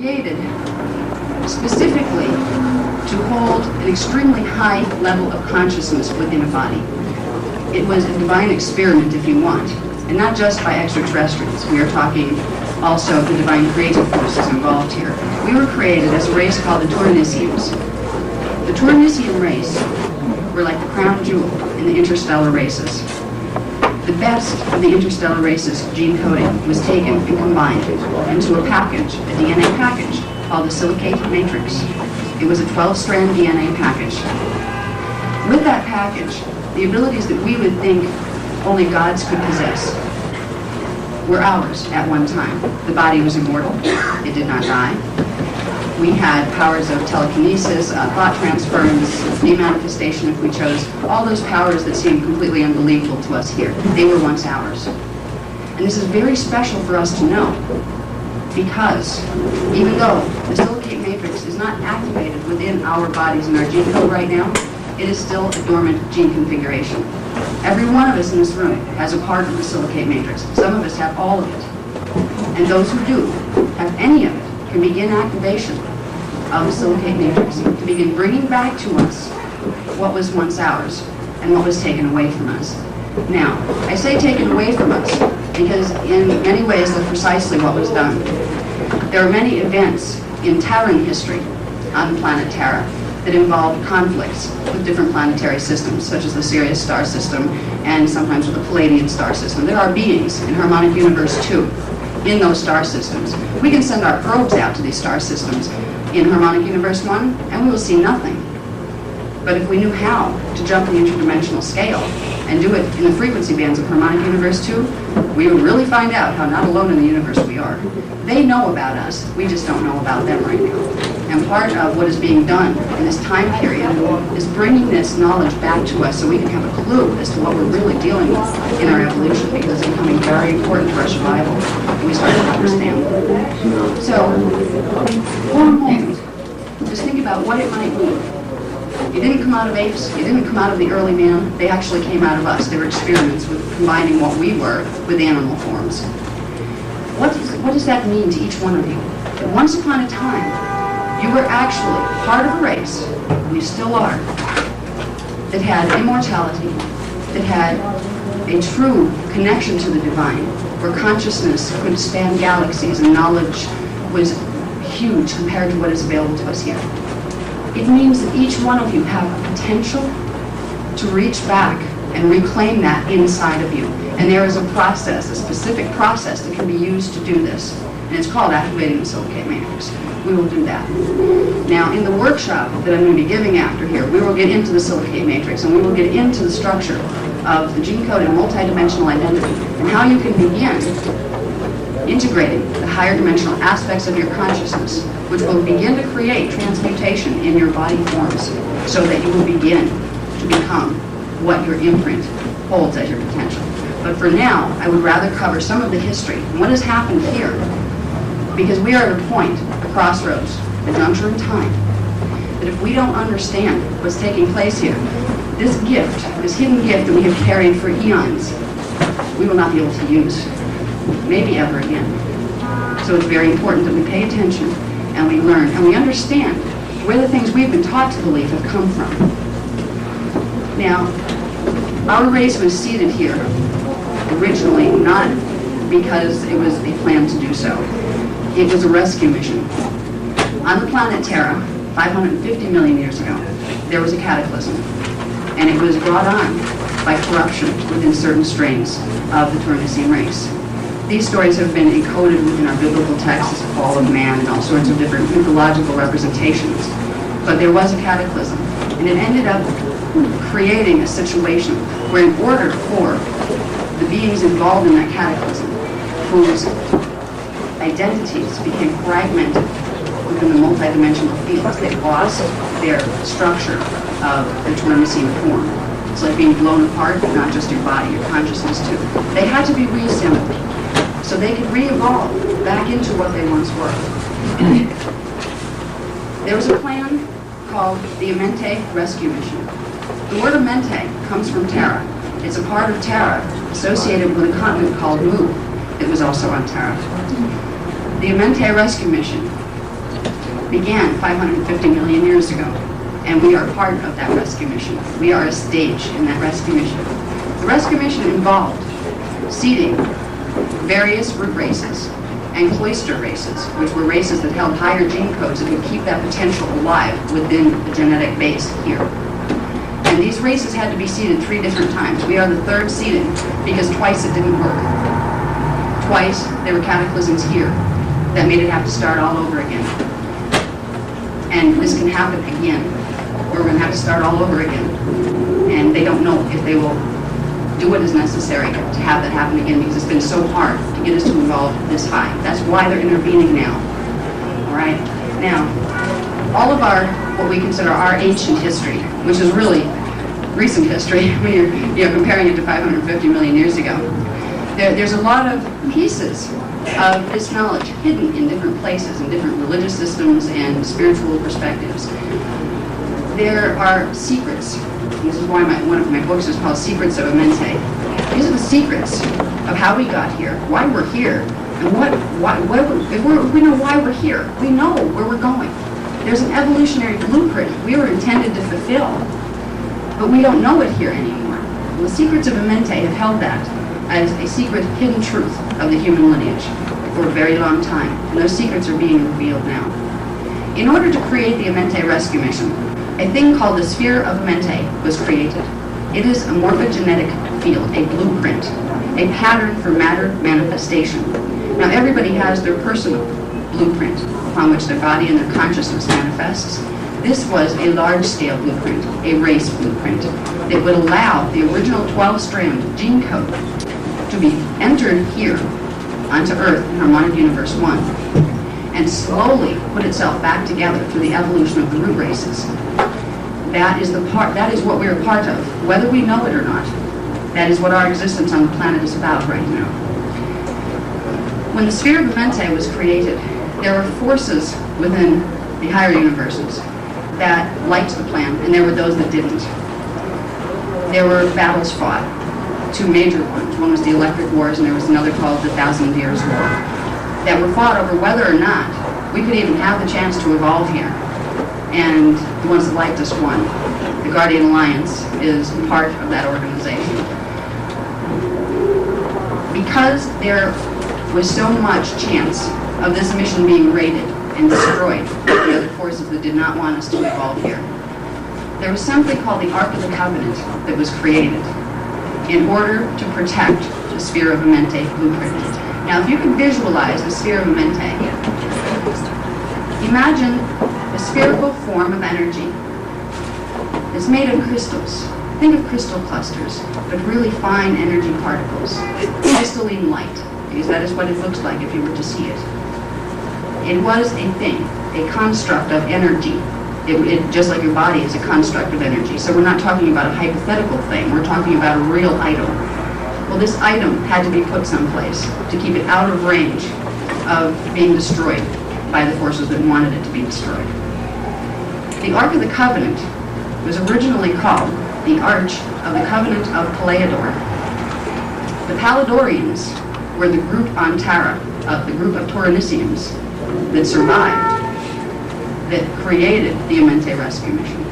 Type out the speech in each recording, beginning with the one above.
created specifically to hold an extremely high level of consciousness within a body. It was a divine experiment, if you want, and not just by extraterrestrials. We are talking also the divine creative forces involved here. We were created as a race called the Taurinaceans. The Taurinacean race were like the crown jewel in the interstellar races. The best of the interstellar races gene coding was taken and combined into a package, a DNA package, called the silicate matrix. It was a 12-strand DNA package. With that package, the abilities that we would think only gods could possess were ours at one time. The body was immortal. It did not die. We had powers of telekinesis, thought transference, demanifestation if we chose, all those powers that seem completely unbelievable to us here. They were once ours. And this is very special for us to know, because even though the silicate matrix is not activated within our bodies and our gene code right now, it is still a dormant gene configuration. Every one of us in this room has a part of the silicate matrix. Some of us have all of it. And those who do have any of it can begin activation of the silicate matrix, to begin bringing back to us what was once ours and what was taken away from us. Now, I say taken away from us because in many ways that's precisely what was done. There are many events in Terran history on the planet Terra that involved conflicts with different planetary systems, such as the Sirius star system and sometimes with the Palladian star system. There are beings in Harmonic Universe 2 in those star systems. We can send our probes out to these star systems in Harmonic Universe 1 and we will see nothing. But if we knew how to jump the interdimensional scale and do it in the frequency bands of Harmonic Universe 2, we would really find out how not alone in the universe we are. They know about us, we just don't know about them right now. And part of what is being done in this time period is bringing this knowledge back to us so we can have a clue as to what we're really dealing with in our evolution, because it's becoming very important for our survival and we start to understand. So, for a moment, just think about what it might mean. You didn't come out of apes, you didn't come out of the early man, they actually came out of us. They were experiments with combining what we were with animal forms. What does that mean to each one of you? That once upon a time, you were actually part of a race, and you still are, that had immortality, that had a true connection to the divine, where consciousness could span galaxies and knowledge was huge compared to what is available to us here. It means that each one of you have a potential to reach back and reclaim that inside of you. And there is a process, a specific process that can be used to do this. And it's called activating the silicate matrix. We will do that. Now, in the workshop that I'm going to be giving after here, we will get into the silicate matrix and we will get into the structure of the gene code and multidimensional identity and how you can begin integrating the higher dimensional aspects of your consciousness, which will begin to create transmutation in your body forms so that you will begin to become what your imprint holds as your potential. But for now, I would rather cover some of the history and what has happened here, because we are at a point, a crossroads, a juncture in time, that if we don't understand what's taking place here, this gift, this hidden gift that we have carried for eons, we will not be able to use, maybe ever again. So it's very important that we pay attention and we learn and we understand where the things we've been taught to believe have come from. Now, our race was seated here originally not because it was a plan to do so. It was a rescue mission. On the planet Terra, 550 million years ago, there was a cataclysm, and it was brought on by corruption within certain strains of the Taurinacean race. These stories have been encoded within our biblical texts as a fall of man and all sorts of different mythological representations. But there was a cataclysm, and it ended up creating a situation where in order for the beings involved in that cataclysm, whose identities became fragmented within the multidimensional fields, they lost their structure of the Taurinacean form. It's like being blown apart, but not just your body, your consciousness too. They had to be reassembled so they could re-evolve back into what they once were. There was a plan called the Amente Rescue Mission. The word Amente comes from Terra. It's a part of Terra associated with a continent called Mu that was also on Terra. The Amente Rescue Mission began 550 million years ago, and we are part of that rescue mission. We are a stage in that rescue mission. The rescue mission involved seeding various root races and cloister races, which were races that held higher gene codes that would keep that potential alive within the genetic base here. And these races had to be seeded 3 different times. We are the 3rd seeding because twice it didn't work. Twice there were cataclysms here that made it have to start all over again. And this can happen again. We're going to have to start all over again. And they don't know if they will do what is necessary to have that happen again because it's been so hard to get us to evolve this high. That's why they're intervening now. All right? Now, all of our, what we consider our ancient history, which is really recent history when you're comparing it to 550 million years ago, there's a lot of pieces of this knowledge hidden in different places, in different religious systems and spiritual perspectives. There are secrets. This is why one of my books is called Secrets of Amente. These are the secrets of how we got here, why we're here, and if we know why we're here, we know where we're going. There's an evolutionary blueprint we were intended to fulfill, but we don't know it here anymore. Well, the Secrets of Amente have held that as a secret, hidden truth of the human lineage for a very long time, and those secrets are being revealed now. In order to create the Amente rescue mission, a thing called the sphere of Mente was created. It is a morphogenetic field, a blueprint, a pattern for matter manifestation. Now everybody has their personal blueprint upon which their body and their consciousness manifests. This was a large-scale blueprint, a race blueprint, that would allow the original 12-strand gene code to be entered here onto Earth in Harmonic Universe 1 and slowly put itself back together through the evolution of the root races. That is what we're a part of, whether we know it or not. That is what our existence on the planet is about right now. When the sphere of Mente was created, there were forces within the higher universes that liked the plan, and there were those that didn't. There were battles fought, 2 major ones. One was the Electric Wars, and there was another called the Thousand Years' War, that were fought over whether or not we could even have the chance to evolve here. And the ones that liked us won. The Guardian Alliance is part of that organization. Because there was so much chance of this mission being raided and destroyed by the other forces that did not want us to evolve here, there was something called the Ark of the Covenant that was created in order to protect the sphere of Amente blueprint. Now, if you can visualize the sphere of Mente, imagine a spherical form of energy. It's made of crystals. Think of crystal clusters, but really fine energy particles. Crystalline light, because that is what it looks like if you were to see it. It was a thing, a construct of energy. It just like your body is a construct of energy. So we're not talking about a hypothetical thing. We're talking about a real item. Well, this item had to be put someplace to keep it out of range of being destroyed by the forces that wanted it to be destroyed. The Ark of the Covenant was originally called the Arch of the Covenant of Paleodor. The Paladorians were the group on Tara, the group of Taurinicians that survived, that created the Amente rescue mission.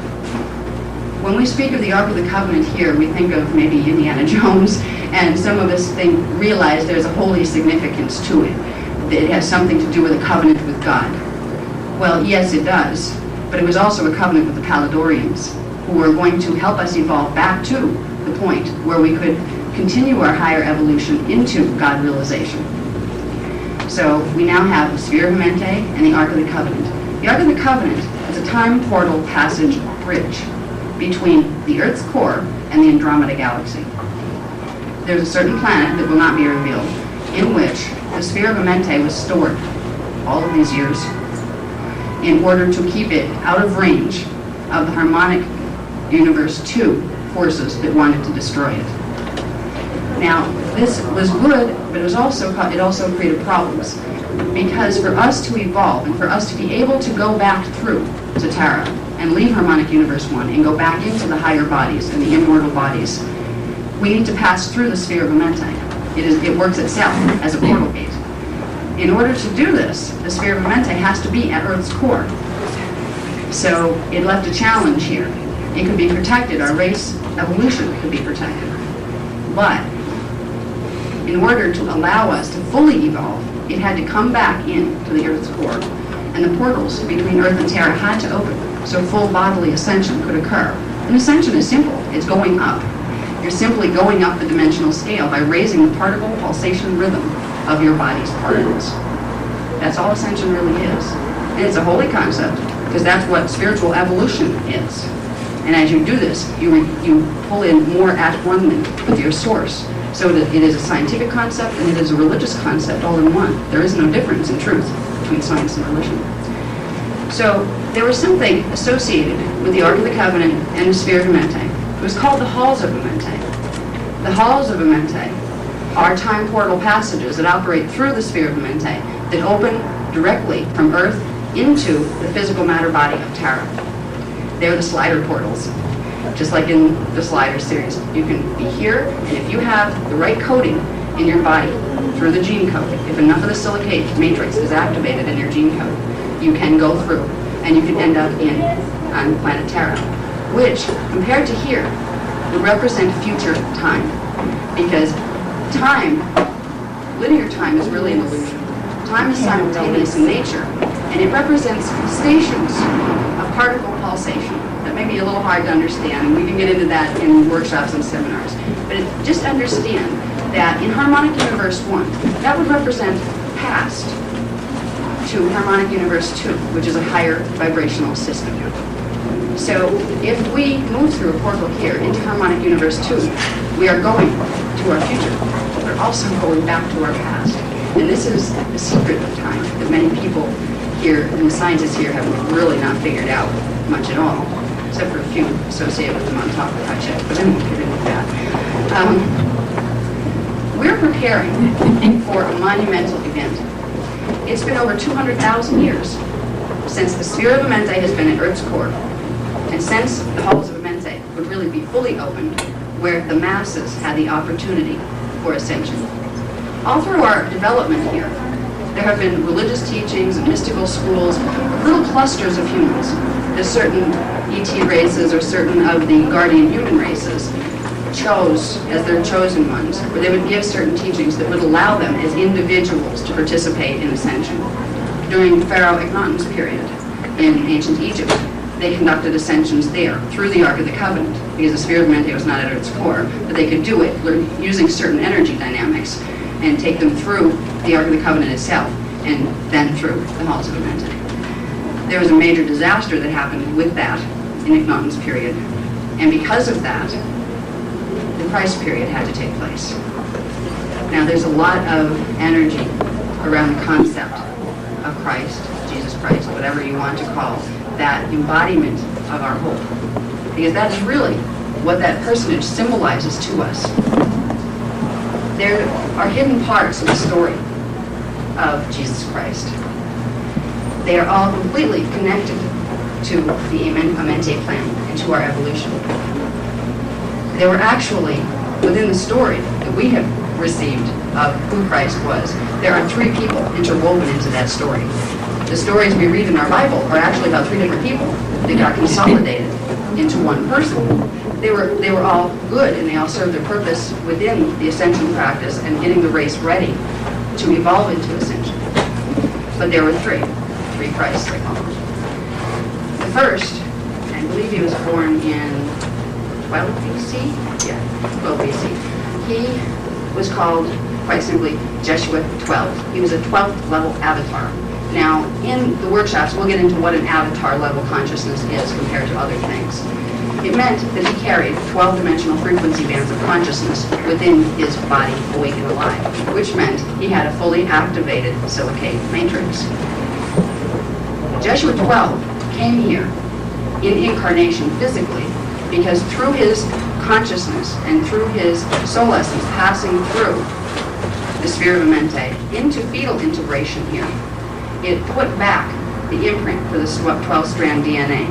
When we speak of the Ark of the Covenant here, we think of maybe Indiana Jones, and some of us realize there's a holy significance to it. That it has something to do with a covenant with God. Well, yes, it does, but it was also a covenant with the Paladorians, who were going to help us evolve back to the point where we could continue our higher evolution into God realization. So we now have the Sphere of Mente and the Ark of the Covenant. The Ark of the Covenant is a time portal passage bridge between the Earth's core and the Andromeda Galaxy. There's a certain planet that will not be revealed in which the Sphere of Amente was stored all of these years in order to keep it out of range of the Harmonic Universe 2 forces that wanted to destroy it. Now, this was good, but it also created problems, because for us to evolve and for us to be able to go back through to Tara and leave Harmonic Universe 1 and go back into the higher bodies and the immortal bodies, we need to pass through the Sphere of Amente. It works itself as a portal gate. In order to do this, the Sphere of Amente has to be at Earth's core. So it left a challenge here. It could be protected. Our race evolution could be protected. But in order to allow us to fully evolve, it had to come back into the Earth's core. And the portals between Earth and Terra had to open so full bodily ascension could occur. And ascension is simple. It's going up. You're simply going up the dimensional scale by raising the particle pulsation rhythm of your body's particles. That's all ascension really is. And it's a holy concept because that's what spiritual evolution is. And as you do this, you pull in more at one-ment with your source. So that it is a scientific concept and it is a religious concept all in one. There is no difference in truth between science and religion. So there was something associated with the Ark of the Covenant and the Sphere of Amente. It was called the Halls of Amente. The Halls of Amente are time portal passages that operate through the Sphere of Amente that open directly from Earth into the physical matter body of Terra. They're the slider portals. Just like in the slider series. You can be here, and if you have the right coding in your body through the gene code, if enough of the silicate matrix is activated in your gene code, you can go through, and you can end up on planet Terra, which, compared to here, would represent future time. Because time, linear time is really an illusion. Time is simultaneous in nature, and it represents stations of particle pulsation. That may be a little hard to understand, and we can get into that in workshops and seminars. But just understand that in Harmonic Universe 1, that would represent past to Harmonic Universe 2, which is a higher vibrational system. So if we move through a portal here into Harmonic Universe 2, we are going to our future. We're also going back to our past. And this is the secret of time that many people here, and the scientists here, have really not figured out much at all, except for a few associated with the Montauk Project, but I won't get into that. We're preparing for a monumental event. It's been over 200,000 years since the Sphere of Amente has been at Earth's core, and since the Halls of Amente would really be fully opened, where the masses had the opportunity for ascension. All through our development here, there have been religious teachings and mystical schools, little clusters of humans. There's certain ET races or certain of the guardian human races chose as their chosen ones, where they would give certain teachings that would allow them as individuals to participate in ascension. During Pharaoh Akhenaten's period in ancient Egypt, they conducted ascensions there through the Ark of the Covenant, because the Sphere of Mente was not at its core, but they could do it using certain energy dynamics and take them through the Ark of the Covenant itself and then through the Halls of Amente. There was a major disaster that happened with that in Akhenaten's period, and because of that, the Christ period had to take place. Now there's a lot of energy around the concept of Christ, Jesus Christ, whatever you want to call that embodiment of our hope, because that is really what that personage symbolizes to us. There are hidden parts of the story of Jesus Christ. They are all completely connected to the Amente plan and to our evolution. They were actually, within the story that we have received of who Christ was, there are three people interwoven into that story. The stories we read in our Bible are actually about three different people that got consolidated into one person. They were all good, and they all served their purpose within the ascension practice and getting the race ready to evolve into ascension. But there were three Christs, they call them. The first, I believe he was born in 12 BC? Yeah, 12 BC. He was called, quite simply, Jesuit 12. He was a 12th level avatar. Now, in the workshops, we'll get into what an avatar level consciousness is compared to other things. It meant that he carried 12-dimensional frequency bands of consciousness within his body, awake and alive, which meant he had a fully activated silicate matrix. Jesuit 12 came here in incarnation physically because through his consciousness and through his soul essence passing through the Sphere of Amente into fetal integration here, it put back the imprint for the 12-strand DNA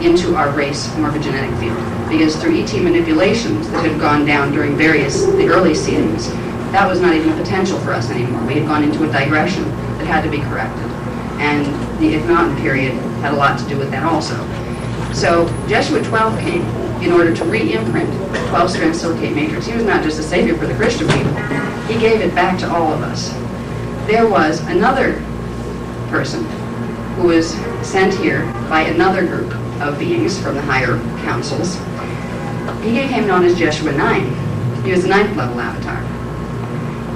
into our race morphogenetic field. Because through ET manipulations that had gone down during the early seedings, that was not even a potential for us anymore. We had gone into a digression that had to be corrected. And the Akhenaten period had a lot to do with that also. So Jeshua 12 came in order to re-imprint the 12-strand silicate matrix. He was not just a savior for the Christian people. He gave it back to all of us. There was another person who was sent here by another group of beings from the higher councils. He became known as Jeshua 9. He was the 9th level avatar.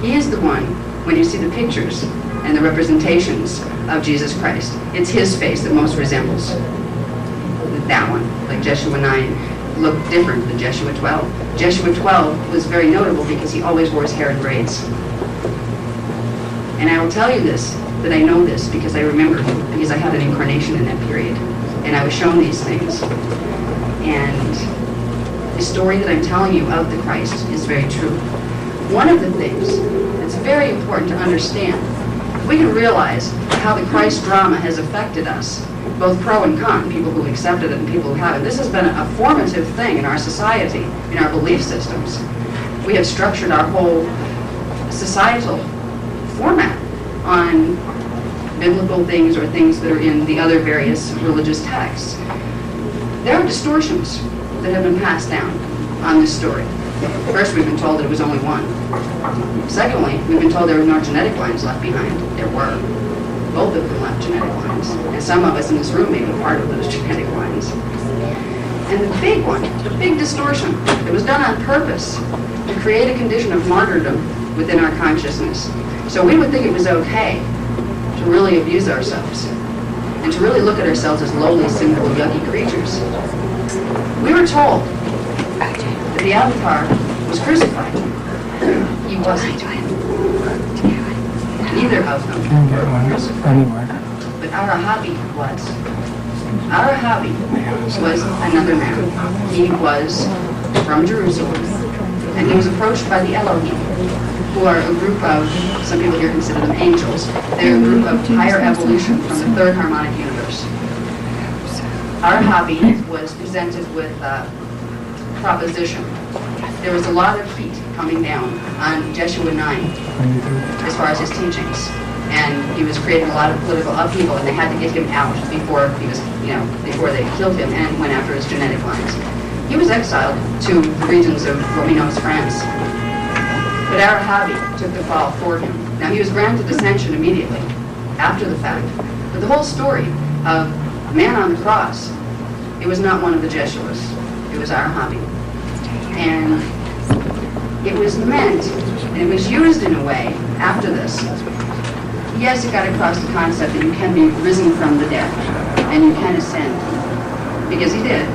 He is the one, when you see the pictures and the representations of Jesus Christ, it's his face that most resembles that one. Like Jeshua 9 looked different than Jeshua 12. Jeshua 12 was very notable because he always wore his hair in braids. And I will tell you this, that I know this because I remember, because I had an incarnation in that period. And I was shown these things. And the story that I'm telling you of the Christ is very true. One of the things that's very important to understand, we can realize how the Christ drama has affected us, both pro and con, people who accepted it and people who haven't. This has been a formative thing in our society, in our belief systems. We have structured our whole societal format on biblical things or things that are in the other various religious texts. There are distortions that have been passed down on this story. First, we've been told that it was only one. Secondly, we've been told there were no genetic lines left behind. There were. Both of them left genetic lines. And some of us in this room may be part of those genetic lines. And the big one, the big distortion, it was done on purpose to create a condition of martyrdom within our consciousness. So we would think it was okay to really abuse ourselves and to really look at ourselves as lowly, sinful, yucky creatures. We were told that the avatar was crucified. He wasn't. Neither of them were crucified. But Arahabi was. Arahabi was another man. He was from Jerusalem. And he was approached by the Elohim, who are a group of, some people here consider them angels. They're a group of higher evolution from the third harmonic universe. Arahabi was presented with a proposition. There was a lot of heat coming down on Jeshua 9 as far as his teachings. And he was creating a lot of political upheaval, and they had to get him out before he was, before they killed him and went after his genetic lines. He was exiled to the regions of what we know as France. But Arahabi took the fall for him. Now, he was granted ascension immediately, after the fact. But the whole story of man on the cross, it was not one of the Jeshuas. It was Arahabi. And it was meant, and it was used in a way, after this. Yes, it got across the concept that you can be risen from the dead, and you can ascend. Because he did.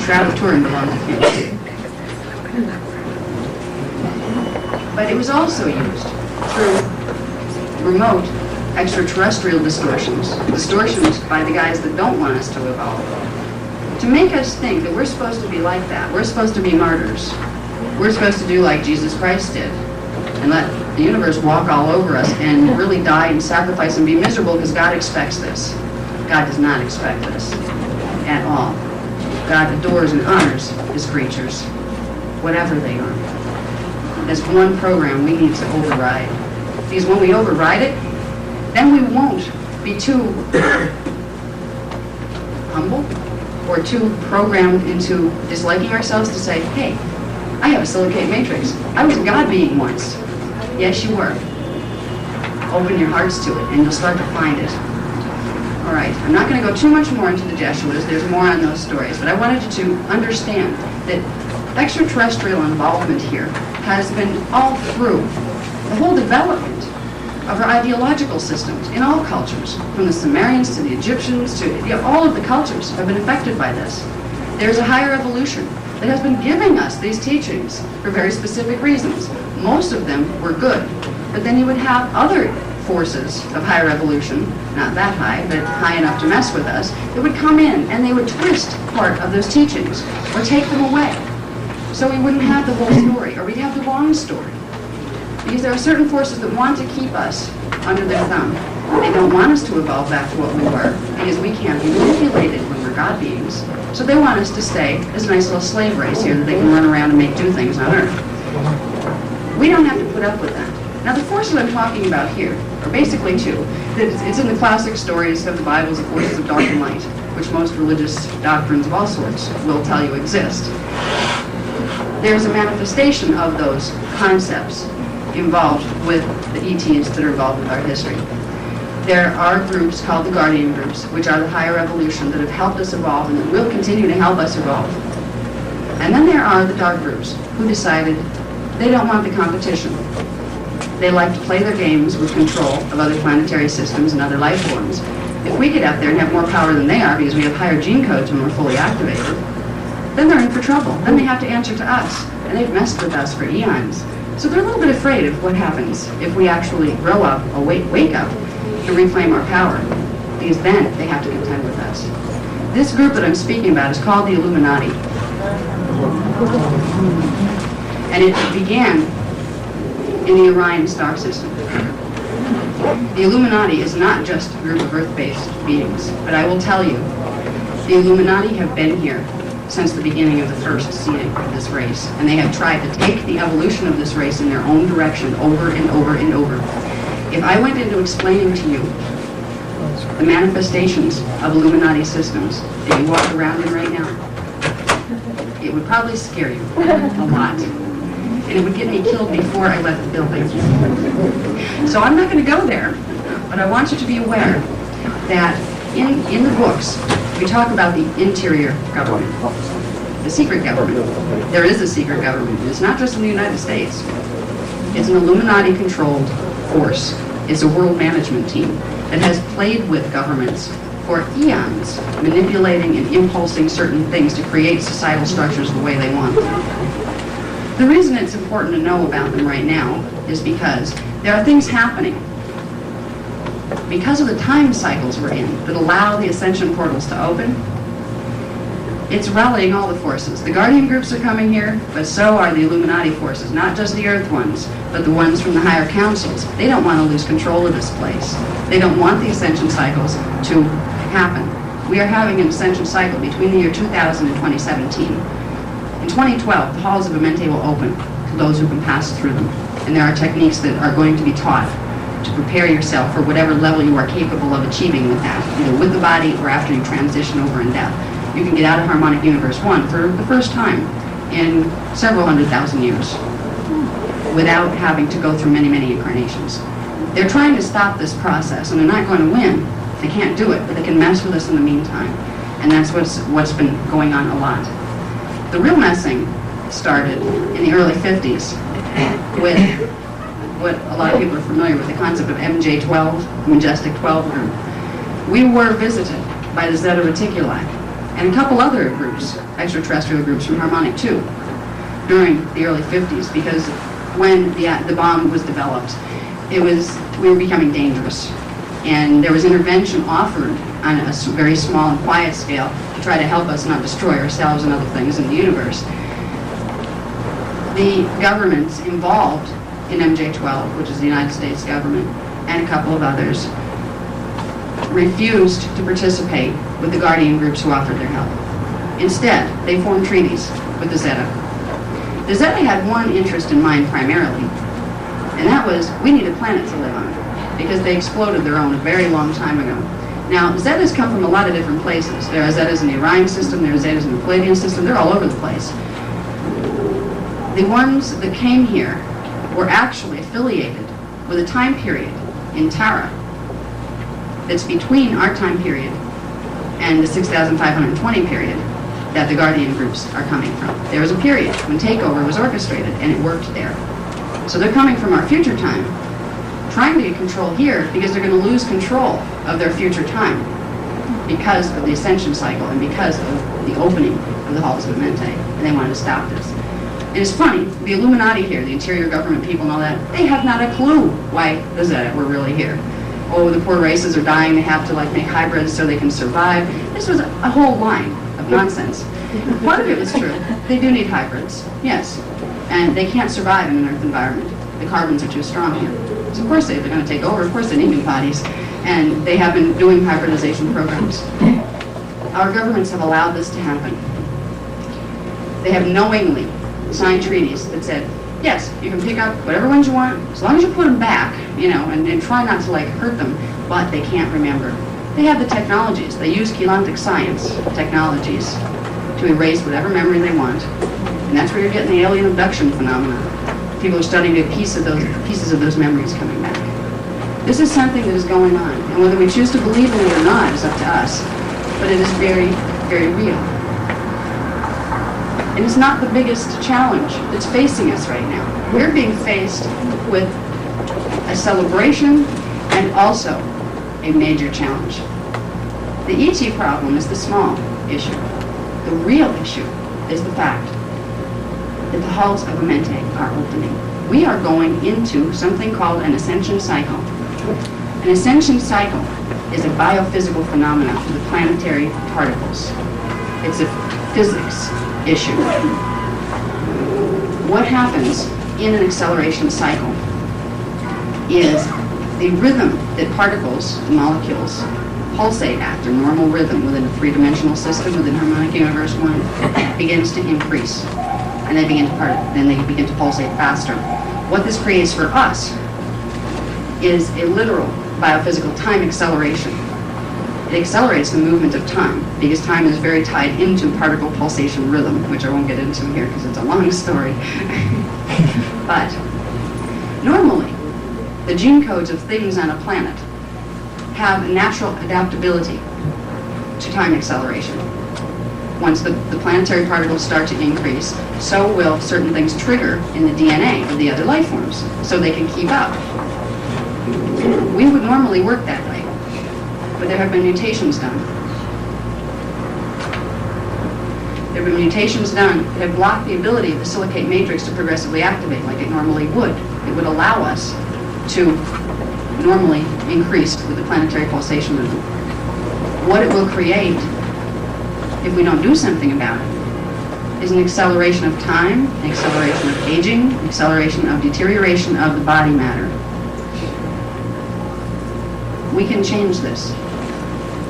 Shroud of Turin belonged to him. But it was also used through remote extraterrestrial distortions by the guys that don't want us to evolve, to make us think that we're supposed to be like that. We're supposed to be martyrs. We're supposed to do like Jesus Christ did and let the universe walk all over us and really die and sacrifice and be miserable because God expects this. God does not expect this at all. God adores and honors his creatures, whatever they are. That's one program we need to override. Because when we override it, then we won't be too humble or too programmed into disliking ourselves to say, hey, I have a silicate matrix. I was a God being once. Yes, you were. Open your hearts to it, and you'll start to find it. All right, I'm not going to go too much more into the Jeshuas. There's more on those stories. But I wanted you to understand that extraterrestrial involvement here has been all through the whole development of our ideological systems in all cultures, from the Sumerians to the Egyptians to all of the cultures have been affected by this. There's a higher evolution that has been giving us these teachings for very specific reasons. Most of them were good, but then you would have other forces of higher evolution, not that high, but high enough to mess with us, that would come in and they would twist part of those teachings or take them away. So we wouldn't have the whole story, or we'd have the wrong story. Because there are certain forces that want to keep us under their thumb. They don't want us to evolve back to what we were, because we can't be manipulated when we're God beings. So they want us to stay as a nice little slave race here that they can run around and do things on Earth. We don't have to put up with that. Now, the forces I'm talking about here are basically two. It's in the classic stories of the Bibles, the forces of dark and light, which most religious doctrines of all sorts will tell you exist. There's a manifestation of those concepts involved with the ETs that are involved with our history. There are groups called the guardian groups, which are the higher evolution that have helped us evolve and that will continue to help us evolve. And then there are the dark groups who decided they don't want the competition. They like to play their games with control of other planetary systems and other life forms. If we get up there and have more power than they are because we have higher gene codes when we're fully activated, then they're in for trouble. Then they have to answer to us. And they've messed with us for eons. So they're a little bit afraid of what happens if we actually grow up, or wake up, and reclaim our power. Because then they have to contend with us. This group that I'm speaking about is called the Illuminati. And it began in the Orion star system. The Illuminati is not just a group of Earth-based beings, but I will tell you, the Illuminati have been here since the beginning of the first seeding of this race, and they have tried to take the evolution of this race in their own direction over and over and over. If I went into explaining to you the manifestations of Illuminati systems that you walk around in right now, it would probably scare you a lot. And it would get me killed before I left the building. So I'm not going to go there, but I want you to be aware that in the books, we talk about the interior government, the secret government. There is a secret government. It's not just in the United States. It's an Illuminati-controlled force. It's a world management team that has played with governments for eons, manipulating and impulsing certain things to create societal structures the way they want them. The reason it's important to know about them right now is because there are things happening because of the time cycles we're in that allow the ascension portals to open. It's rallying all the forces. The guardian groups are coming here, but so are the Illuminati forces, not just the Earth ones, but the ones from the higher councils. They don't want to lose control of this place. They don't want the ascension cycles to happen. We are having an ascension cycle between the year 2000 and 2017. In 2012, the halls of Amente will open to those who can pass through them. And there are techniques that are going to be taught to prepare yourself for whatever level you are capable of achieving with that, either with the body or after you transition over in death. You can get out of Harmonic Universe 1 for the first time in several 100,000 years without having to go through many, many incarnations. They're trying to stop this process, and they're not going to win. They can't do it, but they can mess with us in the meantime. And that's what's been going on a lot. The real messing started in the early 50s with what a lot of people are familiar with, the concept of MJ12, Majestic 12 group. We were visited by the Zeta Reticuli and a couple other groups, extraterrestrial groups from Harmonic 2, during the early 50s, because when the bomb was developed, we were becoming dangerous. And there was intervention offered on a very small and quiet scale to try to help us not destroy ourselves and other things in the universe. The governments involved in MJ12, which is the United States government, and a couple of others, refused to participate with the guardian groups who offered their help. Instead, they formed treaties with the Zeta. The Zeta had one interest in mind primarily, and that was, we need a planet to live on, because they exploded their own a very long time ago. Now, Zetas come from a lot of different places. There are Zetas in the Orion system, there are Zetas in the Palladian system, they're all over the place. The ones that came here were actually affiliated with a time period in Tara that's between our time period and the 6,520 period that the guardian groups are coming from. There was a period when takeover was orchestrated, and it worked there. So they're coming from our future time, trying to get control here because they're going to lose control of their future time because of the ascension cycle and because of the opening of the halls of Amente, and they wanted to stop this. And it's funny, the Illuminati here, the interior government people and all that, they have not a clue why the Zeta were really here. Oh, the poor races are dying, they have to make hybrids so they can survive. This was a whole line of nonsense. Part of it was true. They do need hybrids, yes. And they can't survive in an Earth environment. The carbons are too strong here. So of course, if they're going to take over, of course they need new bodies. And they have been doing hybridization programs. Our governments have allowed this to happen. They have knowingly signed treaties that said, Yes, you can pick up whatever ones you want, as long as you put them back, you know, and try not to, like, hurt them, but they can't remember. They have the technologies. They use Keylontic science technologies to erase whatever memory they want. And that's where you're getting the alien abduction phenomena. People are starting to get pieces of those memories coming back. This is something that is going on. And whether we choose to believe in it or not is up to us. But it is very, very real. And it's not the biggest challenge that's facing us right now. We're being faced with a celebration and also a major challenge. The ET problem is the small issue. The real issue is the fact that the halls of Amente are opening. We are going into something called an ascension cycle. An ascension cycle is a biophysical phenomenon for the planetary particles. It's a physics issue. What happens in an acceleration cycle is the rhythm that particles, the molecules, pulsate at, their normal rhythm within a three-dimensional system, within harmonic universe 1, begins to increase. And they begin to pulsate faster. What this creates for us is a literal biophysical time acceleration. It accelerates the movement of time because time is very tied into particle pulsation rhythm, which I won't get into here because it's a long story. But normally, the gene codes of things on a planet have a natural adaptability to time acceleration. Once the planetary particles start to increase, so will certain things trigger in the DNA of the other life forms, so they can keep up. We would normally work that way, but there have been mutations done. There have been mutations done that have blocked the ability of the silicate matrix to progressively activate like it normally would. It would allow us to normally increase with the planetary pulsation rhythm. What it will create, if we don't do something about it, is an acceleration of time, an acceleration of aging, an acceleration of deterioration of the body matter. We can change this.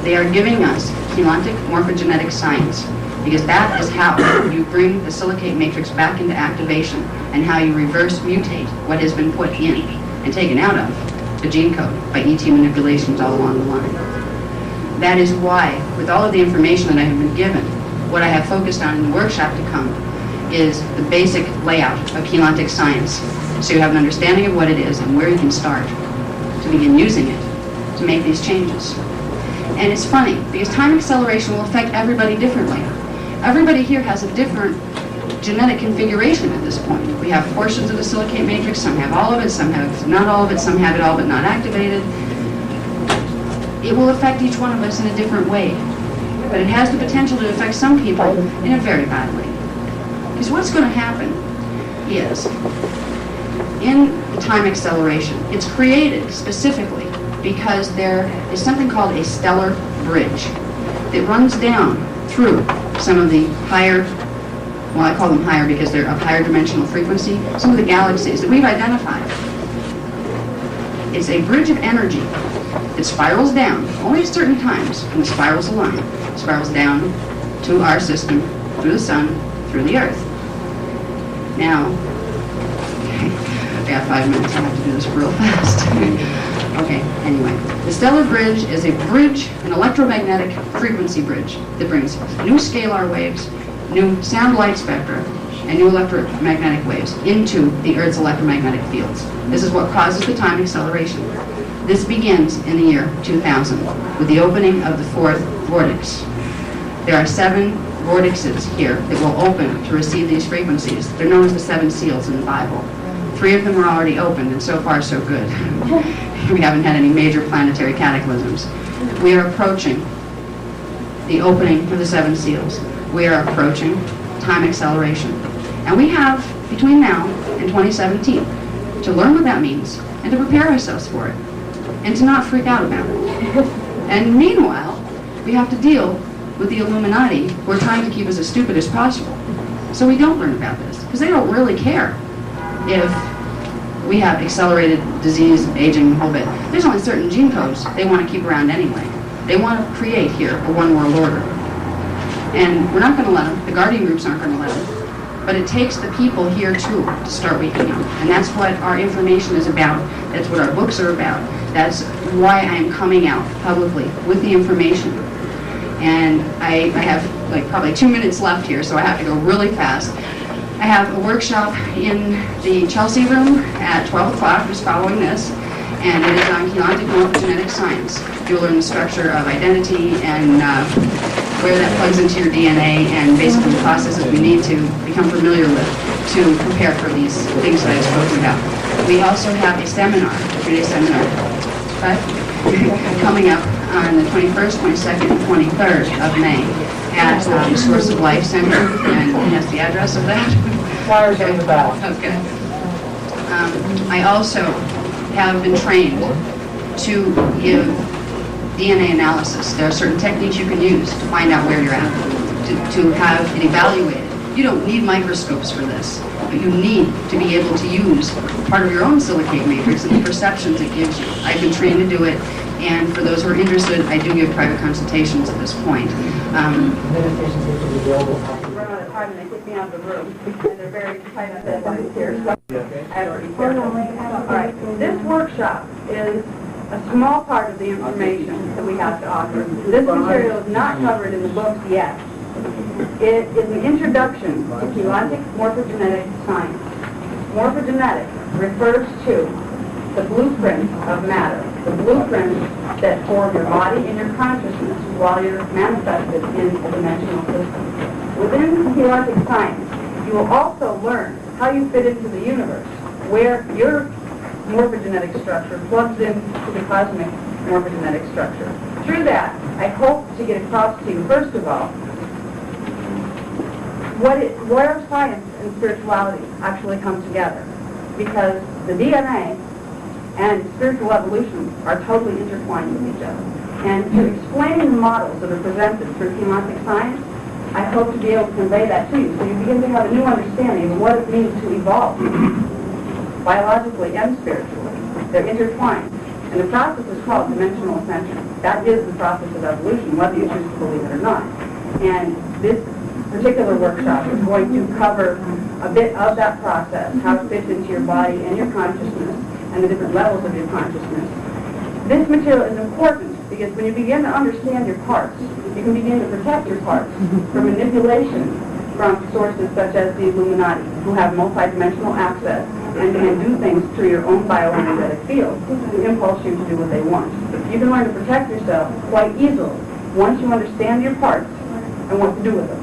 They are giving us Keylontic morphogenetic science, because that is how you bring the silicate matrix back into activation and how you reverse mutate what has been put in and taken out of the gene code by ET manipulations all along the line. That is why, with all of the information that I have been given, what I have focused on in the workshop to come is the basic layout of Keylontic science, so you have an understanding of what it is and where you can start to begin using it to make these changes. And it's funny, because time acceleration will affect everybody differently. Everybody here has a different genetic configuration at this point. We have portions of the silicate matrix, some have all of it, some have not all of it, some have it all but not activated. It will affect each one of us in a different way, but it has the potential to affect some people in a very bad way. Because what's going to happen is, in the time acceleration, it's created specifically because there is something called a stellar bridge that runs down through some of the higher, well, I call them higher because they're of higher dimensional frequency, some of the galaxies that we've identified. It's a bridge of energy that spirals down, only at certain times, when the spirals align. It spirals down to our system, through the sun, through the earth. Now, I got 5 minutes, I have to do this real fast. Okay, anyway. The stellar bridge is a bridge, an electromagnetic frequency bridge that brings new scalar waves, new sound light spectra, and new electromagnetic waves into the Earth's electromagnetic fields. This is what causes the time acceleration. This begins in the year 2000 with the opening of the 4th vortex. There are 7 vortexes here that will open to receive these frequencies. They're known as the 7 seals in the Bible. 3 of them are already opened, and so far so good. We haven't had any major planetary cataclysms. We are approaching the opening of the 7 seals. We are approaching time acceleration. And we have, between now and 2017, to learn what that means and to prepare ourselves for it and to not freak out about it. And meanwhile, we have to deal with the Illuminati who are trying to keep us as stupid as possible. So we don't learn about this, because they don't really care if we have accelerated disease, aging, the whole bit. There's only certain gene codes they want to keep around anyway. They want to create here a one world order. And we're not going to let them. The guardian groups aren't going to let them. But it takes the people here too to start waking up. And that's what our information is about. That's what our books are about. That's why I am coming out publicly with the information. And I have like probably 2 minutes left here, so I have to go really fast. I have a workshop in the Chelsea room at 12 o'clock, just following this, and it is on Keylontic morphogenetic science. You'll learn the structure of identity and where that plugs into your DNA, and basically the processes we need to become familiar with to prepare for these things that I've spoken about. We also have a seminar, a 3-day seminar, coming up on the 21st, 22nd, and 23rd of May at the Source of Life Center, and that's the address of that. Flyers in the back. Okay. I also have been trained to give DNA analysis. There are certain techniques you can use to find out where you're at, to have it evaluated. You don't need microscopes for this, but you need to be able to use part of your own silicate matrix and the perceptions it gives you. I've been trained to do it, and for those who are interested, I do give private consultations at this point. Run out of time and they kick me out of the room, and they're very tight on deadlines here, so I already heard. All right, this workshop is a small part of the information that we have to offer. This material is not covered in the books yet. It is an introduction to Keylontic morphogenetic science. Morphogenetic refers to the blueprint of matter, the blueprint that form your body and your consciousness while you're manifested in a dimensional system. Within Keylontic science, you will also learn how you fit into the universe, where your morphogenetic structure plugs into the cosmic morphogenetic structure. Through that, I hope to get across to you, first of all, where science and spirituality actually come together. Because the DNA and spiritual evolution are totally intertwined with each other. And to explain the models that are presented through Keylontic science, I hope to be able to convey that to you, so you begin to have a new understanding of what it means to evolve, biologically and spiritually. They're intertwined. And the process is called dimensional ascension. That is the process of evolution, whether you choose to believe it or not. And this particular workshop is going to cover a bit of that process, how it fits into your body and your consciousness, and the different levels of your consciousness. This material is important because when you begin to understand your parts, you can begin to protect your parts from manipulation from sources such as the Illuminati, who have multidimensional access and can do things through your own bioenergetic field to impulse you to do what they want. You can learn to protect yourself quite easily once you understand your parts and what to do with them.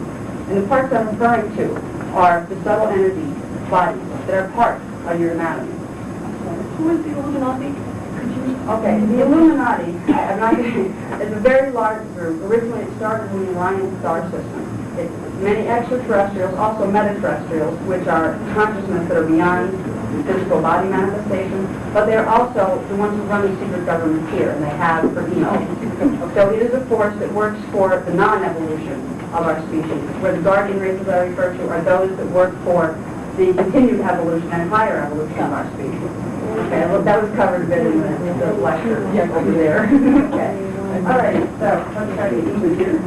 And the parts I'm referring to are the subtle energy bodies that are part of your anatomy. Who is the Illuminati? Okay, the Illuminati is a very large group. Originally it started in the Orion star system. It's many extraterrestrials, also metaterrestrials, which are consciousness that are beyond physical body manifestation, but they're also the ones who run the secret government here, and they have for eons. So it is a force that works for the non-evolution of our species, where the guardian races I refer to are those that work for the continued evolution and higher evolution of our species. Okay, well, that was covered a bit in the lecture over there. Okay. All right, so let's try to get even here.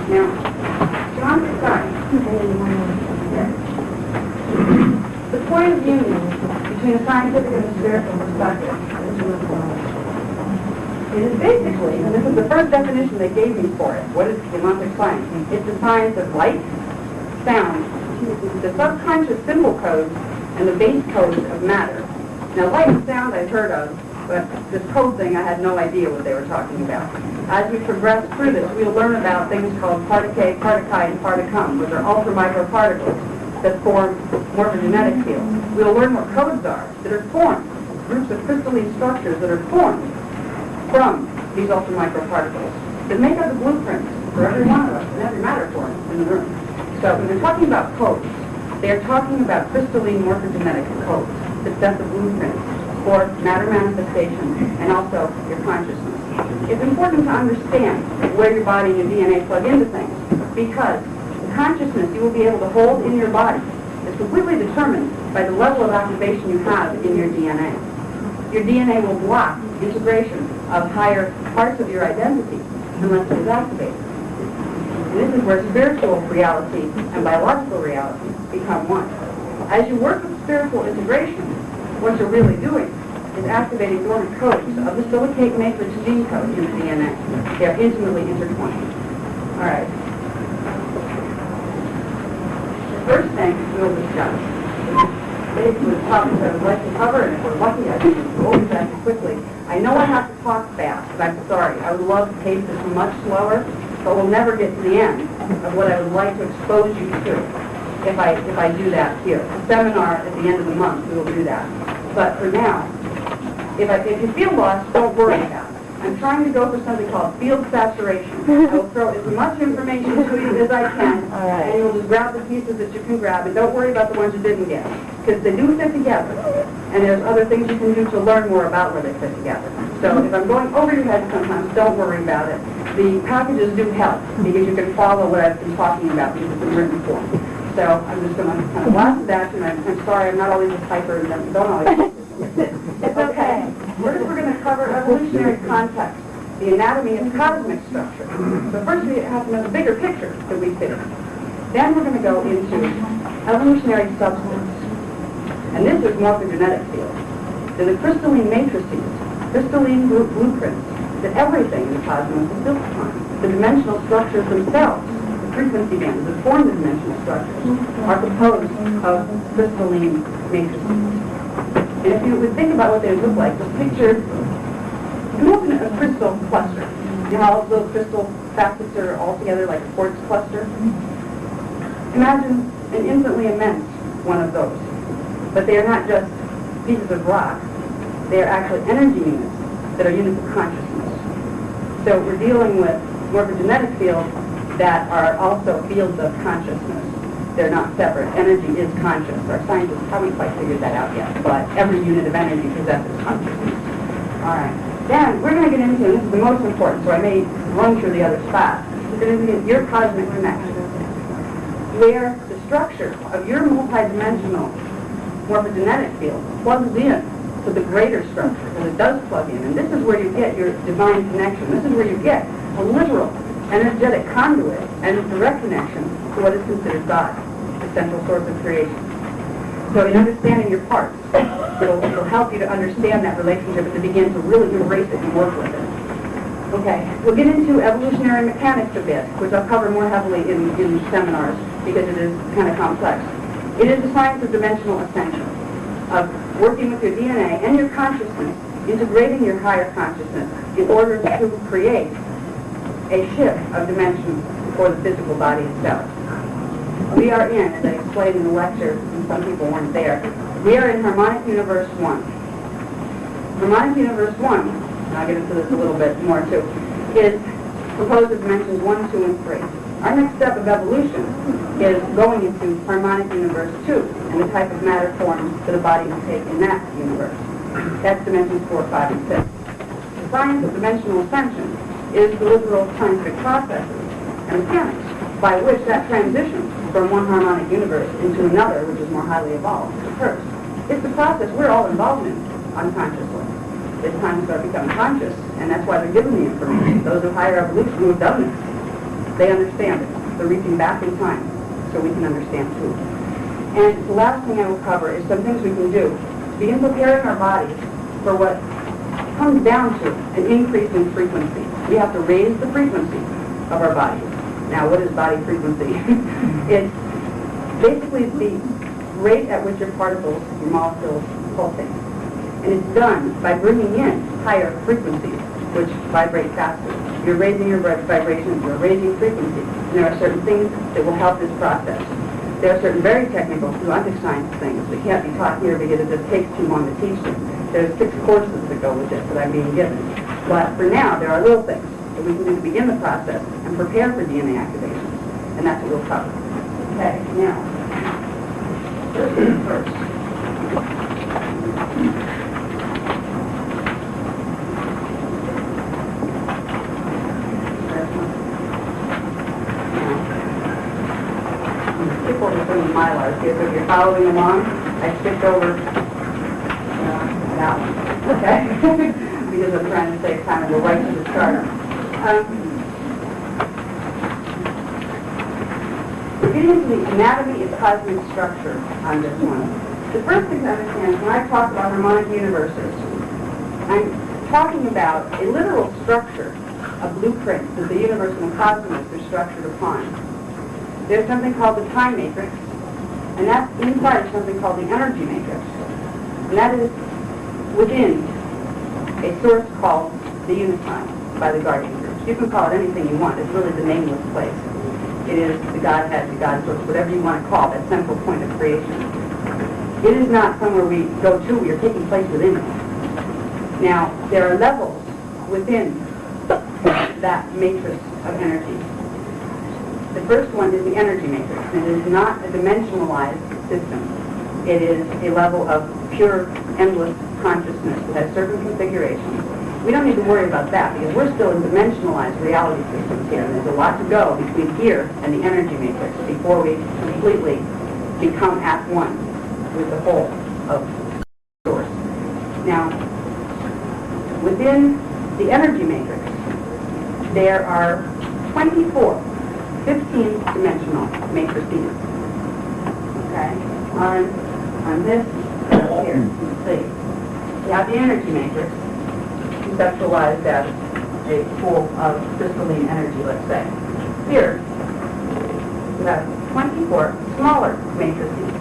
Now, Keylontic science. The point of union between the scientific and the spiritual perspective is basically, and this is the first definition they gave me for it, what is Keylontic science? It's the science of light, sound, the subconscious symbol codes, and the base codes of matter. Now, light and sound I've heard of, but this code thing I had no idea what they were talking about. As we progress through this, we'll learn about things called particae, partici, and particum, which are ultra-microparticles that form morphogenetic fields. We'll learn what codes are that are formed, groups of crystalline structures that are formed from these ultra-microparticles that make up the blueprints for every one of us and every matter form in the room. So when they're talking about codes, they're talking about crystalline morphogenetic codes that set the blueprints for matter manifestation and also your consciousness. It's important to understand where your body and your DNA plug into things, because the consciousness you will be able to hold in your body is completely determined by the level of activation you have in your DNA. Your DNA will block integration of higher parts of your identity unless it is activated. And this is where spiritual reality and biological reality become one. As you work with spiritual integration, what you're really doing is activating dormant codes of the silicate matrix gene code in the DNA. They're intimately intertwined. All right. The first thing we'll discuss basically the topics I would like to cover, and if we're lucky, I can go over that quickly. I know I have to talk fast, but I'm sorry. I would love to pace this much slower, but we'll never get to the end of what I would like to expose you to if I do that here. The seminar at the end of the month, we will do that. But for now, if you feel lost, don't worry about it. I'm trying to go for something called field saturation. I will throw as much information to you as I can, and you'll just grab the pieces that you can grab, and don't worry about the ones you didn't get, because they do fit together, and there's other things you can do to learn more about where they fit together. So if I'm going over your head sometimes, don't worry about it. The packages do help, because you can follow what I've been talking about, because it's in written form. So I'm just going to kind of blast it at you, and I'm sorry, I'm not always a typer, and don't always. It's okay. First, we're going to cover evolutionary context, the anatomy of cosmic structure. So first, we have to know the bigger picture that we fit in. Then we're going to go into evolutionary substance. And this is morphogenetic field. They're the crystalline matrices, crystalline blueprints that everything in the cosmos is built upon. The dimensional structures themselves, the frequency bands that form the dimensional structures, are composed of crystalline matrices. And if you would think about what they would look like, just picture, you can open a crystal cluster. You know how all those crystal facets are all together like a quartz cluster? Imagine an infinitely immense one of those. But they are not just pieces of rock. They are actually energy units that are units of consciousness. So we're dealing with morphogenetic fields that are also fields of consciousness. They're not separate. Energy is conscious. Our scientists haven't quite figured that out yet, but every unit of energy possesses consciousness. All right. Then we're going to get into, and this is the most important, so I may run through the other spots. We're going to get into your cosmic connection, where the structure of your multidimensional morphogenetic field plugs in to the greater structure, and it does plug in. And this is where you get your divine connection. This is where you get a literal energetic conduit and direct connection to what is considered God, the central source of creation. So in understanding your parts, it'll help you to understand that relationship and to begin to really embrace it and work with it. Okay, we'll get into evolutionary mechanics a bit, which I'll cover more heavily in seminars because it is kind of complex. It is the science of dimensional ascension, of working with your DNA and your consciousness, integrating your higher consciousness in order to create a shift of dimension for the physical body itself. We are in, as I explained in the lecture, and some people weren't there, we are in harmonic universe 1. Harmonic universe 1, and I'll get into this a little bit more too, is composed of dimensions 1, 2, and 3. Our next step of evolution is going into harmonic universe 2 and the type of matter forms that the body will take in that universe. That's dimensions 4, 5, and 6. The science of dimensional ascension is the literal scientific processes and mechanics by which that transition from one harmonic universe into another, which is more highly evolved, occurs. It's the process we're all involved in unconsciously. It's time to start becoming conscious, and that's why they're given the information. Those of higher evolution who have done this, they understand it. They're reaching back in time so we can understand too. And the last thing I will cover is some things we can do to begin preparing our bodies for what comes down to an increase in frequency. We have to raise the frequency of our bodies. Now, what is body frequency? It's basically the rate at which your particles, your molecules, pulsate. And it's done by bringing in higher frequencies, which vibrate faster. You're raising your vibrations, you're raising frequencies. And there are certain things that will help this process. There are certain very technical Keylontic science things that can't be taught here because it just takes too long to teach them. There's 6 courses that go with this that I'm being given. But for now, there are little things that we can do to begin the process and prepare for DNA activation. And that's what we'll cover. Okay, now, first things first. Skip over some of the mylars here, so if you're following along, I skipped over that one. Okay? Because I'm trying to save time and go right to the start. getting into the anatomy of cosmic structure on this one. The first thing to understand is when I talk about harmonic universes, I'm talking about a literal structure, a blueprint that the universe and the cosmos are structured upon. There's something called the time matrix, and that's inside something called the energy matrix. And that is within a source called the Unitime by the Guardian groups. You can call it anything you want. It's really the nameless place. It is the Godhead, the God source, whatever you want to call it, that central point of creation. It is not somewhere we go to. We are taking place within it. Now, there are levels within that matrix of energy. The first one is the energy matrix. It is not a dimensionalized system. It is a level of pure, endless consciousness that has certain configurations. We don't need to worry about that because we're still in dimensionalized reality systems here. And there's a lot to go between here and the energy matrix before we completely become at one with the whole of source. Now, within the energy matrix, there are 24 15-dimensional matrices. Okay? On this here, you can see. You have the energy matrix, conceptualized as a pool of crystalline energy, let's say. Here, you have 24 smaller matrices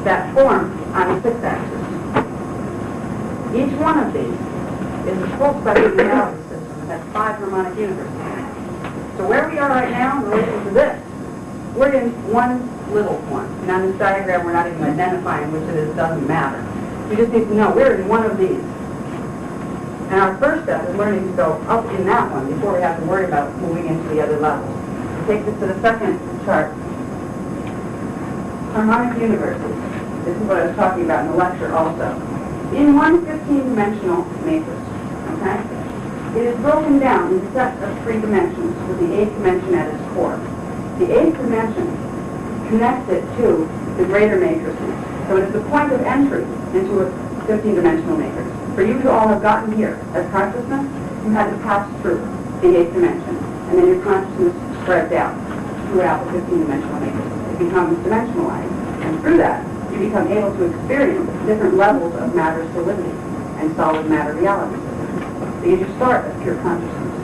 that form on the 6-axis. Each one of these is a full spectrum reality system that has 5 harmonic universes. So where we are right now in relation to this, we're in one little one. And on this diagram, we're not even identifying which it is, doesn't matter. We just need to know we're in one of these. And our first step is learning to go up in that one before we have to worry about moving into the other levels. Take this to the second chart. Harmonic universes. This is what I was talking about in the lecture also. In one 15-dimensional matrix, okay, it is broken down in sets of 3 dimensions with the 8th dimension at its core. The 8th dimension connects it to the greater matrices. So it is the point of entry into a 15-dimensional matrix. For you to all have gotten here as consciousness, you had to pass through the 8th dimension. And then your consciousness spreads out throughout the 15-dimensional matrix. It becomes dimensionalized. And through that, you become able to experience different levels of matter solidity and solid matter reality. So you just start as pure consciousness.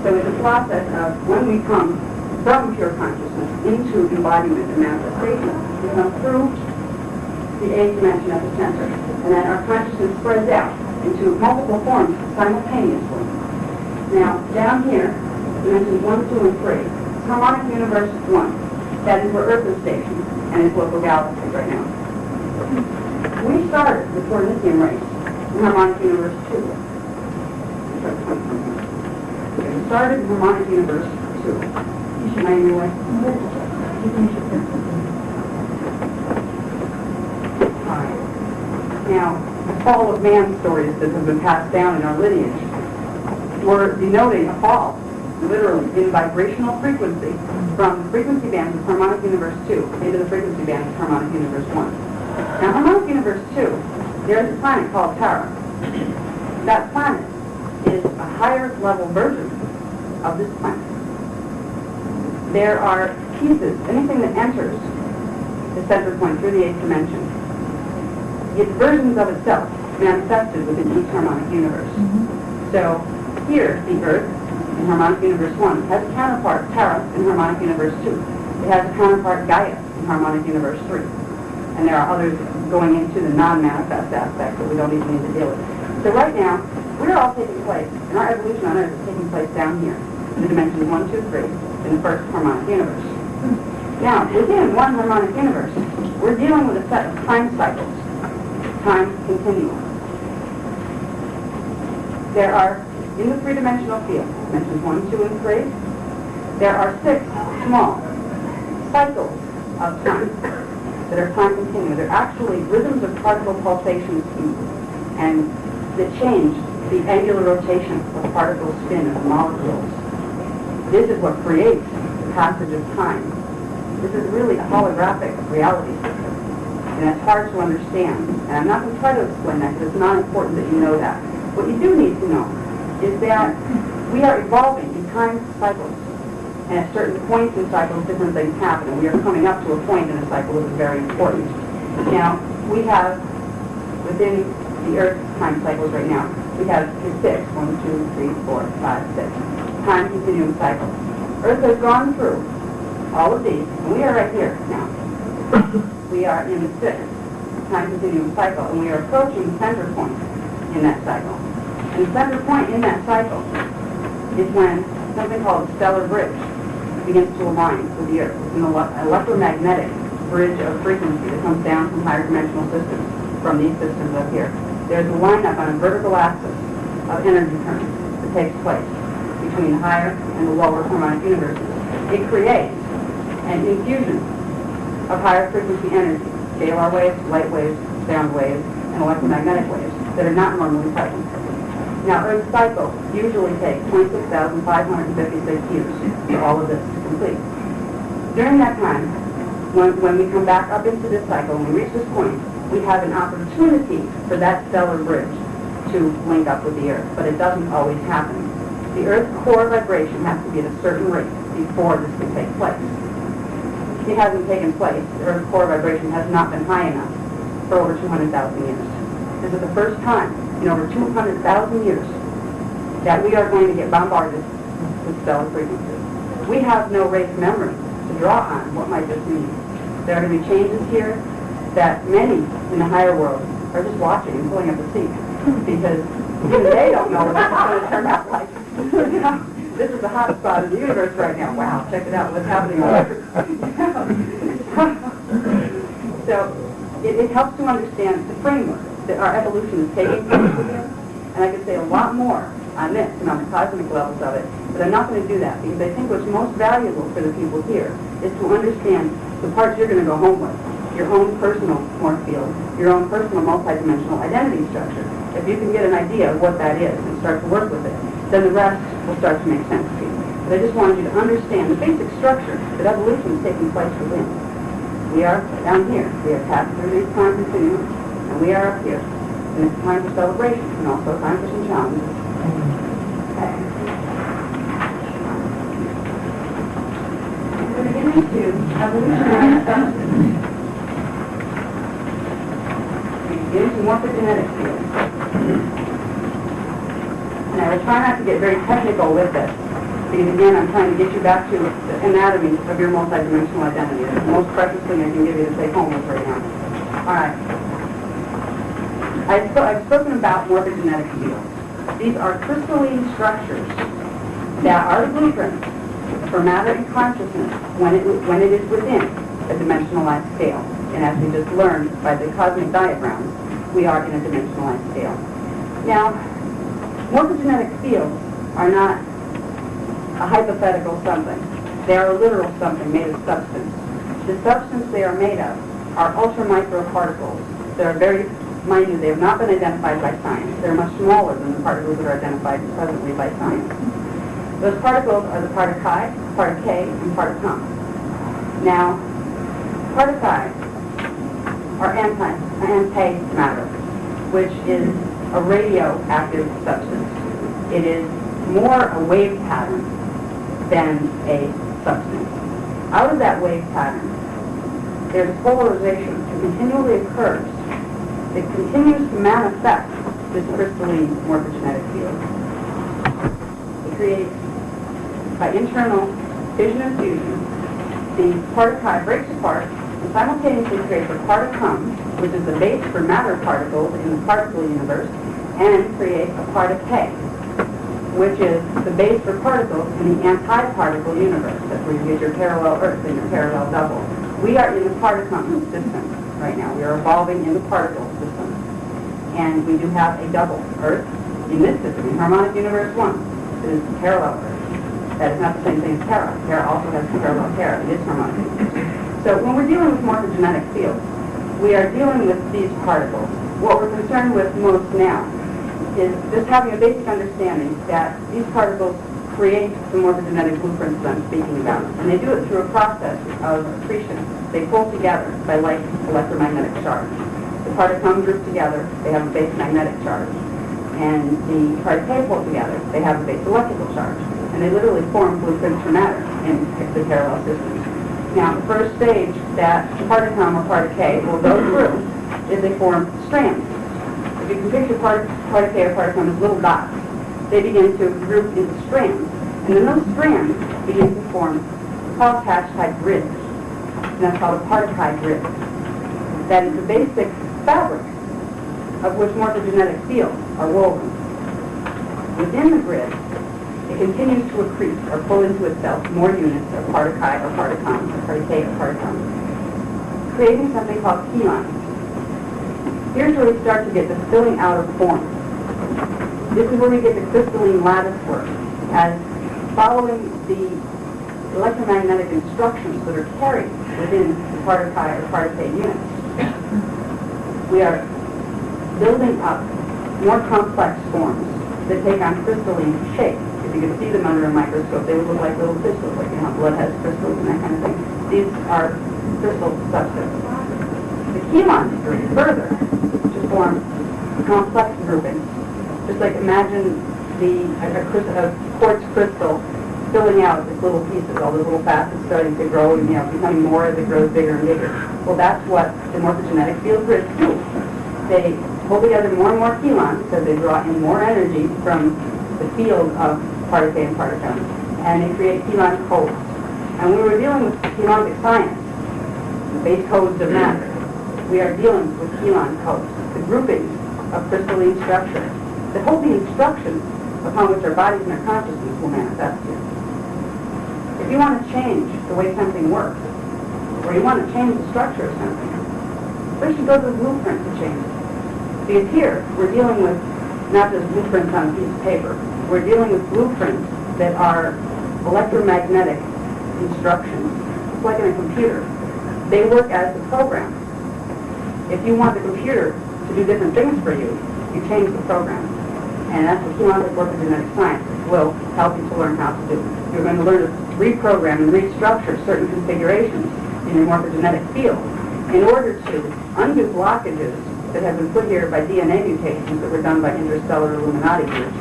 So it's a process of when we come from pure consciousness into embodiment and manifestation, we come through the 8th dimension at the center. And then our consciousness spreads out into multiple forms simultaneously. Now, down here, dimensions 1, 2, and 3, it's harmonic universe 1. That is where Earth is stationed and its local galaxies right now. We started the Coordinatean race in harmonic universe 2. We started in harmonic universe 2. Am I in your way? Now, the fall of man stories that have been passed down in our lineage were denoting a fall, literally, in vibrational frequency from the frequency bands of harmonic universe 2 into the frequency bands of harmonic universe 1. Now, harmonic universe 2, there's a planet called Tara. That planet is a higher level version of this planet. There are pieces, anything that enters the center point through the 8th dimension, it's versions of itself manifested within each harmonic universe. So here, the Earth in harmonic universe 1 has a counterpart, Tara, in harmonic universe 2. It has a counterpart, Gaia, in harmonic universe 3. And there are others going into the non-manifest aspect that we don't even need to deal with. So right now, we're all taking place, and our evolution on Earth is taking place down here, in the dimensions 1, 2, 3, in the first harmonic universe. Now, within one harmonic universe, we're dealing with a set of time cycles, time continuum. There are, in the 3-dimensional field, dimensions 1, 2, and 3, there are 6 small cycles of time that are time continuum. They're actually rhythms of particle pulsation speed, and that change the angular rotation of particle spin of molecules. This is what creates the passage of time. This is really a holographic reality system, and it's hard to understand. And I'm not going to try to explain that because it's not important that you know that. What you do need to know is that we are evolving in time cycles And at certain points in cycles, different things happen. And we are coming up to a point in a cycle that is very important. Now, we have, within the Earth's time cycles right now, we have six, 1, 2, 3, 4, 5, 6, time continuum cycles. Earth has gone through all of these, and we are right here now. We are in the sixth time continuum cycle, and we are approaching the center point in that cycle. And the center point in that cycle is when something called a stellar bridge begins to align with the Earth. It's an electromagnetic bridge of frequency that comes down from higher dimensional systems, from these systems up here. There's a lineup on a vertical axis of energy currents that takes place between the higher and the lower harmonic universes. It creates an infusion of higher frequency energy, scalar waves, light waves, sound waves, and electromagnetic waves that are not normally present. Now, Earth's cycle usually takes 26,556 years for all of this to complete. During that time, when we come back up into this cycle and we reach this point, we have an opportunity for that stellar bridge to link up with the Earth, but it doesn't always happen. The Earth's core vibration has to be at a certain rate before this can take place. It hasn't taken place. The Earth's core vibration has not been high enough for over 200,000 years. This is the first time in over 200,000 years that we are going to get bombarded with stellar frequencies. We have no race memory to draw on what might this mean. There are going to be changes here that many in the higher world are just watching and pulling up the seat because even they don't know what it's going to turn out like. You know, this is the hot spot in the universe right now. Wow, check it out, what's happening on Earth. So it helps to understand the framework that our evolution is taking place within. And I could say a lot more on this and on the cosmic levels of it, but I'm not going to do that because I think what's most valuable for the people here is to understand the parts you're going to go home with, your own personal morph field, your own personal multidimensional identity structure. If you can get an idea of what that is and start to work with it, then the rest will start to make sense to you. But I just wanted you to understand the basic structure that evolution is taking place within. We are down here. We have passed through these time continuums, and we are up here. And it's time for celebration and also time for some challenges. Okay. We're beginning to evolutionary substance. We begin to morphogenetic fields. And I will try not to get very technical with this, because again, I'm trying to get you back to the anatomy of your multidimensional identity. It's the most precious thing I can give you to take home with right now. All right. I've spoken about morphogenetic fields. These are crystalline structures that are the blueprint for matter and consciousness when it is within a dimensionalized scale. And as we just learned by the cosmic diagrams, we are in a dimensionalized scale. Now, morphogenetic fields are not a hypothetical something. They are a literal something made of substance. The substance they are made of are ultramicro particles that are very minute. They have not been identified by science. They're much smaller than the particles that are identified presently by science. Those particles are the particle chi, part K, and part cum. Now, part chi are antimatter, which is a radioactive substance. It is more a wave pattern than a substance. Out of that wave pattern, there's polarization that continually occurs that continues to manifest this crystalline morphogenetic field. It creates, by internal fission and fusion, the particle chi breaks apart and simultaneously creates a particum, which is the base for matter particles in the particle universe, and creates a particle K, which is the base for particles in the anti-particle universe. That's where you get your parallel Earth and your parallel double. We are in the particum system right now. We are evolving in the particle system. And we do have a double Earth in this system, in harmonic universe 1. It is parallel Earth. That is not the same thing as Terra. Terra also has parallel Terra. It is harmonic. So when we're dealing with morphogenetic fields, we are dealing with these particles. What we're concerned with most now is just having a basic understanding that these particles create the morphogenetic blueprints that I'm speaking about. And they do it through a process of accretion. They pull together by light electromagnetic charge. The particles group together, they have a base magnetic charge. And the particles pull together, they have a base electrical charge. And and they literally form blueprints for matter in the parallel systems. Now, the first stage that particom or part of K will go through is they form strands. If you can picture part of K or particom as little dots, they begin to group into strands. And then those strands begin to form crosshatch-type grids. And that's called a particide grid. That is the basic fabric of which morphogenetic fields are woven. Within the grid, it continues to accrete or pull into itself more units of part of chi or particom, or part of K or particom, creating something called keylontic. Here's where we start to get the filling out of form. This is where we get the crystalline lattice work, as following the electromagnetic instructions that are carried within the part of chi or part of K units. We are building up more complex forms that take on crystalline shape. If you can see them under a microscope, they would look like little crystals, like blood has crystals and that kind of thing. These are crystal substances. The keylontic goes further to form complex groupings. Just like imagine a quartz crystal filling out its little pieces, all the little facets starting to grow and becoming more as it grows bigger and bigger. Well, that's what the morphogenetic field grids do. They pull together more and more keylons because they draw in more energy from the field of part of K and particom, and they create keylon codes. And when we're dealing with keylontic science, the base codes of matter, we are dealing with keylon codes, the groupings of crystalline structure that hold the instructions upon which our bodies and our consciousness will manifest here. If you want to change the way something works, or you want to change the structure of something, first you go to the blueprint to change it. Because here, we're dealing with not just blueprints on a piece of paper. We're dealing with blueprints that are electromagnetic instructions. It's like in a computer. They work as the program. If you want the computer to do different things for you, you change the program. And that's what Keylontic morphogenetic science will help you to learn how to do. You're going to learn to reprogram and restructure certain configurations in your morphogenetic field in order to undo blockages that have been put here by DNA mutations that were done by interstellar Illuminati groups.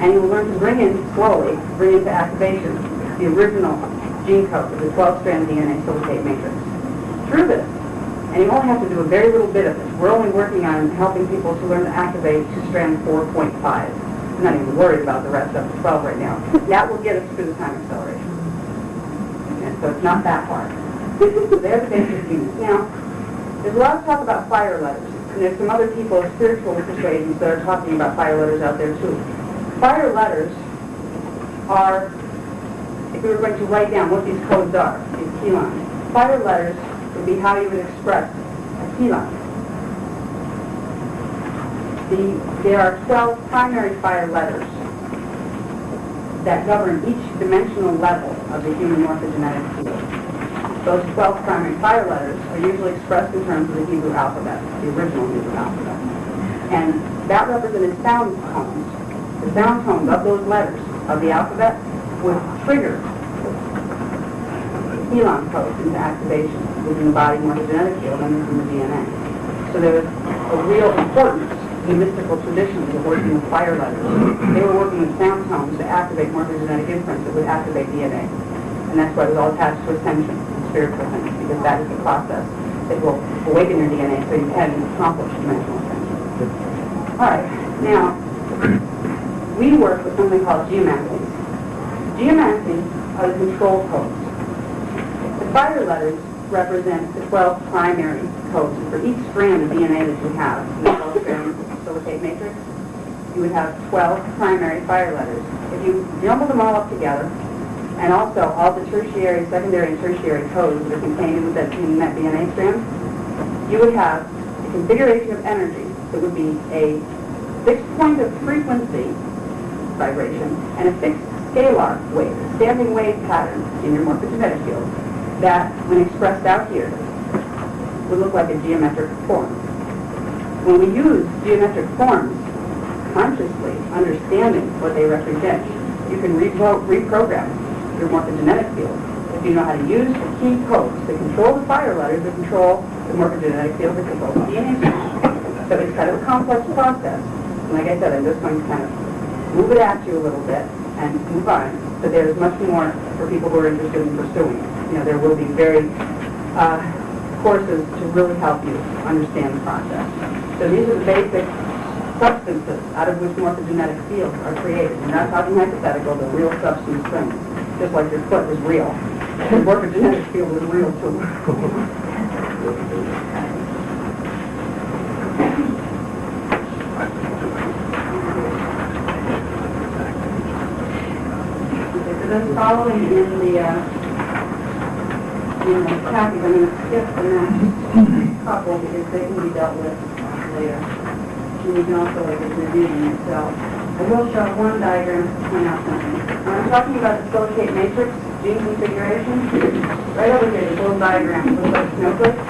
And you will learn to bring into activation the original gene code of the 12-strand DNA silicate matrix. Through this, and you only have to do a very little bit of it. We're only working on helping people to learn to activate strand 4.5. I'm not even worried about the rest up to 12 right now. That will get us through the time acceleration. And so it's not that hard. They're the basic units. Now, there's a lot of talk about fire letters, and there's some other people of spiritual persuasions that are talking about fire letters out there too. Fire letters are, if we were going to write down what these codes are, these keylons, fire letters would be how you would express a keylon. There are 12 primary fire letters that govern each dimensional level of the human morphogenetic field. Those 12 primary fire letters are usually expressed in terms of the Hebrew alphabet, the original Hebrew alphabet. And that represented sound tones. The sound tones of those letters of the alphabet would trigger Keylon codes into activation within the body morphogenetic field and within the DNA. So there was a real importance in the mystical traditions of working with fire letters. They were working with sound tones to activate morphogenetic imprints that would activate DNA. And that's why it was all attached to ascension and spiritual things, because that is the process that will awaken your DNA so you can accomplish dimensional ascension. All right, now, we work with something called geomancy. Geomancy are the control codes. The fire letters represent the 12 primary codes. And for each strand of DNA that you have, in the 12-strand silicate matrix, you would have 12 primary fire letters. If you jumble them all up together, and also all the tertiary, secondary, and tertiary codes that are contained in that DNA strand, you would have a configuration of energy that would be a fixed point of frequency vibration and a fixed scalar wave, a standing wave pattern in your morphogenetic field that, when expressed out here, would look like a geometric form. When we use geometric forms consciously, understanding what they represent, you can reprogram your morphogenetic field if you know how to use the key codes to control the fire letters that control the morphogenetic field that controls the DNA strand. So it's kind of a complex process. And like I said, I'm just going to kind of move it at you a little bit and move on. But there's much more for people who are interested in pursuing. You know, there will be very courses to really help you understand the process. So these are the basic substances out of which morphogenetic fields are created. We're not talking hypothetical, they're real substance things. Just like your foot is real. The morphogenetic field is real too. Then following in the package, I'm going to skip the next couple because they can be dealt with later. And you can also review them yourself. I will show one diagram to point out something. When I'm talking about the silicate matrix gene configuration, right over here, this little diagram looks like a snowflake.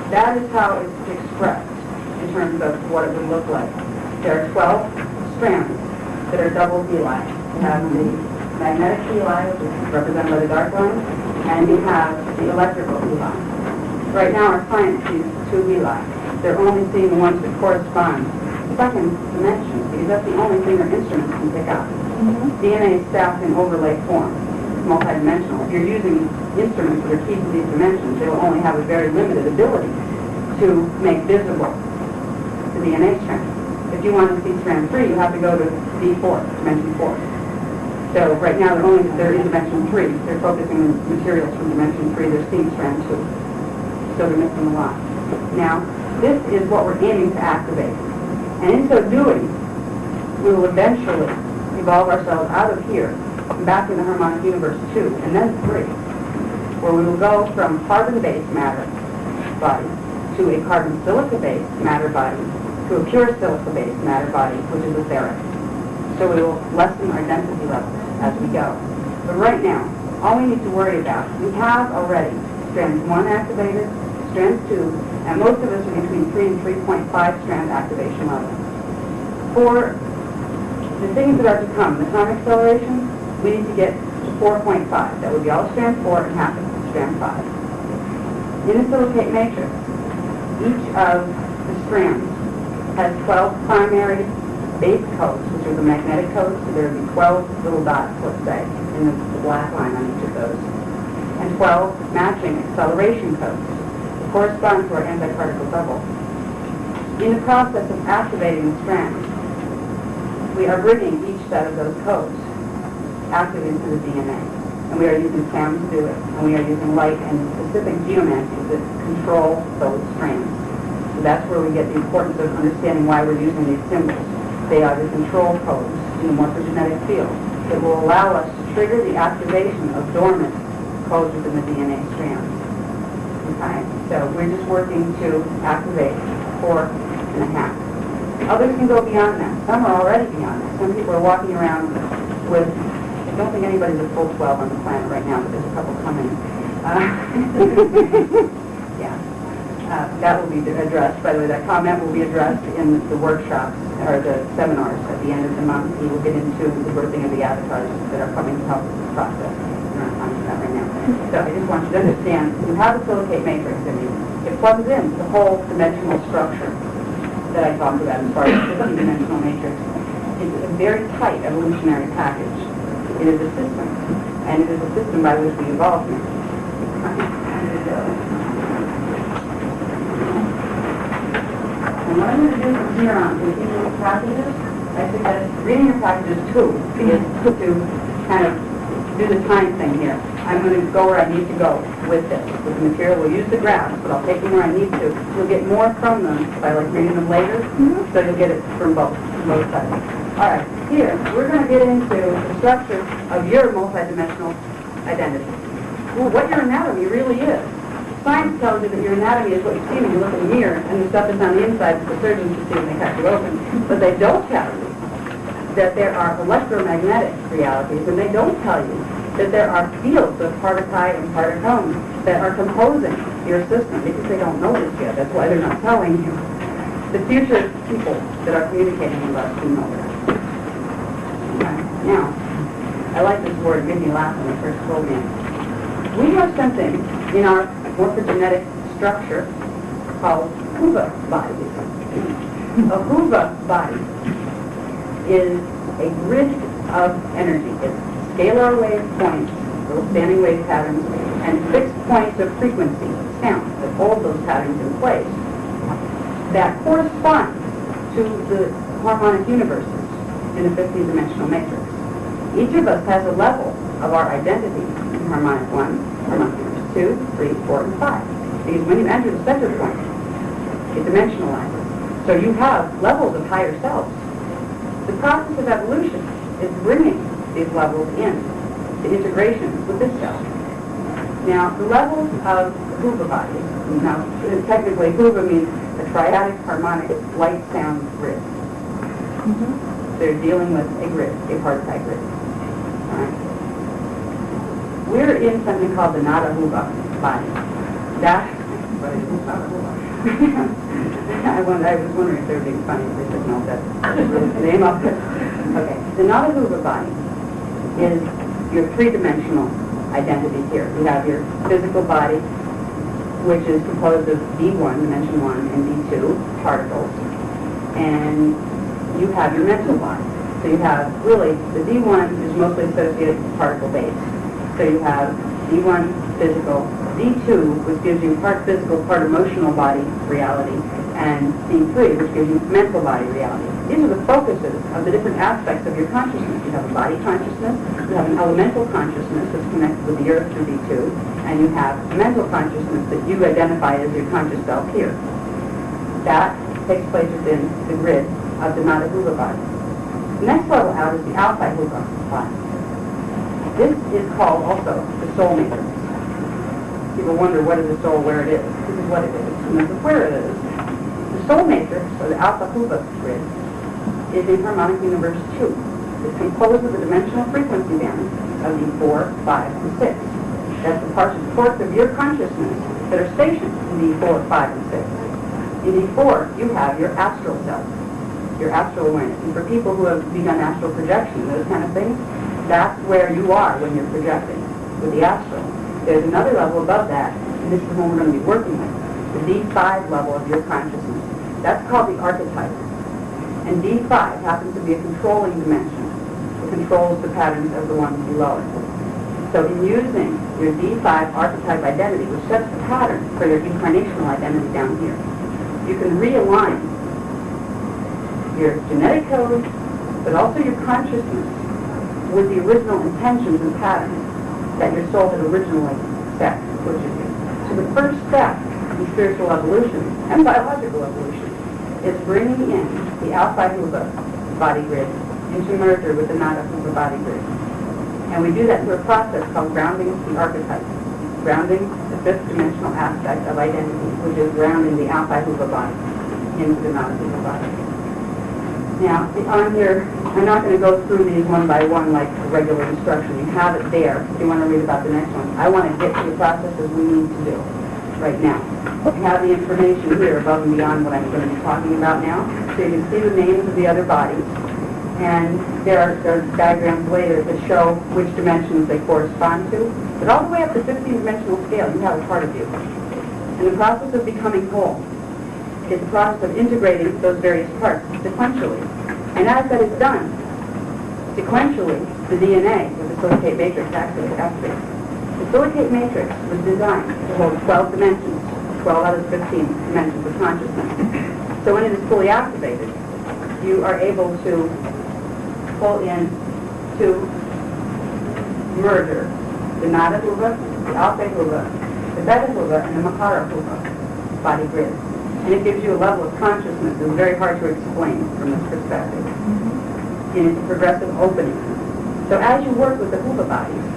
That is how it's expressed in terms of what it would look like. There are 12 strands that are double villi. You have the magnetic villi, which is represented by the dark line, and you have the electrical villi. Right now, our science uses 2 villi. They're only seeing the ones that correspond to second dimension, because that's the only thing their instruments can pick up. DNA is stacked in overlay form. It's multidimensional. If you're using instruments that are key to these dimensions, they will only have a very limited ability to make visible the DNA strand. If you want to see strand 3, you have to go to D4, dimension 4. So right now they're in dimension 3. They're focusing on materials from dimension 3. They're seeing strand 2. So they're missing a lot. Now, this is what we're aiming to activate. And in so doing, we will eventually evolve ourselves out of here and back into harmonic universe 2, and then 3, where we will go from carbon-based matter body to a carbon silica-based matter body to a pure silica-based matter body, which is etheric. So we will lessen our density levels as we go. But right now, all we need to worry about, we have already strands 1 activated, strands 2, and most of us are between 3 and 3.5 strand activation levels. For the things that are to come, the time acceleration, we need to get to 4.5. That would be all strand 4 and half of strand 5. In the silicate matrix, each of the strands has 12 primary base codes, which are the magnetic codes. So there would be 12 little dots, let's say, in the black line on each of those, and 12 matching acceleration codes that correspond to our antiparticle bubble. In the process of activating the strands, we are bringing each set of those codes active into the DNA. And we are using sound to do it. And we are using light and specific geomancies that control those strands. So that's where we get the importance of understanding why we're using these symbols. They are the control codes in the morphogenetic field that will allow us to trigger the activation of dormant codes within the DNA strands. Okay? So we're just working to activate 4.5. Others can go beyond that. Some are already beyond that. Some people are walking around with, I don't think anybody's a full 12 on the planet right now, but there's a couple coming. Yeah. That will be addressed. By the way, that comment will be addressed in the workshops or the seminars at the end of the month. We will get into the birthing of the avatars that are coming to help with this process. We're not talking about right now. So I just want you to understand, you have a silicate matrix in you. It plugs in the whole dimensional structure that I talked about as far as the 15-dimensional matrix. It's a very tight evolutionary package. It is a system, and it is a system by which we evolve here. And what I'm going to do from here on, with these packages, I suggest reading your packages too, because to kind of do the time thing here. I'm going to go where I need to go with this. With the material, we'll use the graphs, but I'll take them where I need to. You'll get more from them by reading them later, so you'll get it from both sides. All right, here, we're going to get into the structure of your multidimensional identity. Well, what your anatomy really is. Science tells you that your anatomy is what you see when you look in the mirror, and the stuff that's on the inside that the surgeons can see when they cut you open. But they don't tell you that there are electromagnetic realities, and they don't tell you that there are fields of particle and particles that are composing your system, because they don't know this yet. That's why they're not telling you. The future people that are communicating with us do know that. Okay. Now, I like this word, it made me laugh when I first told you. We have something in our morphogenetic structure called Huva bodies. A Huva body is a grid of energy. It's scalar wave points, little standing wave patterns, and fixed points of frequency, sound, that hold those patterns in place, that correspond to the harmonic universes in the 15-dimensional matrix. Each of us has a level of our identity in harmonic 1, harmonic universe 2, 3, 4, and 5. Because when you enter the center point, it dimensionalizes. So you have levels of higher selves. The process of evolution is bringing these levels in, the integration with this self. Now, the levels of Huba bodies, now technically Huba means a triadic harmonic light sound grid. They're dealing with a grid, a particle grid. All right. We're in something called the Nada Huba body. That, what is Nada Huba? I was wondering if they were being funny. They said, no, that's really the name of it. Okay, the Nada Huba body is your three-dimensional identity here. You have your physical body, which is composed of D1, dimension 1, and D2 particles. And you have your mental body. So you have, really, the D1 is mostly associated with particle base. So you have D1 physical, D2, which gives you part physical, part emotional body reality, and D3, which gives you mental body reality. These are the focuses of the different aspects of your consciousness. You have a body consciousness, you have an elemental consciousness that's connected with the earth through D2, and you have mental consciousness that you identify as your conscious self here. That takes place within the grid of the Nada Huba body. The next level out is the Alpha Huba body. This is called also the soul matrix. People wonder what is the soul, where it is. This is what it is, and this is where it is. The soul matrix, or the Alpha Huba grid, is in harmonic universe 2. It's composed of the dimensional frequency bands of D4, 5, and 6. That's the parts of your consciousness that are stationed in D4, 5, and 6. In D4, you have your astral self, your astral awareness. And for people who have begun astral projection, those kind of things, that's where you are when you're projecting with the astral. There's another level above that, and this is the one we're going to be working with, the D5 level of your consciousness. That's called the archetype. And D5 happens to be a controlling dimension. It controls the patterns of the ones below it. So in using your D5 archetype identity, which sets the pattern for your incarnational identity down here, you can realign your genetic code, but also your consciousness with the original intentions and patterns that your soul had originally set, which is you. So the first step in spiritual evolution and biological evolution is bringing in the Alpha Huba body grid into merger with the Nada Huba body grid. And we do that through a process called grounding the archetype, grounding the fifth dimensional aspect of identity, which is grounding the Alpha Huba body into the Nada Huba body. Now, on here, I'm not going to go through these one by one like a regular instruction. You have it there if you want to read about the next one. I want to get to the processes we need to do right now. You have the information here above and beyond what I'm going to be talking about now. So you can see the names of the other bodies. And there are diagrams later that show which dimensions they correspond to. But all the way up to 15-dimensional scale, you have a part of you. And the process of becoming whole is the process of integrating those various parts sequentially. And as that is done, sequentially, the DNA, or the silicate matrix, activates. The silicate matrix was designed to hold 12 dimensions, 12 out of 15 dimensions of consciousness. So when it is fully activated, you are able to pull in to merger the Nada Huba, the Alpha Huba, the Beta Huba, and the Makara Huba body grid. And it gives you a level of consciousness that's very hard to explain from this perspective. And it's a progressive opening. So as you work with the Huba bodies,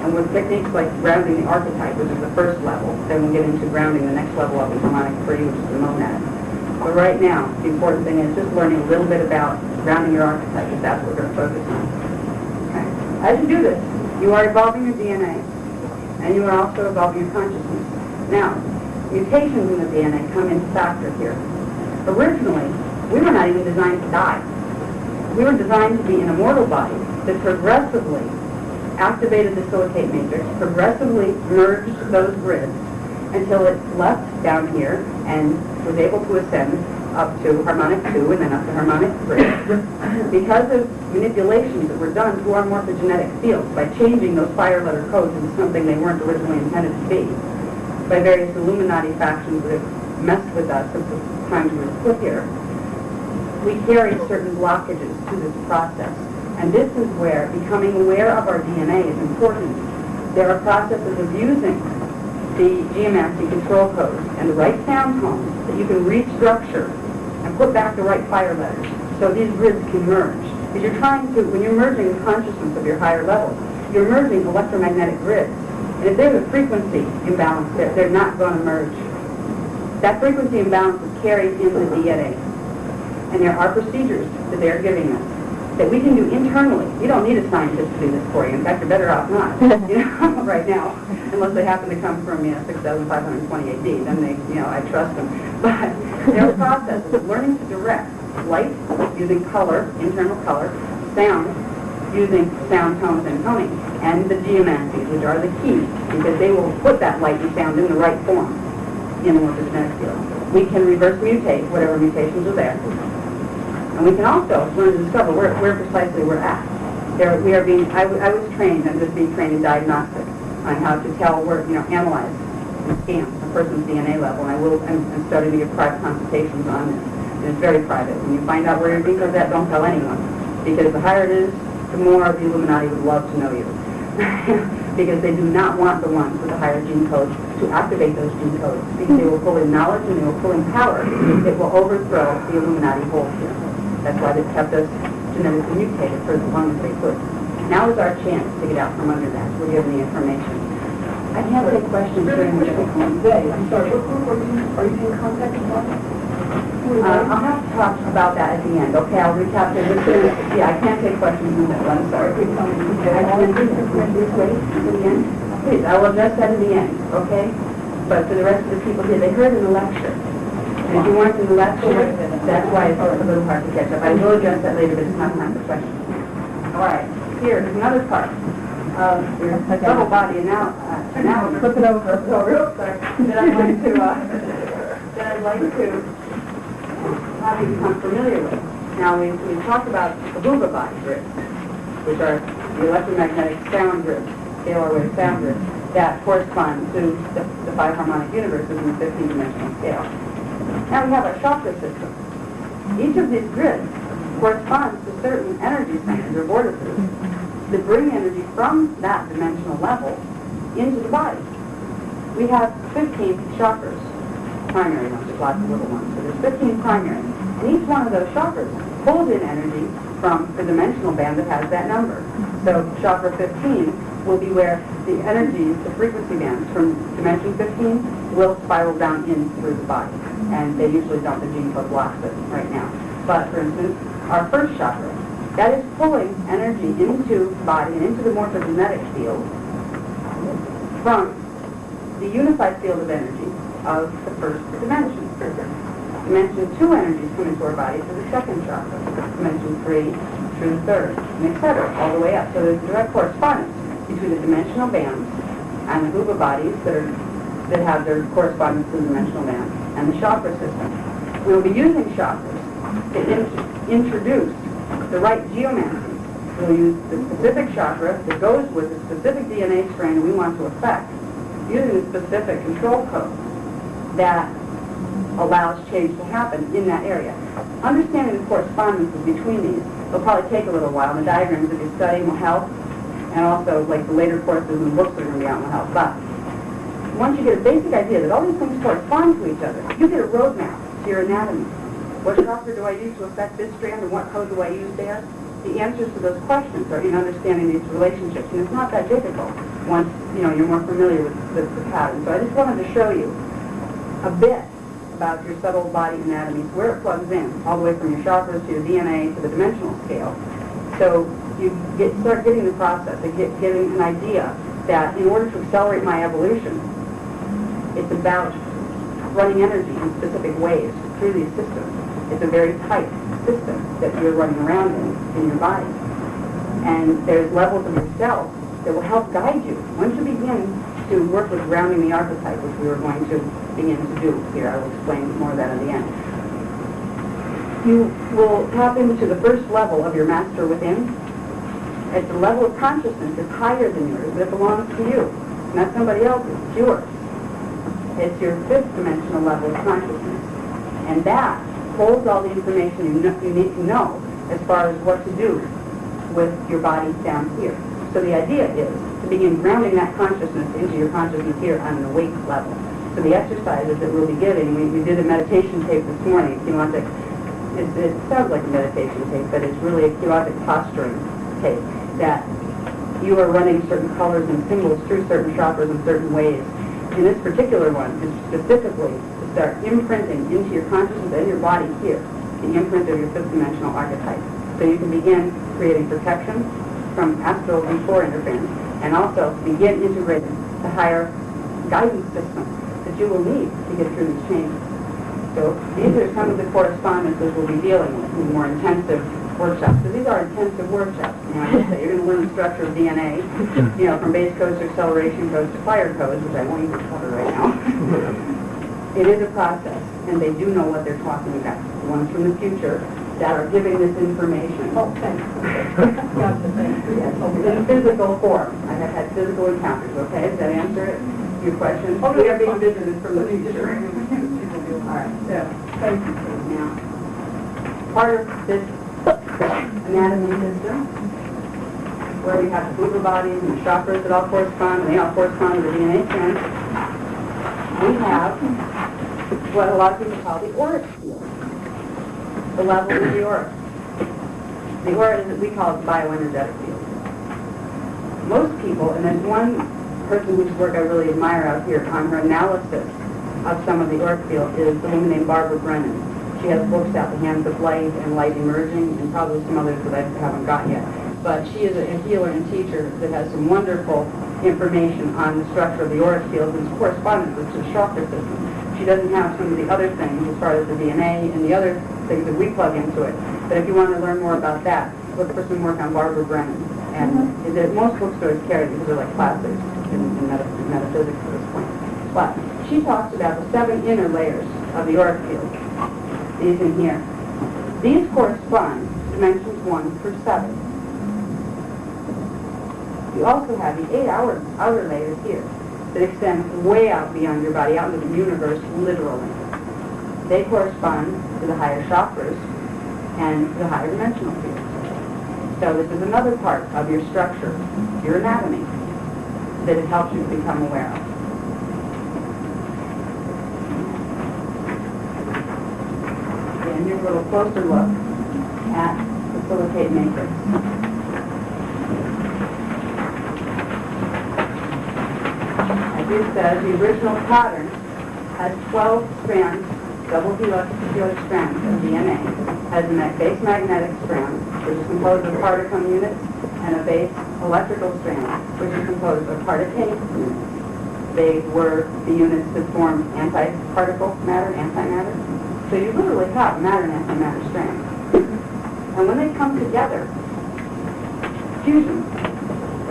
and with techniques like grounding the archetype, which is the first level, then we'll get into grounding the next level of the harmonic 3, which is the monad. But right now, the important thing is just learning a little bit about grounding your archetype, if that's what we're going to focus on. Okay. As you do this, you are evolving your DNA, and you are also evolving your consciousness. Now, mutations in the DNA come into factor here. Originally, we were not even designed to die. We were designed to be an immortal body that progressively activated the silicate matrix, progressively merged those grids until it left down here and was able to ascend up to harmonic 2 and then up to harmonic 3. Because of manipulations that were done to our morphogenetic fields by changing those fire letter codes into something they weren't originally intended to be, by various Illuminati factions that have messed with us since the time we were put here, we carry certain blockages to this process. And this is where becoming aware of our DNA is important. There are processes of using the geomancy control codes and the right sound tones that you can restructure and put back the right fire letters so these grids can merge. Because you're trying to, when you're merging the consciousness of your higher levels, you're merging electromagnetic grids. And if there's a frequency imbalance there, they're not going to merge. That frequency imbalance is carried in the DNA. And there are procedures that they're giving us that we can do internally. You don't need a scientist to do this for you. In fact, you're better off not, right now, unless they happen to come from, 6,520 AD. Then they, I trust them. But there are processes of learning to direct light using color, internal color, sound using sound tones and toning, and the geomancies, which are the keys, because they will put that light and sound in the right form in the morphogenetic field. We can reverse mutate whatever mutations are there. And we can also learn to discover where precisely we're at. I was trained, I'm just being trained in diagnostics on how to tell analyze and scan a person's DNA level. And I'm starting to give private consultations on this. And it's very private. When you find out where your gene code's at, don't tell anyone. Because the higher it is, the more the Illuminati would love to know you. Because they do not want the ones with the higher gene codes to activate those gene codes. Because they will pull in knowledge and they will pull in power that will overthrow the Illuminati hold here. That's why they've kept us genetically mutated for as long as they could. Now is our chance to get out from under that. We're given the information. I can't take questions during the day. I'm sorry, what group are you in contact with? I'll have to talk about that at the end. Okay, I'll recap it. I can't take questions in the middle. I'm sorry. I can't do this way to the end. Please, I will address that in the end, okay? But for the rest of the people here, they heard in the lecture. And if you weren't in the lecture, that's why it's a little hard to catch up. I will address that later, but it's not time for questions. All right, here's another part of your subtle body analysis. Flip it over. Oh, real quick, that I'd like to have you become familiar with. Now, we talked about the Hoover body grids, which are the electromagnetic sound grids, scalar wave sound grids, that correspond to the 5 harmonic universes in the 15-dimensional scale. Now we have our chakra system. Each of these grids corresponds to certain energy centers or vortices that bring energy from that dimensional level into the body. We have 15 chakras, primary ones, there's lots of little ones, so there's 15 primary. And each one of those chakras pulls in energy from the dimensional band that has that number. So chakra 15 will be where the energies, the frequency bands from dimension 15 will spiral down in through the body. And they usually don't, the gene code blocks it right now. But for instance, our first chakra, that is pulling energy into the body and into the morphogenetic field from the unified field of energy of the first dimension. Dimension 2 energies come into our body through the second chakra. Dimension 3 through the third, and etc., all the way up. So there's a direct correspondence between the dimensional bands and the Hoover bodies that have their correspondence to the dimensional band and the chakra system. We'll be using chakras to introduce the right geomancy. We'll use the specific chakra that goes with the specific DNA strain we want to affect, using the specific control code that allows change to happen in that area. Understanding the correspondences between these will probably take a little while. The diagrams that you're studying will help, and also like the later courses and books that are going to be out will help. But once you get a basic idea that all these things correspond to each other, you get a roadmap to your anatomy. What chakra do I use to affect this strand, and what code do I use there? The answers to those questions are in understanding these relationships, and it's not that difficult once you're more familiar with the pattern. So I just wanted to show you a bit about your subtle body anatomy, where it plugs in, all the way from your chakras to your DNA to the dimensional scale. So you start getting the process and getting an idea that in order to accelerate my evolution, it's about running energy in specific ways through these systems. It's a very tight system that you're running around in your body. And there's levels of yourself that will help guide you. Once you begin to work with grounding the archetype, which we were going to begin to do here, I will explain more of that at the end. you will tap into the first level of your master within. At the level of consciousness is higher than yours, but it belongs to you, not somebody else's. It's yours. It's your fifth dimensional level of consciousness. And that holds all the information you need to know as far as what to do with your body down here. So the idea is to begin grounding that consciousness into your consciousness here on an awake level. So the exercises that we'll be giving, we did a meditation tape this morning, Keylontic. It sounds like a meditation tape, but it's really a Keylontic posturing tape, that you are running certain colors and symbols through certain chakras in certain ways. In this particular one, is specifically to start imprinting into your consciousness and your body here, the imprint of your fifth dimensional archetype. So you can begin creating protection from astral V4 interference, and also begin integrating the higher guidance system that you will need to get through these changes. So these are some of the correspondences we'll be dealing with in more intensive workshops. So these are intensive workshops. You know, you're going to learn the structure of DNA, you know, from base codes to acceleration codes to fire codes, which I won't even cover right now. It is a process, and they do know what they're talking about. The ones from the future that are giving this information. Oh, thanks. Yes, in physical form. I have had physical encounters, okay? Does that answer it? Your question? Oh, We are being visited from the future. All All right, so, thank you. Now, part of this anatomy system, where we have the Buddha bodies and the chakras that all correspond, and they all correspond to the DNA strands, we have what a lot of people call the auric field. The level of the aura. The aura is, we call it the bioenergetic field. Most people, and there's one person whose work I really admire out here on her analysis of some of the auric field, is the woman named Barbara Brennan. She has books out, The Hands of Light and Light Emerging, and probably some others that I haven't got yet. But she is a healer and teacher that has some wonderful information on the structure of the auric field and its correspondences to the chakra system. She doesn't have some of the other things as far as the DNA and the other things that we plug into it. But if you want to learn more about that, look for some work on Barbara Brennan. And most bookstores carry these, because they're like classics in metaphysics at this point. But she talks about the 7 inner layers of the auric field. These in here. These correspond to dimensions 1 through 7. You also have the 8 outer layers here that extend way out beyond your body, out into the universe, literally. They correspond to the higher chakras and to the higher dimensional fields. So this is another part of your structure, your anatomy, that it helps you to become aware of. And here's a little closer look at the silicate matrix. As you said, the original pattern has 12 strands, double helix strands of DNA, has a base magnetic strand, which is composed of particum units, and a base electrical strand, which is composed of particle units. They were the units that form anti-particle matter, antimatter. So you literally have matter and antimatter strands. And when they come together, fusion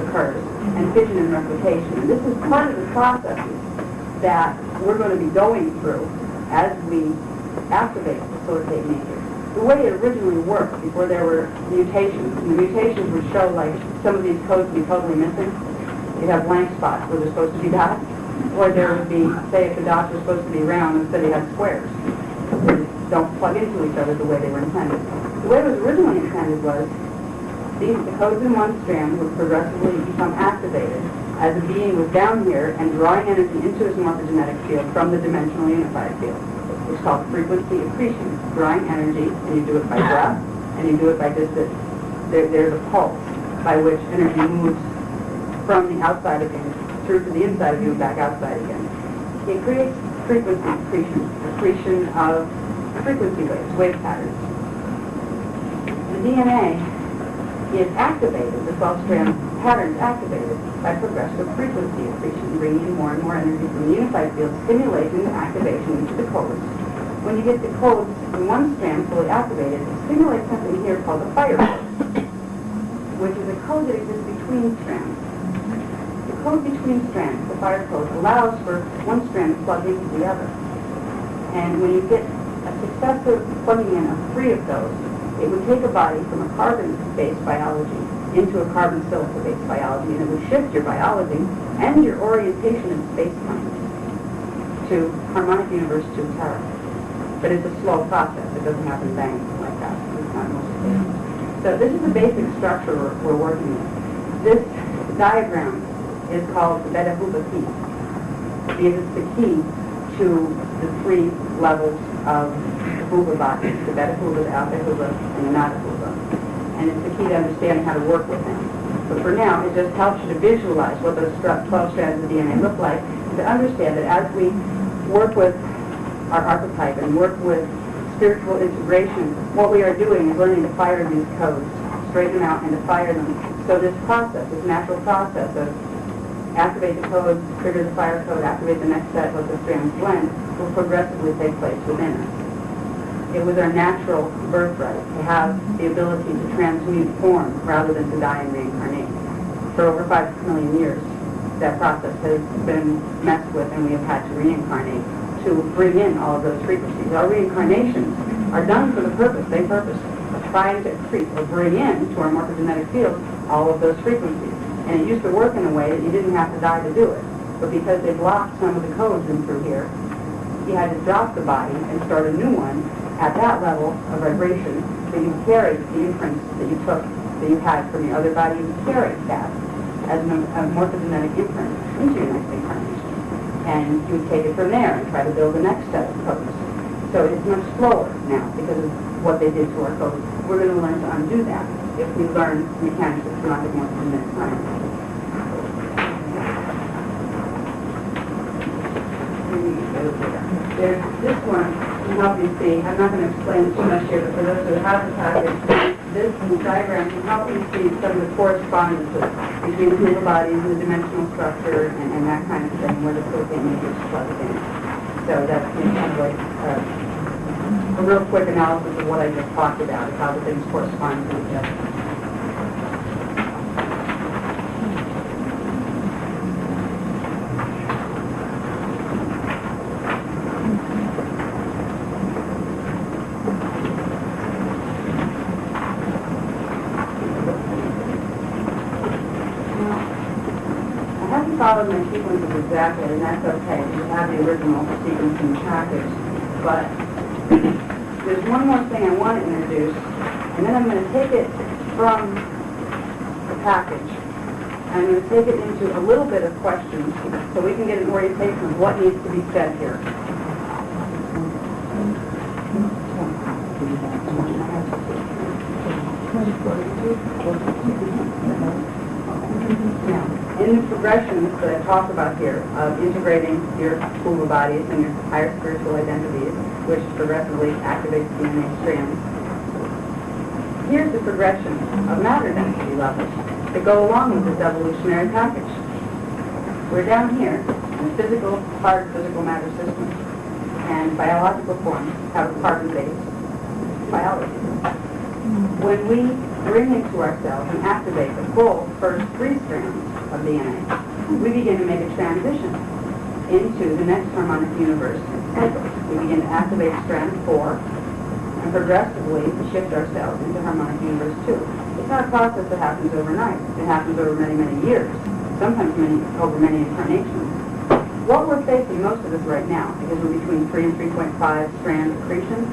occurs, and fission and replication. And this is part of the processes that we're going to be going through as we activate the silicate matrix. The way it originally worked before there were mutations, and the mutations would show like some of these codes be totally missing. You'd have blank spots where they're supposed to be dots, or there would be, say if the dots are supposed to be round, instead you have squares. They don't plug into each other the way they were intended. The way it was originally intended was the codes in one strand would progressively become activated as a being was down here and drawing energy into his morphogenetic field from the dimensional unified field. It's called frequency accretion, drawing energy, and you do it by breath, and you do it by just this. There's a pulse by which energy moves from the outside of you through to the inside of you and back outside again. It creates frequency accretion of frequency waves, wave patterns. The DNA is activated, the 12-strand pattern is activated by progressive frequency accretion, bringing in more and more energy from the unified field, stimulating the activation into the codes. When you get the codes in one strand fully activated, it stimulates something here called the fire code, which is a code that exists between strands. The code between strands, the fire code, allows for one strand to plug into the other. And when you get a successive plugging in of 3 of those, it would take a body from a carbon-based biology into a carbon-silica-based biology, and it would shift your biology and your orientation in space-time to harmonic universe to Terra. But it's a slow process. It doesn't happen bang like that. It's not most cases. So this is the basic structure we're working with. This diagram is called the Beta Huba key, because it's the key to the 3 levels of the Huba bodies, the Beta Huba, the Alpha Huba, and the Nada Huba. And it's the key to understanding how to work with them. But for now, it just helps you to visualize what those 12 strands of DNA look like, and to understand that as we work with our archetype and work with spiritual integration, what we are doing is learning to fire these codes, straighten them out and to fire them. So this process, this natural process of activate the code, trigger the fire code, activate the next set, let the strands blend, will progressively take place within us. It was our natural birthright to have the ability to transmute form rather than to die and reincarnate. For over 5 million years, that process has been messed with, and we have had to reincarnate to bring in all of those frequencies. Our reincarnations are done for the purpose, same purpose, of trying to accrete or bring in to our morphogenetic field all of those frequencies. And it used to work in a way that you didn't have to die to do it. But because they blocked some of the codes in through here, you had to drop the body and start a new one at that level of vibration, that you carried the imprints that you took, that you had from your other body, you carried that as a morphogenetic imprint into your next incarnation. And you would take it from there and try to build the next set of codes. So it's much slower now because of what they did to our codes. We're going to learn to undo that if we learn mechanics of Keylontic morphogenetic science. There's this one to help you see. I'm not going to explain too much here, but for those who have the package, this diagram can help you see some of the correspondences between the human bodies and the dimensional structure and that kind of thing, where the silicate matrix plugs in. So that's kind of like a real quick analysis of what I just talked about, of how the things correspond to each other. Followed my sequences exactly, and that's okay. You have the original sequence in the package. But there's one more thing I want to introduce, and then I'm going to take it from the package, and I'm going to take it into a little bit of questions so we can get an orientation of what needs to be said here. Now, in the progressions that I talked about here of integrating your Huba bodies and your higher spiritual identities, which progressively activates DNA strands, here's the progression of matter density levels that go along with this evolutionary package. We're down here in the physical, hard physical matter system, and biological forms have a carbon-based biology. When we bring into ourselves and activate the full first 3 strands of DNA, we begin to make a transition into the next harmonic universe cycle. We begin to activate strand 4 and progressively shift ourselves into harmonic universe 2. It's not a process that happens overnight. It happens over many, many years, sometimes over many incarnations. What we're facing, most of us right now, because we're between 3 and 3.5 strand accretion,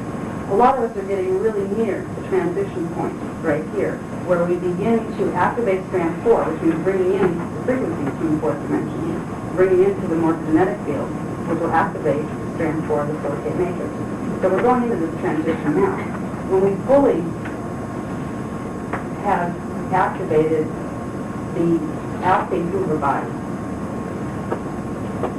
a lot of us are getting really near the transition point right here, where we begin to activate strand 4, which means bringing in the frequencies from the 4th dimension, bringing into the morphogenetic field, which will activate strand 4 of the silicate matrix. So we're going into this transition now. When we fully have activated the alpha Huba body,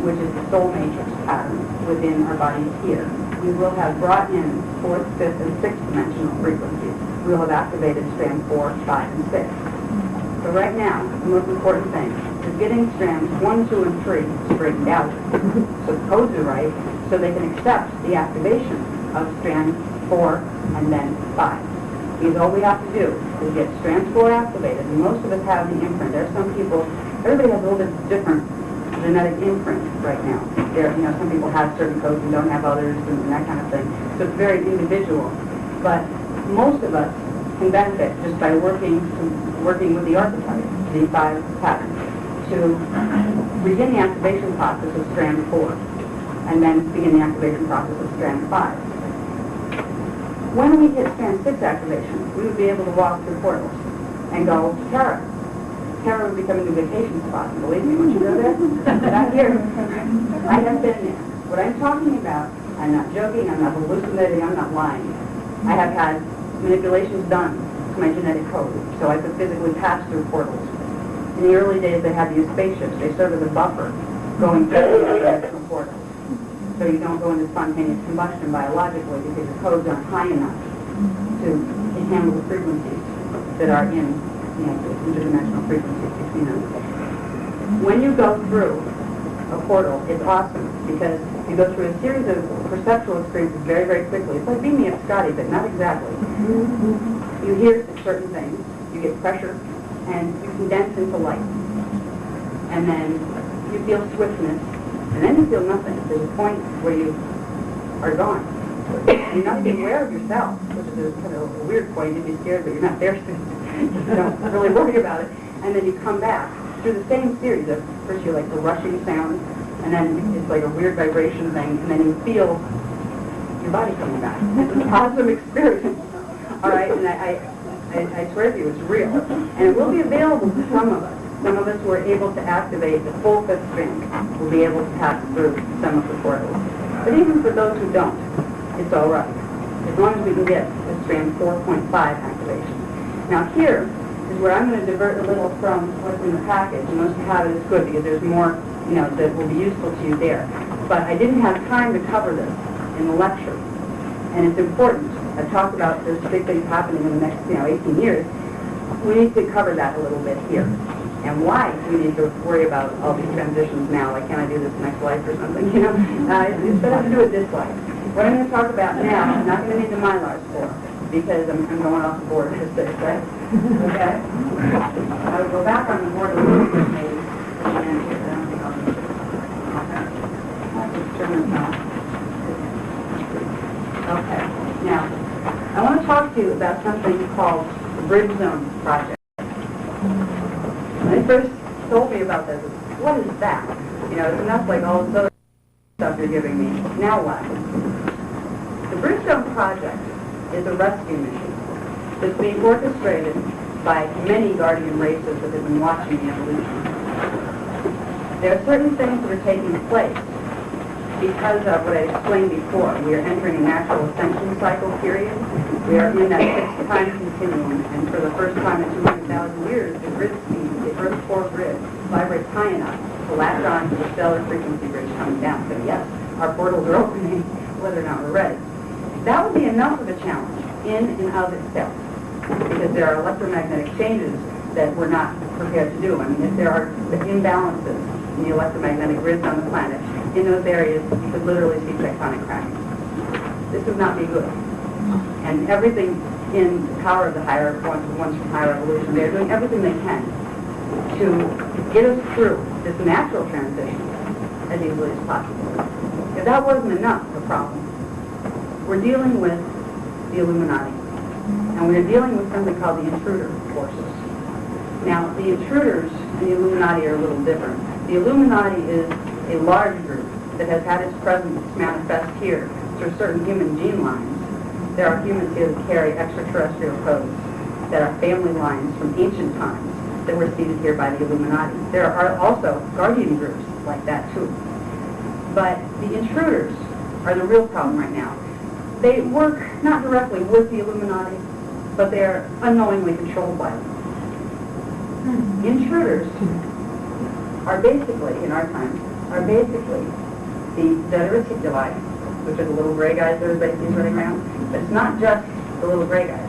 which is the soul matrix pattern within our bodies here, we will have brought in 4th, 5th, and 6th dimensional frequencies. We'll have activated strand 4, 5, and 6. So right now, the most important thing is getting strands 1, 2, and 3 straightened out, so the codes are right, so they can accept the activation of strand 4 and then 5. Because all we have to do is get strand 4 activated, and most of us have the imprint. There are some people, everybody has a little bit different genetic imprint right now. There, some people have certain codes and don't have others, and that kind of thing. So it's very individual. But most of us can benefit just by working with the archetype, the 5 pattern, to begin the activation process of strand 4, and then begin the activation process of strand 5. When we hit strand 6 activation, we would be able to walk through portals and go to Terra. Terra would become a new vacation spot. And believe me, once you go there, back here, I have been there. What I'm talking about, I'm not joking, I'm not hallucinating, I'm not lying. I have had manipulations done to my genetic code, so I could physically pass through portals. In the early days, they had these spaceships. They serve as a buffer going through the dimensional portals. So you don't go into spontaneous combustion biologically because the codes aren't high enough to handle the frequencies that are in the interdimensional frequencies between them. When you go through a portal, it's awesome because you go through a series of perceptual experiences very, very quickly. It's like beaming up Scotty, but not exactly. You hear certain things, you get pressure, and you condense into light. And then you feel swiftness, and then you feel nothing. There's a point where you are gone. You're not even aware of yourself, which is kind of a weird point. You'd be scared, but you're not there, so you don't really worry about it. And then you come back through the same series of, first you're like the rushing sound, and then it's like a weird vibration thing, and then you feel your body coming back. It's an awesome experience. All right, and I swear to you, it's real. And it will be available to some of us. Some of us who are able to activate the full 5th strand will be able to pass through some of the portals. But even for those who don't, it's all right, as long as we can get the strand 4.5 activation. Now here is where I'm going to divert a little from what's in the package, and once you have it, it's good because there's more, that will be useful to you there. But I didn't have time to cover this in the lecture, and it's important. I've talked about there's big things happening in the next, 18 years. We need to cover that a little bit here. And why we need to worry about all these transitions now, like can I do this next life or something, it's better to do it this life. What I'm going to talk about now, I'm not going to need the Mylars for, because I'm going off the board for 6, right? Okay? I will go back on the board a little bit, maybe, and I don't think I'll need it. Okay. I'll just turn this on. Okay. Now, I want to talk to you about something called the Bridge Zone Project. When they first told me about this, what is that? It's enough like all this other stuff you're giving me. Now what? The Bridge Zone Project is a rescue mission that's being orchestrated by many guardian races that have been watching the evolution. There are certain things that are taking place because of what I explained before. We are entering a natural ascension cycle period. We are in that 6th time continuum, and for the first time in 200,000 years, the grid speed, the Earth's core grid, vibrates high enough to latch on to the stellar frequency bridge coming down. So yes, our portals are opening, whether or not we're ready. That would be enough of a challenge in and of itself, because there are electromagnetic changes that we're not prepared to do. I mean, if there are imbalances in the electromagnetic grids on the planet, in those areas, you could literally see tectonic cracking. This would not be good. And everything in the power of the higher ones from higher evolution, they're doing everything they can to get us through this natural transition as easily as possible. If that wasn't enough of a problem, we're dealing with the Illuminati. And we're dealing with something called the intruder forces. Now, the intruders and the Illuminati are a little different. The Illuminati is a large group that has had its presence manifest here through certain human gene lines. There are humans here that carry extraterrestrial codes that are family lines from ancient times that were seeded here by the Illuminati. There are also guardian groups like that too. But the intruders are the real problem right now. They work not directly with the Illuminati, but they are unknowingly controlled by them. Intruders are basically, in our time, the zeta reticuli, which are the little gray guys that everybody sees running around. But it's not just the little gray guys.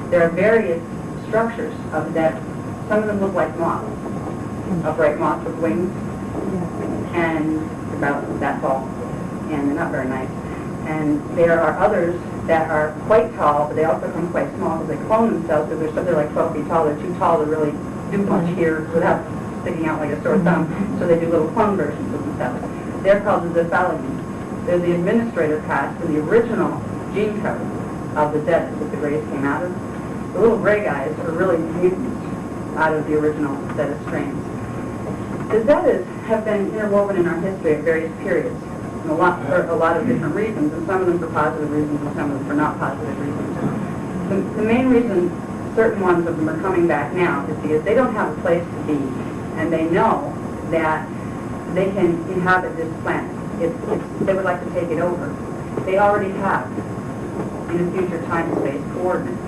There are various structures of that. Some of them look like moths, upright moths with wings, and about that tall, and they're not very nice. And there are others that are quite tall, but they also become quite small because they clone themselves because they're like 12 feet tall. They're too tall to really do much here without sticking out like a sore thumb, so they do little clone versions of themselves. They're called the Zephalians. They're the administrator caste in the original gene code of the Zetas that the Greys came out of. The little gray guys are really mutants out of the original Zeta strains. The Zetas have been interwoven in our history at various periods, and for a lot of different reasons, and some of them for positive reasons and some of them for not positive reasons. The main reason certain ones of them are coming back now is because they don't have a place to be, and they know that they can inhabit this planet. They would like to take it over. They already have, in a future time-space coordinate.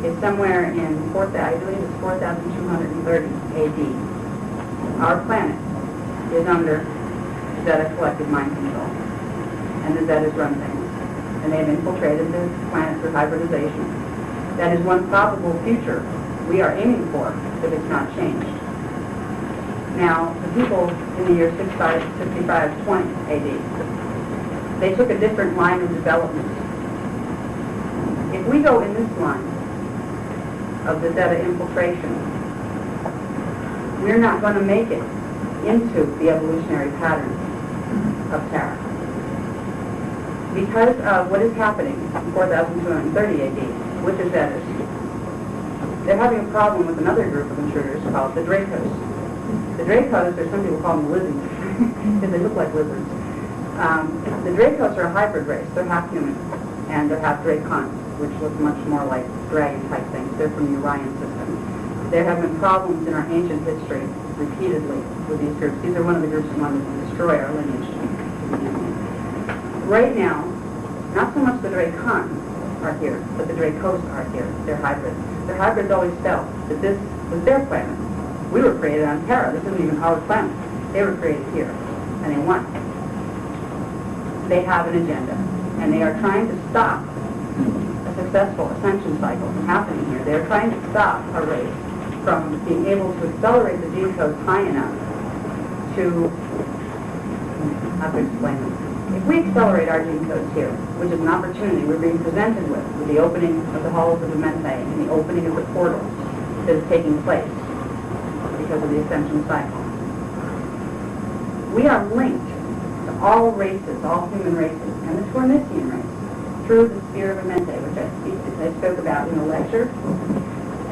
It's somewhere in, I believe it's 4,230 AD. Our planet is under Zeta collective mind control, and the Zetas run things. And they've infiltrated the planet through hybridization. That is one probable future we are aiming for if it's not changed. Now, the people in the year 6520 AD, they took a different line of development. If we go in this line of the Zeta infiltration, we're not going to make it into the evolutionary pattern of Terra. Because of what is happening in 4230 AD with the Zetas, they're having a problem with another group of intruders called the Dracos. The Dracos, or some people call them lizards, because they look like lizards. The Dracos are a hybrid race. They're half human, and they're half Dracons, which look much more like dragon-type things. They're from the Orion system. There have been problems in our ancient history repeatedly with these groups. These are one of the groups that wanted to destroy our lineage. Right now, not so much the Dracons are here, but the Dracos are here. They're hybrids. Their hybrids always felt that this was their planet. We were created on Terra. This isn't even our planet. They were created here, and they won. They have an agenda, and they are trying to stop a successful ascension cycle from happening here. They are trying to stop a race from being able to accelerate the gene codes high enough to, how to explain this? If we accelerate our gene codes here, which is an opportunity we're being presented with the opening of the halls of the Mente and the opening of the portals that is taking place because of the ascension cycle, we are linked to all races, all human races, and the Tornisian race through the sphere of Mente, which I spoke about in the lecture,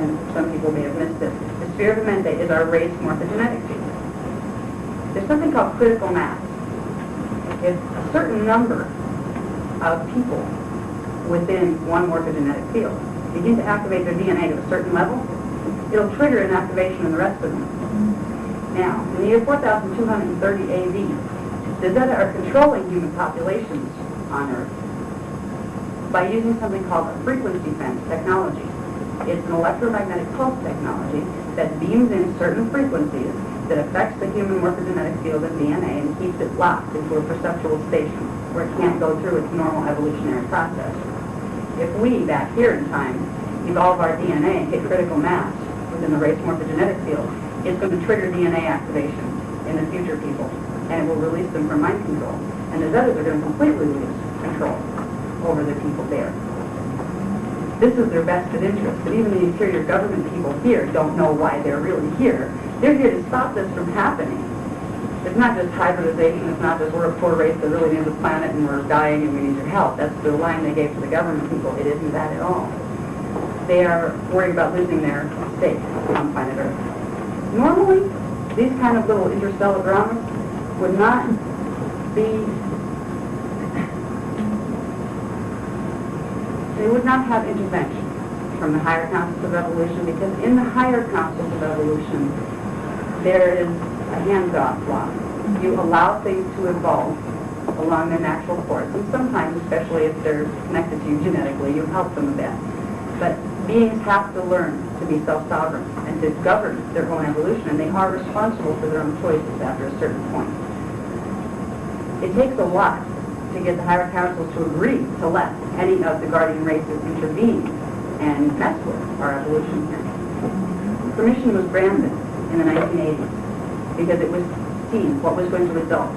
and some people may have missed this. The sphere of Mente is our race morphogenetic field. There's something called critical mass. If a certain number of people within one morphogenetic field begin to activate their DNA to a certain level, it'll trigger an activation in the rest of them. Now, in the year 4230 AD, the Zeta are controlling human populations on Earth by using something called a frequency fence technology. It's an electromagnetic pulse technology that beams in certain frequencies that affects the human morphogenetic field of DNA and keeps it locked into a perceptual station where it can't go through its normal evolutionary process. If we, back here in time, evolve our DNA and hit critical mass within the race morphogenetic field, it's going to trigger DNA activation in the future people, and it will release them from mind control. And the Zetas are going to completely lose control over the people there. This is their vested interest, but even the interior government people here don't know why they're really here. They're here to stop this from happening. It's not just hybridization, it's not just we're a poor race that really needs a planet and we're dying and we need your help. That's the line they gave to the government people. It isn't that at all. They are worried about losing their stake on planet Earth. Normally, these kind of little interstellar dramas would not be, they would not have intervention from the higher councils of evolution, because in the higher councils of evolution, there is a hands-off law. You allow things to evolve along their natural course, and sometimes, especially if they're connected to you genetically, you help them a bit. But beings have to learn to be self-sovereign and to govern their own evolution, and they are responsible for their own choices after a certain point. It takes a lot to get the higher councils to agree to let any of the guardian races intervene and mess with our evolution here. Permission was granted in the 1980s because it was seen what was going to result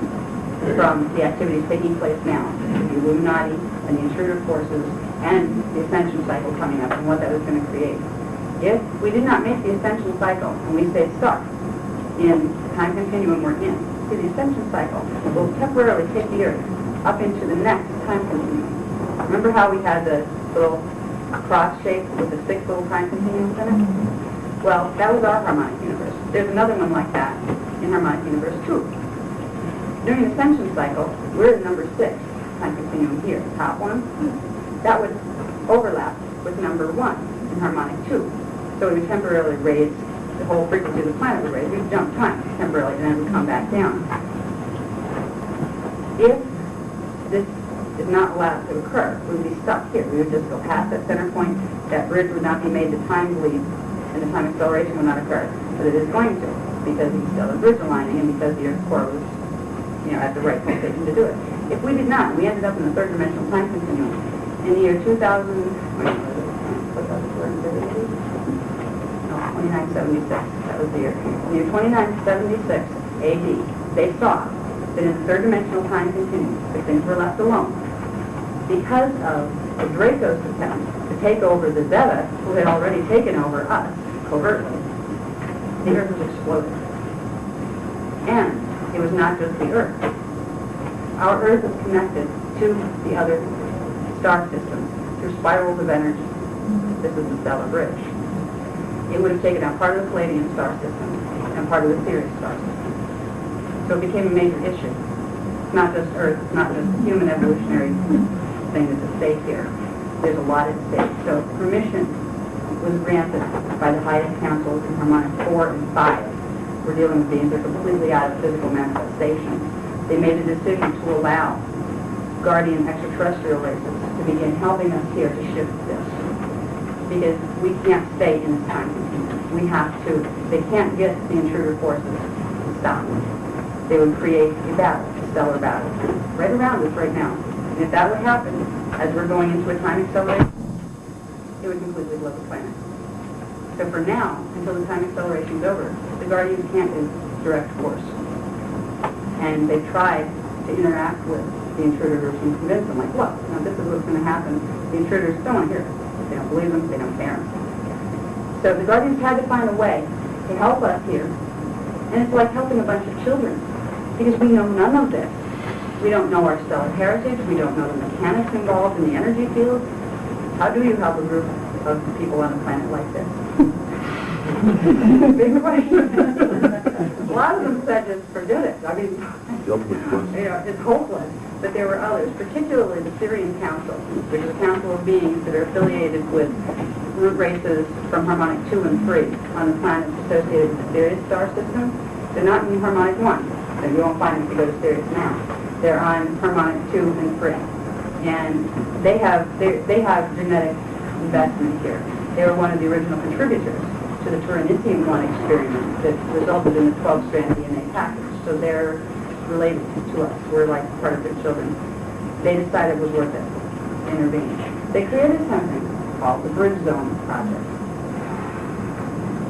from the activities taking place now, the Illuminati and the intruder forces and the ascension cycle coming up and what that was going to create. If we did not make the ascension cycle and we stayed stuck in the time continuum we're in. See, the ascension cycle will temporarily take the Earth up into the next time continuum. Remember how we had the little cross shape with the 6 little time continuums in it? Well, that was our harmonic universe. There's another one like that in harmonic universe 2. During the ascension cycle, we're in number 6 time continuum here, top one. That would overlap with number 1 in harmonic 2. So we would temporarily raise the whole frequency of the planet would raise. We'd jump time temporarily, and then it would come back down. If this is not allowed to occur, we would be stuck here. We would just go past that center point. That bridge would not be made to time bleed, and the time acceleration would not occur. But it is going to, because it's still a bridge aligning, and because the Earth's core was, at the right position to do it. If we did not, we ended up in the third dimensional time continuum. In the year 2976, that was the year. In the year 2976 AD, they saw that in the third dimensional time continuum, that things were left alone. Because of the Draco's attempt to take over the Zeta, who had already taken over us covertly, the Earth was exploded. And it was not just the Earth. Our Earth is connected to the other star systems through spirals of energy. This is the stellar bridge. It would have taken out part of the Palladian star system and part of the Sirius star system. So it became a major issue. It's not just Earth, it's not just the human evolutionary thing that's at stake here. There's a lot at stake. So permission was granted by the highest councils in harmonic 4 and 5. We're dealing with beings that are completely out of physical manifestation. They made a decision to allow guardian extraterrestrial races to begin helping us here to shift this. Because we can't stay in this time continuum. We have to, they can't get the intruder forces to stop. They would create a battle, a stellar battle, right around us right now. And if that would happen, as we're going into a time acceleration, it would completely blow the planet. So for now, until the time acceleration is over, the Guardians can't use direct force. And they've tried to interact with the intruder groups and convince them, like, look, this is what's going to happen. The intruders don't want to hear it. They don't believe them, they don't care. So the Guardians had to find a way to help us here. And it's like helping a bunch of children, because we know none of this. We don't know our stellar heritage, we don't know the mechanics involved in the energy field. How do you help a group of people on a planet like this? Big question. A lot of them said just forget it. I mean, it's hopeless. But there were others, particularly the Syrian Council, which is a council of beings that are affiliated with root races from harmonic 2 and 3 on the planets associated with the Sirius star system. They're not in harmonic 1, so you won't find them if you go to Sirius now. They're on harmonic 2 and 3. And they have genetic investment here. They were one of the original contributors to the Turanicium 1 experiment that resulted in the 12-strand DNA package. So they're related to us. We're like part of their children. They decided it was worth it to intervene. They created something called the Bridge Zone Project.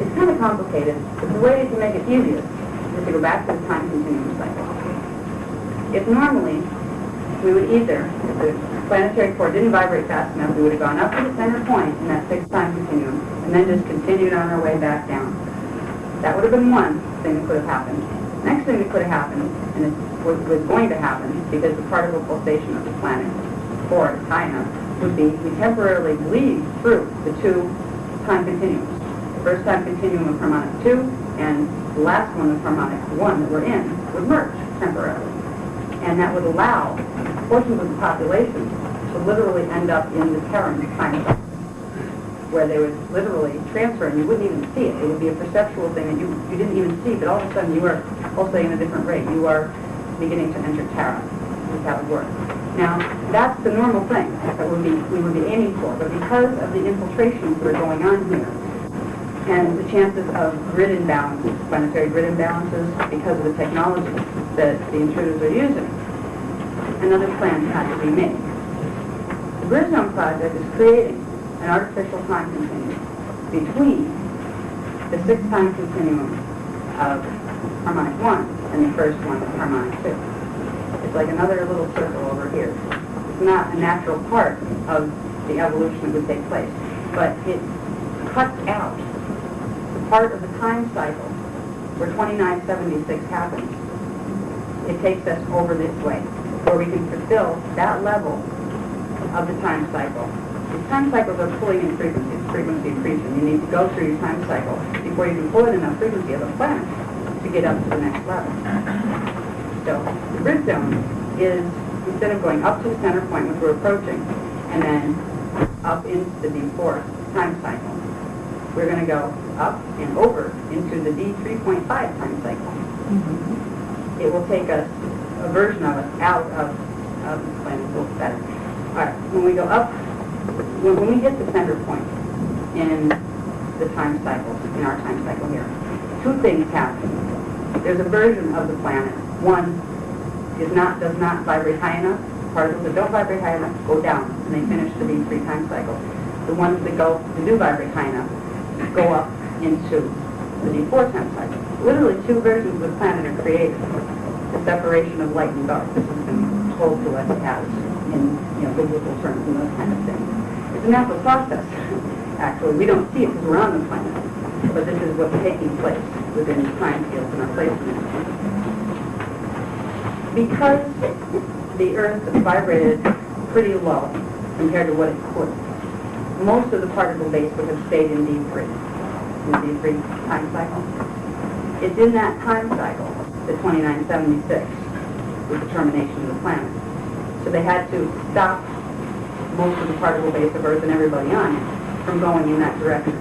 It's kind of complicated, but the way to make it easiest is to go back to the time continuum cycle. If normally we would either, if the planetary core didn't vibrate fast enough, we would have gone up to the center point in that 6th time continuum and then just continued on our way back down. That would have been one thing that could have happened. Next thing that could have happened, and it was going to happen because the particle pulsation of the planet core is high enough, would be we temporarily bleed through the 2 time continuums. The first time continuum of harmonic 2 and the last one of harmonic 1 that we're in would merge temporarily. And that would allow portions of the population to literally end up in the Terran time cycle, where they would literally transfer and you wouldn't even see it. It would be a perceptual thing that you didn't even see, but all of a sudden you are pulsating at a different rate. You are beginning to enter Terra. That's how it works. Now, that's the normal thing that we would be aiming for, but because of the infiltrations that are going on here, and the chances of grid imbalances, planetary grid imbalances, because of the technology that the intruders are using, another plan had to be made. The Bridge Zone Project is creating an artificial time continuum between the 6th time continuum of harmonic 1 and the first one of harmonic 2. It's like another little circle over here. It's not a natural part of the evolution that would take place, but it cuts out the part of the time cycle where 2976 happens, it takes us over this way, where we can fulfill that level of the time cycle. The time cycles are pulling in frequency accretion. You need to go through your time cycle before you can pull in enough frequency of the planet to get up to the next level. So the grid zone is, instead of going up to the center point, which we're approaching, and then up into the D4 time cycle, we're going to go up and over into the D3.5 time cycle. It will take us, a version of us, out of the planet a little better. All right, when we go up, when we hit the center point in the time cycle, in our time cycle here, two things happen. There's a version of the planet. One does not vibrate high enough. Particles that don't vibrate high enough go down, and they finish the D3 time cycle. The ones that do vibrate high enough go up into the D4 time cycle. Literally two versions of the planet are created. The separation of light and dark. This has been told to us as in biblical terms and those kind of things. It's a natural process, actually. We don't see it because we're on the planet. But this is what's taking place within the time fields and our placement. Because the Earth vibrated pretty low compared to what it could, most of the particle base would have stayed in D3, in the D3 time cycle. It's in that time cycle, the 2976, was the termination of the planet. So they had to stop most of the particle base of Earth and everybody on it from going in that direction.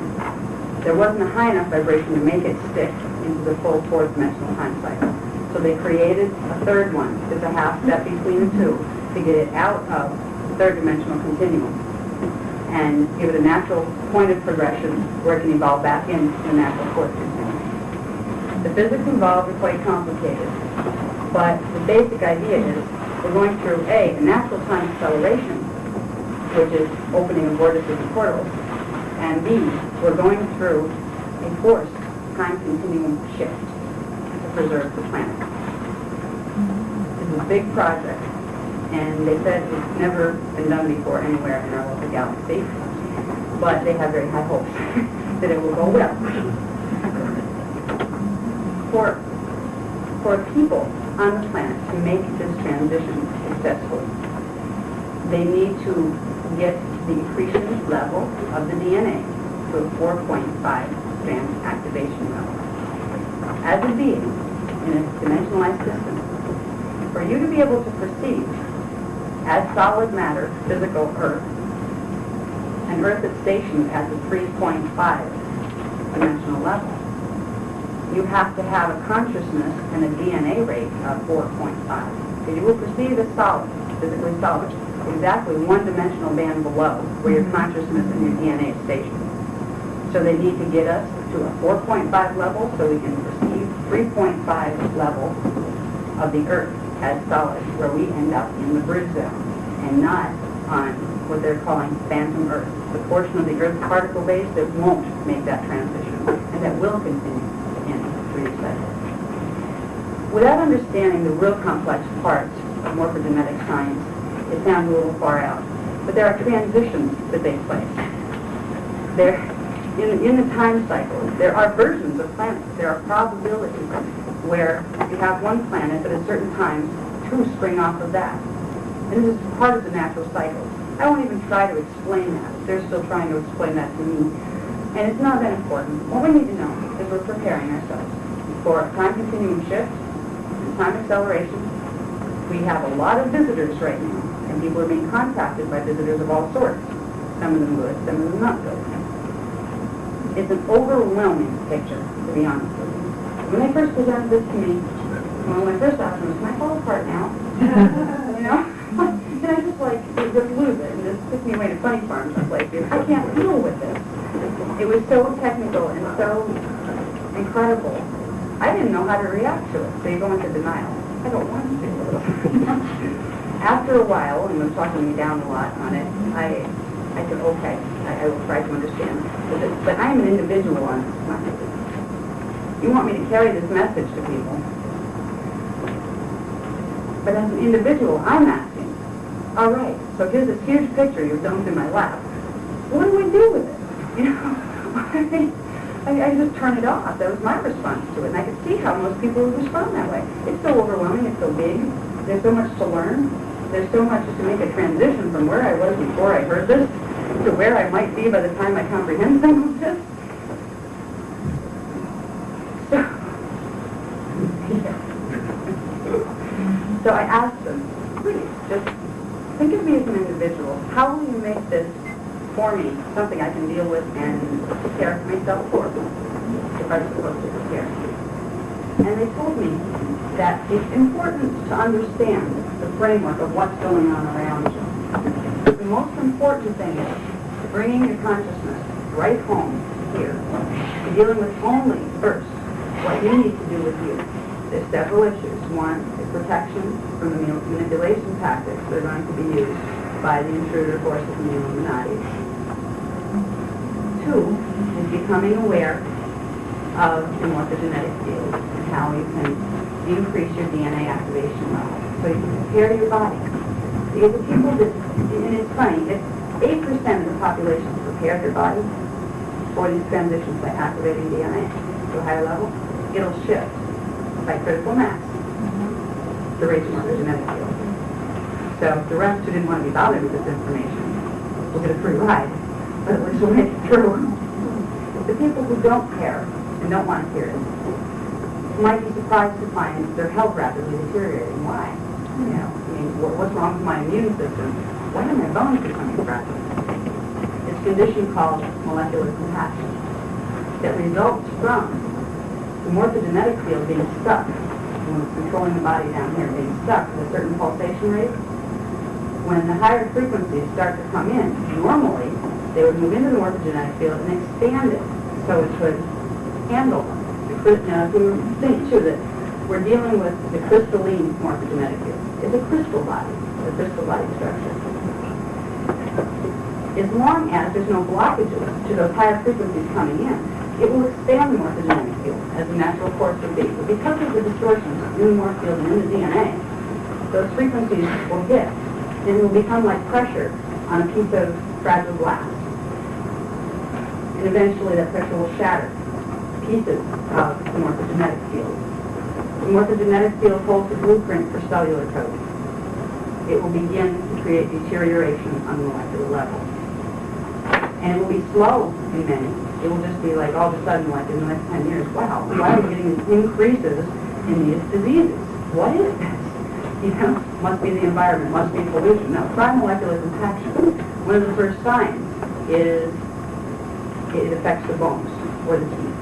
There wasn't a high enough vibration to make it stick into the full fourth-dimensional time cycle. So they created a third one, just a half step between the two, to get it out of the third-dimensional continuum and give it a natural point of progression where it can evolve back into the natural fourth continuum. The physics involved are quite complicated, but the basic idea is we're going through A, natural time acceleration, which is opening of vortices and portals, and B, we're going through a forced time continuum shift to preserve the planet. This is a big project, and they said it's never been done before anywhere in our local galaxy, but they have very high hopes that it will go well. For people on the planet to make this transition successfully, they need to get the accretion level of the DNA to a 4.5 strand activation level. As a being in a dimensionalized system, for you to be able to perceive as solid matter, physical Earth, an Earth that's stationed at the 3.5 dimensional level, you have to have a consciousness and a DNA rate of 4.5. So you will perceive as solid, physically solid, exactly one-dimensional band below where your consciousness and your DNA is stationed. So they need to get us to a 4.5 level so we can perceive 3.5 level of the Earth as solid, where we end up in the grid zone and not on what they're calling phantom Earth, the portion of the Earth's particle base that won't make that transition and that will continue in 3 cycles. Without understanding the real complex parts of morphogenetic science, it sounds a little far out, but there are transitions that take place. In the time cycle, there are versions of planets. There are probabilities where you have one planet, but at certain times, two spring off of that. And this is part of the natural cycle. I won't even try to explain that. They're still trying to explain that to me. And it's not that important. What we need to know is we're preparing ourselves for a time continuum shift and time acceleration. We have a lot of visitors right now, and people are being contacted by visitors of all sorts. Some of them good, some of them not good. It's an overwhelming picture, to be honest with you. When they first presented this to me, one of my first options, can I fall apart now? You know? And I just lose it, and just took me away to funny farms and places. I can't deal with this. It was so technical and so incredible. I didn't know how to react to it, so you go into denial. I don't want to. After a while, and it was talking me down a lot on it, I said, okay, I will try to understand. But I'm an individual on this planet. You want me to carry this message to people. But as an individual, I'm asking, all right, so here's this huge picture you've dumped in my lap. What do we do with it? You know, I just turn it off. That was my response to it. And I could see how most people would respond that way. It's so overwhelming. It's so big. There's so much to learn. There's so much to make a transition from where I was before I heard this to where I might be by the time I comprehend some of this. So I asked them, please, just think of me as an individual. How will you make this, for me, something I can deal with and prepare myself for, if I'm supposed to prepare? And they told me that it's important to understand the framework of what's going on around you. The most important thing is bringing your consciousness right home here, and dealing with only first what you need to do with you. There's several issues. One is protection from the manipulation tactics that are going to be used by the intruder forces and the Illuminati. Two is becoming aware of the morphogenetic field and how you can increase your DNA activation level so you can prepare your body. Because the people that, and it's funny, if 8% of the population prepare their body for these transitions by activating DNA to a higher level, it'll shift by critical mass to raise your morphogenetic field. So the rest who didn't want to be bothered with this information will get a free ride, but at least we'll make it through. The people who don't care and don't want to hear it might be surprised to find their health rapidly deteriorating. Why? You know, I mean, what's wrong with my immune system? Why are my bones becoming fragile? It's a condition called molecular compassion that results from the morphogenetic field being stuck, when it's controlling the body down here, being stuck at a certain pulsation rate. When the higher frequencies start to come in, normally they would move into the morphogenetic field and expand it so it could handle them. Now, if you think, too, that we're dealing with the crystalline morphogenetic field. It's a crystal body structure. As long as there's no blockages to those higher frequencies coming in, it will expand the morphogenetic field as a natural course would be. But because of the distortions in the morph field and in the DNA, those frequencies will hit and it will become like pressure on a piece of fragile glass. And eventually that pressure will shatter pieces of the morphogenetic field. The morphogenetic field holds the blueprint for cellular code. It will begin to create deterioration on the molecular level. And it will be slow in many. It will just be like all of a sudden, like in the next 10 years, wow, why are we getting these increases in these diseases? What is this? You know, must be the environment, must be pollution. Now, try molecular compaction. One of the first signs is it affects the bones or the teeth.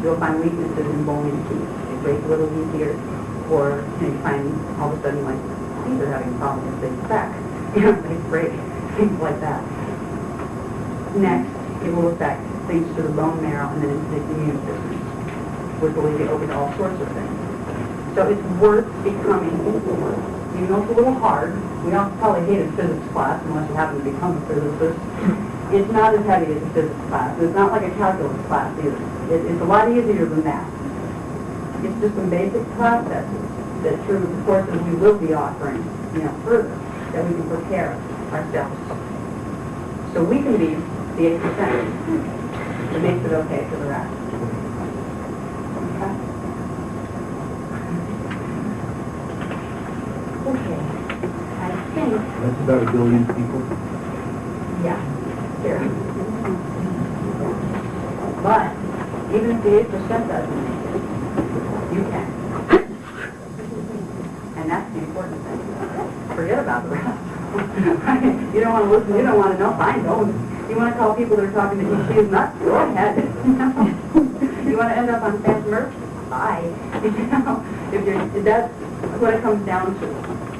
You'll find weaknesses in bone and teeth. They break a little easier, or you find all of a sudden, like, teeth are having problems if they crack. You know, they break, things like that. Next, it will affect things to the bone marrow and then into the immune system, which will lead you open to all sorts of things. So it's worth becoming informed. Even though it's a little hard, we all probably hated physics class unless you happen to become a physicist. It's not as heavy as a physics class. It's not like a calculus class either. It's a lot easier than that. It's just some basic processes that through the courses we will be offering, further, that we can prepare ourselves. So we can be the 8% that makes it okay for the rest. Okay. I think... That's about 1 billion people. Yeah. Here. But even if the 8% doesn't make it, you can. And that's the important thing. Forget about the rest. You don't want to listen, you don't want to know, fine, don't. You want to call people that are talking to you, nuts? Go ahead. You want to end up on Sam's Merch? Bye. If that's what it comes down to.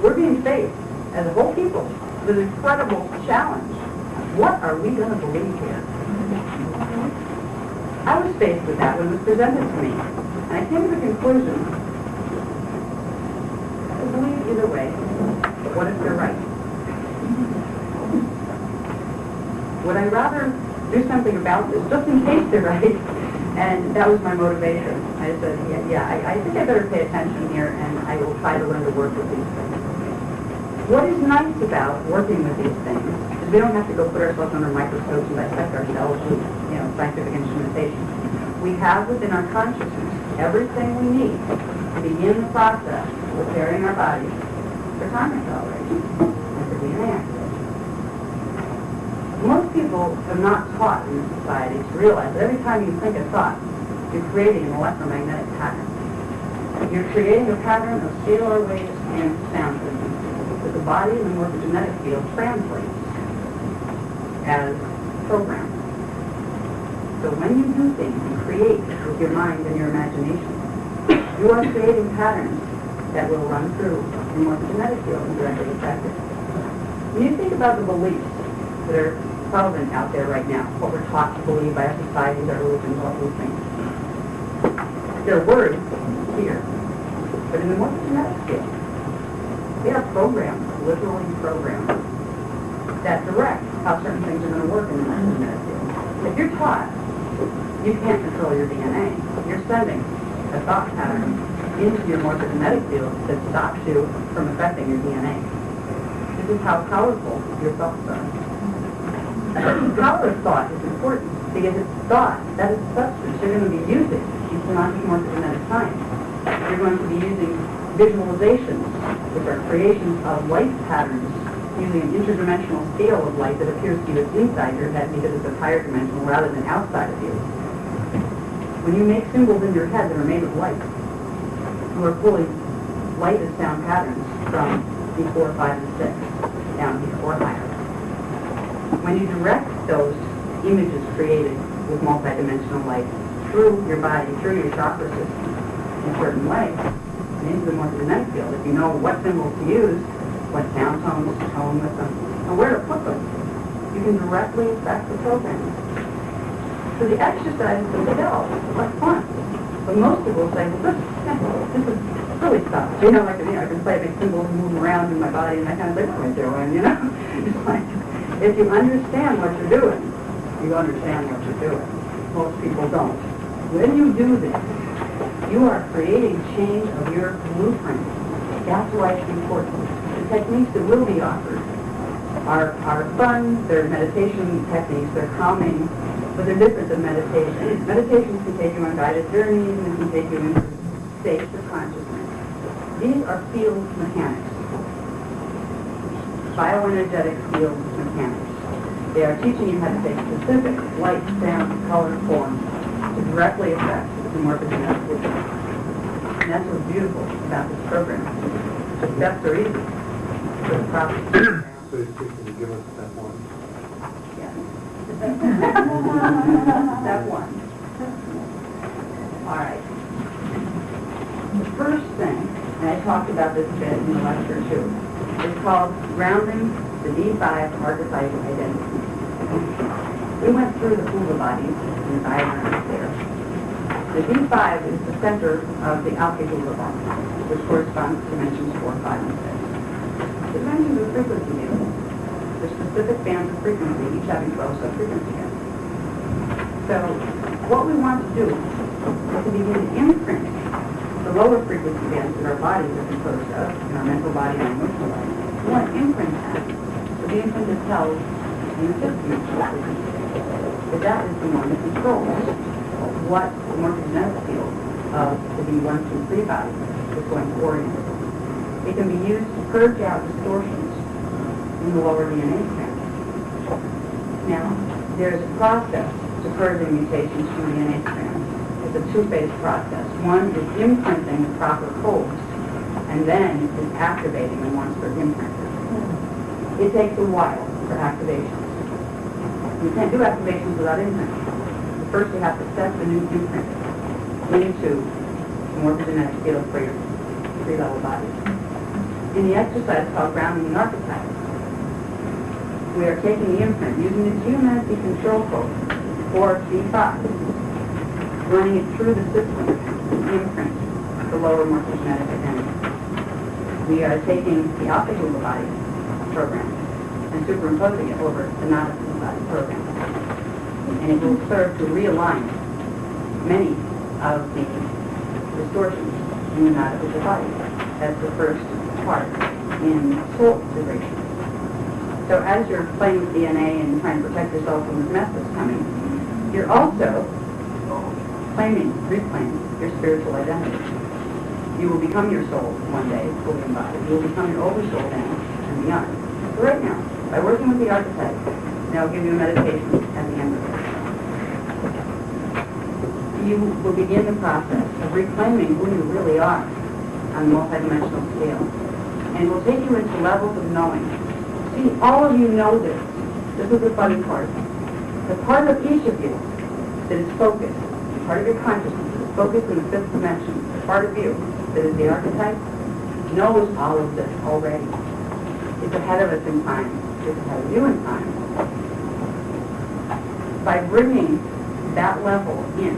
We're being faced, as a whole people, with an incredible challenge. What are we going to believe here? I was faced with that when it was presented to me. And I came to the conclusion, I believe either way, but what if they're right? Would I rather do something about this, just in case they're right? And that was my motivation. I said, I think I better pay attention here, and I will try to learn to work with these things. What is nice about working with these things is we don't have to go put ourselves under microscopes and dissect ourselves with, scientific instrumentation. We have within our consciousness everything we need to begin the process of preparing our bodies for time acceleration and for DNA activation. Most people are not taught in this society to realize that every time you think a thought, you're creating an electromagnetic pattern. You're creating a pattern of scalar waves and sound frequencies that the body in the morphogenetic field translates as programs. So when you do things and create with your mind and your imagination, you are creating patterns that will run through the morphogenetic field and directly affect it. When you think about the beliefs that are prevalent out there right now, what we're taught to believe by our societies, our religions, what we think, there are words here, but in the morphogenetic field, they are programs, literally programs, that direct how certain things are going to work in the morphogenetic field. If you're taught you can't control your DNA, you're sending a thought pattern into your morphogenetic field that stops you from affecting your DNA. This is how powerful your thoughts are. The power of thought is important because it's thought, that is substance you're going to be using in Keylontic morphogenetic science. You're going to be using visualizations, which are creations of light patterns using an interdimensional scale of light that appears to you as inside your head because it's a higher dimensional rather than outside of you. When you make symbols in your head that are made of light, you are pulling light and sound patterns from D4, 5, and 6 down D4 higher. When you direct those images created with multidimensional light through your body, through your chakra system in a certain way, and into the morphogenetic field, if you know what symbols to use, what sound tones to tone with them, and where to put them, you can directly affect the program. So the exercises themselves are fun. But most people say, well, this is silly stuff. You know, like, I can play big symbols and move them around in my body, and I kind of think, what am I doing, you know? It's like, if you understand what you're doing, you understand what you're doing. Most people don't. When you do this, you are creating change of your blueprint. That's why it's important. The techniques that will be offered are fun, they're meditation techniques, they're calming, but they're different than meditation. Meditations can take you on guided journeys and can take you into states of consciousness. These are field mechanics, bioenergetic field mechanics. They are teaching you how to take specific light, sound, color, form to directly affect the morphogenetic system. And that's what's beautiful about this program. The steps are easy. The process is So you can give us step one. yeah. Step one. All right. The first thing, and I talked about this a bit in the lecture too, is called grounding the D5 archetypal identity. We went through the Hula bodies in the diagrams there. The D5 is the center of the Alpha Hula body, which corresponds to dimensions 4, 5, and 6. The dimensions of frequency bands. There's specific bands of frequency, each having 12 sub-frequency bands. So what we want to do is to begin to imprint the lower frequency bands that our bodies are composed of, in our mental body and emotional body. We want to imprint that. So the imprint is held in the fifth dimensional frequency. But that is the one that controls what the morphogenetic field of the D1, 2, 3 body is going to orient. It can be used to purge out distortions in the lower DNA strands. Now, there's a process to purging mutations from DNA strands. It's a two-phase process. One is imprinting the proper codes, and then is activating them once they're imprinted. It takes a while for activations. You can't do activations without imprinting. First, you have to set the new imprint into the morphogenetic field for your three-level bodies. In the exercise called grounding the archetype, we are taking the imprint using the geomancy control code for D5, running it through the system to imprint the lower morphogenetic identity. We are taking the Alpha Hula body program and superimposing it over the Nada Hula body program. And it will serve to realign many of the distortions in the Nada Hula body. That's the first part in soul integration. So as you're playing with DNA and trying to protect yourself from this mess that's coming, you're also reclaim your spiritual identity. You will become your soul one day, fully embodied. You will become your oversoul then and beyond. So right now, by working with the archetype, now I'll give you a meditation at the end of it. You will begin the process of reclaiming who you really are on a multidimensional scale. And it will take you into levels of knowing. See, all of you know this. This is the funny part. The part of each of you that is focused, part of your consciousness that is focused in the fifth dimension, the part of you that is the archetype, knows all of this already. It's ahead of us in time. It's ahead of you in time. By bringing that level in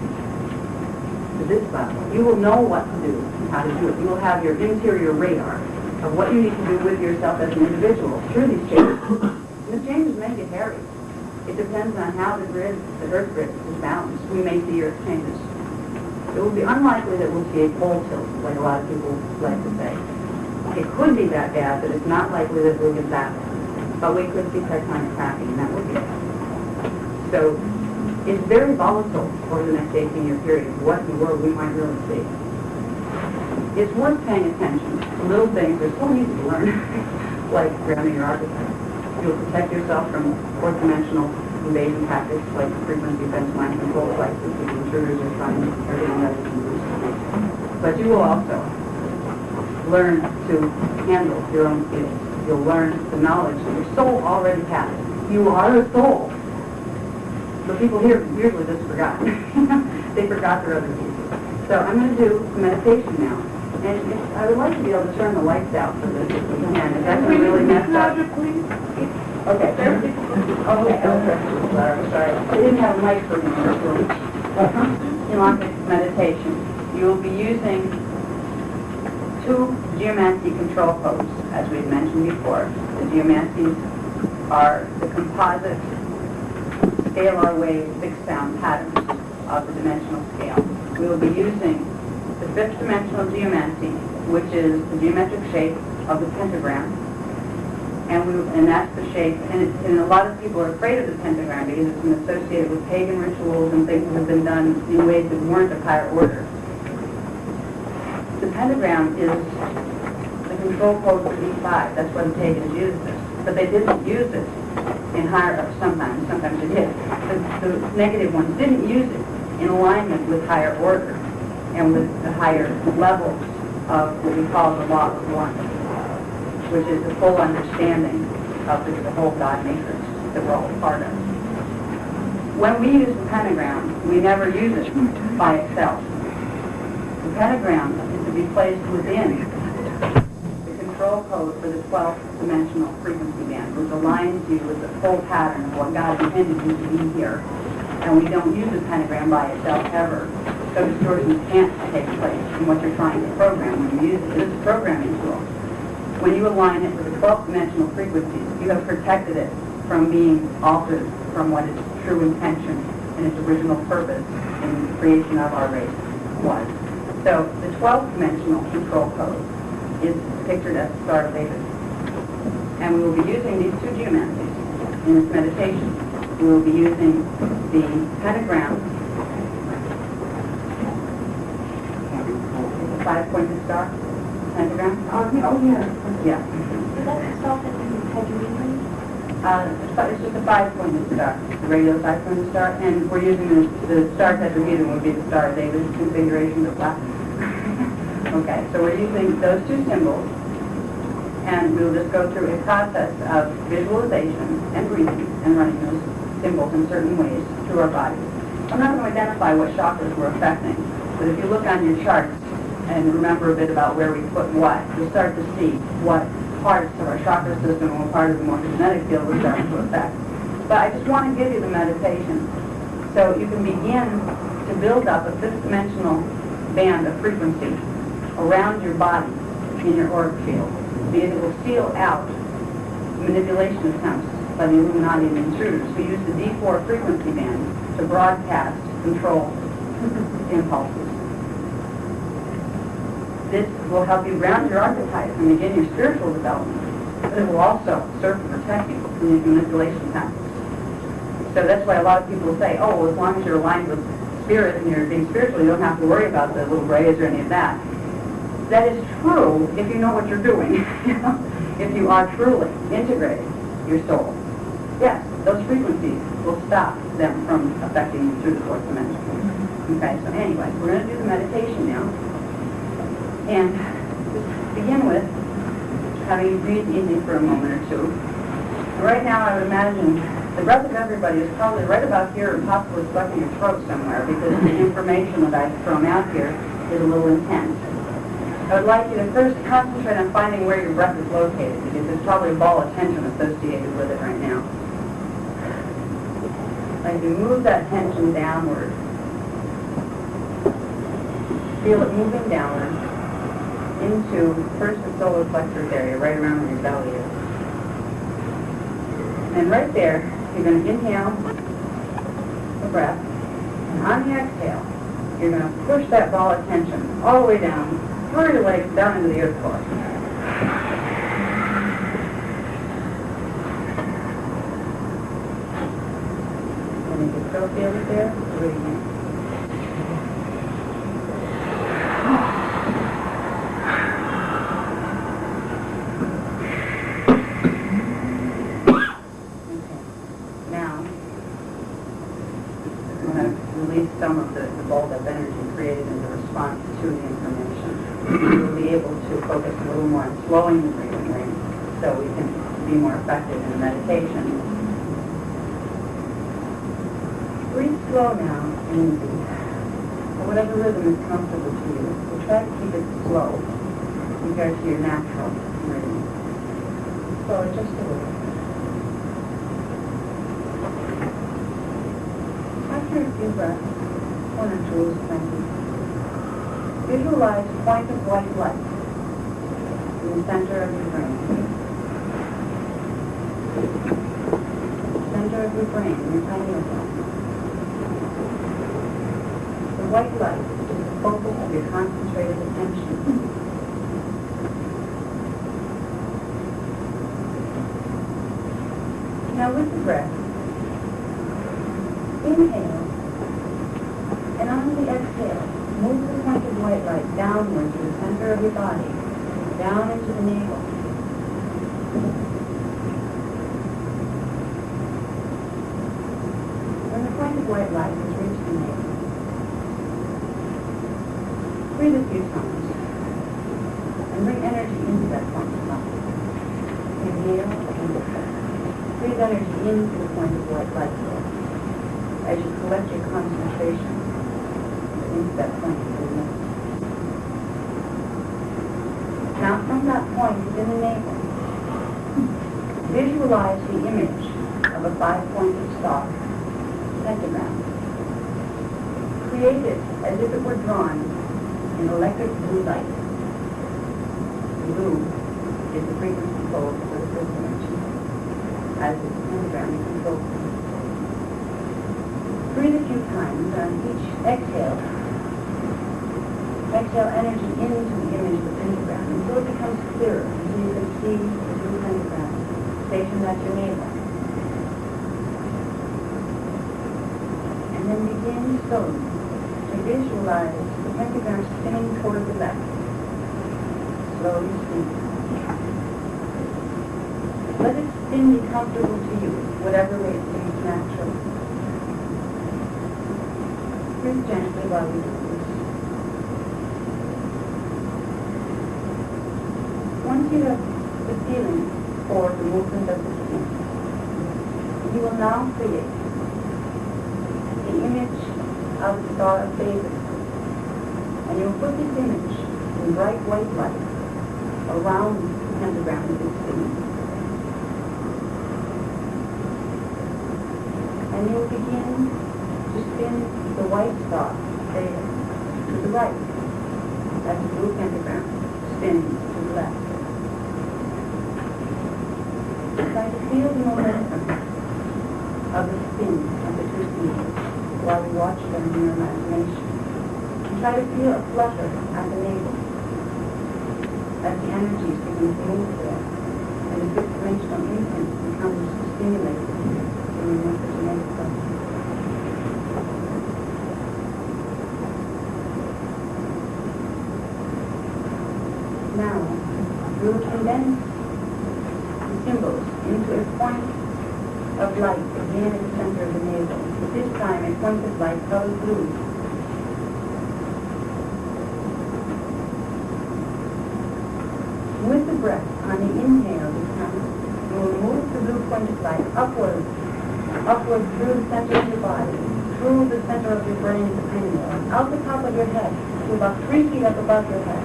to this level, you will know what to do and how to do it. You will have your interior radar of what you need to do with yourself as an individual through these changes. And the changes may get hairy. It depends on how the Earth grid is balanced. We may see Earth changes. It will be unlikely that we'll see a pole tilt, like a lot of people like to say. It could be that bad, but it's not likely that we'll get that. But we could see tectonic cracking, and that would be bad. So it's very volatile over the next 18-year period, what in the world we might really see. It's worth paying attention to little things. They're so easy to learn, like grounding your archetype. You'll protect yourself from fourth-dimensional invasion tactics like frequency defense mind control devices which intruders are trying everything that they can do. But you will also learn to handle your own feelings. You'll learn the knowledge that your soul already has. You are a soul. So people here usually just forgot. They forgot their other pieces. So I'm going to do some meditation now. And I would like to be able to turn the lights out for this if we can. If that's really messed up. Okay. Okay. Sorry. I didn't have a mic for me. Keylontic meditation. You will be using 2 geomancy control codes, as we've mentioned before. The geomancies are the composite scalar wave 6-sound patterns of the dimensional scale. We will be using the 5th dimensional geomancy, which is the geometric shape of the pentagram. And that's the shape, and a lot of people are afraid of the pentagram because it's been associated with pagan rituals and things that have been done in ways that weren't of higher order. The pentagram is the control code for E5. That's why the pagans used this. But they didn't use it in higher, sometimes they did. The negative ones didn't use it in alignment with higher order and with the higher levels of what we call the law of one, which is the full understanding of the whole God matrix that we're all part of. When we use the pentagram, we never use it by itself. The pentagram is to be placed within the control code for the 12th dimensional frequency band, which aligns you with the full pattern of what God intended you to be here. And we don't use the pentagram by itself ever. So distortions can't take place in what you're trying to program when you use it. It is a programming tool. When you align it with the 12th dimensional frequencies, you have protected it from being altered from what its true intention and its original purpose in the creation of our race was. So the 12th dimensional control code is pictured as the Star of David. And we will be using these 2 geomancies in this meditation. We will be using the pentagram, the 5-pointed star, pentagram. Oh, yeah. Yeah. Is that stuff that you had you read? It's just a 5-pointed star, the regular 5-pointed star, and we're using the star tetrahedron would be the Star of David configuration of black. Okay, so we're using those 2 symbols, and we'll just go through a process of visualization and breathing and running those symbols in certain ways through our bodies. I'm not going to identify what chakras we're affecting, but if you look on your charts and remember a bit about where we put what, you'll start to see what parts of our chakra system or part of the morphogenetic field we're starting to affect. But I just want to give you the meditation so you can begin to build up a 5th dimensional band of frequency around your body in your auric field, because it will seal out manipulation attempts by the Illuminati and intruders who use the D4 frequency band to broadcast control impulses. This will help you ground your archetype and begin your spiritual development, but it will also serve to protect you from these manipulation tactics. So that's why a lot of people say, oh, well, as long as you're aligned with spirit and you're being spiritual, you don't have to worry about the little grays or any of that. That is true if you know what you're doing, you know? If you are truly integrating your soul. Yes, those frequencies will stop them from affecting you through the fourth dimension. Okay, so anyway, we're going to do the meditation now. And just begin with having you breathe easy for a moment or two. Right now, I would imagine the breath of everybody is probably right about here and possibly stuck in your throat somewhere because the information that I've thrown out here is a little intense. I would like you to first concentrate on finding where your breath is located because there's probably a ball of tension associated with it right now. Like you move that tension downward. Feel it moving downward into first the solar plexus area, right around where your belly is. And right there, you're going to inhale the breath, and on the exhale, you're going to push that ball of tension all the way down, through your legs, down into the earth core. And if you still feel it there, do it again. Some of the build-up energy created in the response to the information. We'll be able to focus a little more on slowing the breathing rate so we can be more effective in the meditation. Breathe slow now and easy. Or whatever rhythm is comfortable to you. We'll try to keep it slow compared to your natural rhythm. Slow it just a little. After a few breaths, one or two is plenty. Visualize a point of white light in the center of your brain. Center of your brain, your pineal gland. The white light is the focus of your concentrated attention. Now with the breath, inhale. And on the exhale, move the point of white light downward to the center of your body, down into the navel. When the point of white light has reached the navel, breathe a few times and bring energy into that point of light. Inhale and breathe energy into the point of white light as you collect your concentration into that point of the navel. Now from that point within the navel, visualize the image of a 5-pointed star, pentagram. Create it as if it were drawn in electric blue light. Blue is the frequency code for the fifth dimension, as is the pentagram control. Breathe a few times on each exhale. Exhale energy into the image of the pentagram until it becomes clearer, until you can see the blue pentagram stationed at your navel. And then begin slowly to visualize the pentagram spinning toward the left. Slowly spin. Let it spin be comfortable to you, whatever way it seems natural. Breathe gently while we do this. Once you have the feeling for the movement of the skin, you will now create the image of the Star of David. And you will put this image in bright white light around the pentagram with its spinning. And you will begin to spin the white star there to the right. That's the blue pentagram spinning to the left. Try to feel the momentum of the spin of the two needles while we watch them in your imagination. And try to feel a flutter at the navel as the energies begin to move there and the fifth-dimensional infant becomes stimulated in your imagination. of light again in the center of the navel. This time a point of light colored blue. With the breath, on the inhale this time, you will move the blue point of light upward through the center of your body, through the center of your brain, the cranial, and out the top of your head, to about 3 feet up above your head.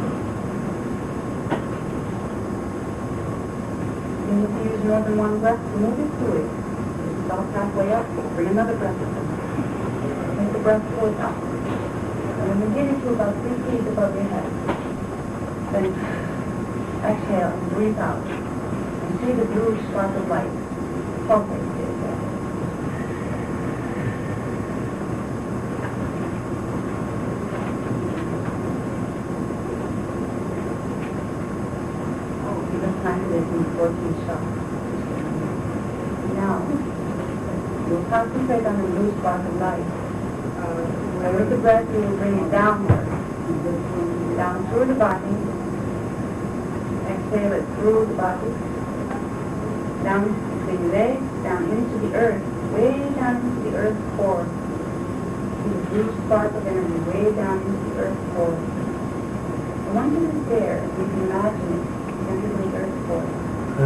You need to use more than one breath to move it through it. Stop halfway up, bring another breath in. Make the breath pull it up. And when you get it to about 3 feet above your head, then exhale and breathe out. And see the blue spark of light pulsate there. In 14 shots. Now, you'll concentrate on the blue spark of light. And with the breath, you will bring it downward, down through the body. Exhale it through the body, down between the legs, down into the earth, way down into the earth's core. See the blue spark of energy way down into the earth's core. I want you to stare, if you can imagine it, into the earth's core. The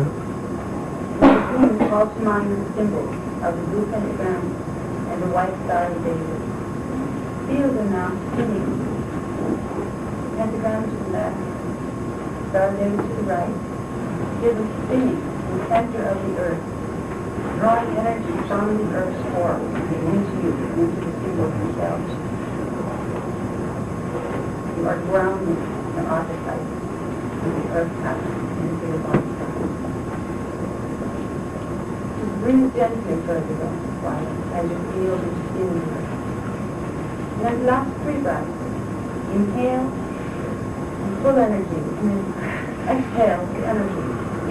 call to mind the symbol of the blue pentagram and the white star of David. Feel them now spinning. Pentagram to the left, star of David to the right. Feel them spinning in the center of the earth, drawing energy from the earth's core into you, into the symbols themselves. You are grounding your archetype in the earth pattern into your body. Breathe gently further on the quiet as you feel the skin. And then last 3 breaths. Inhale and full energy. And then exhale the energy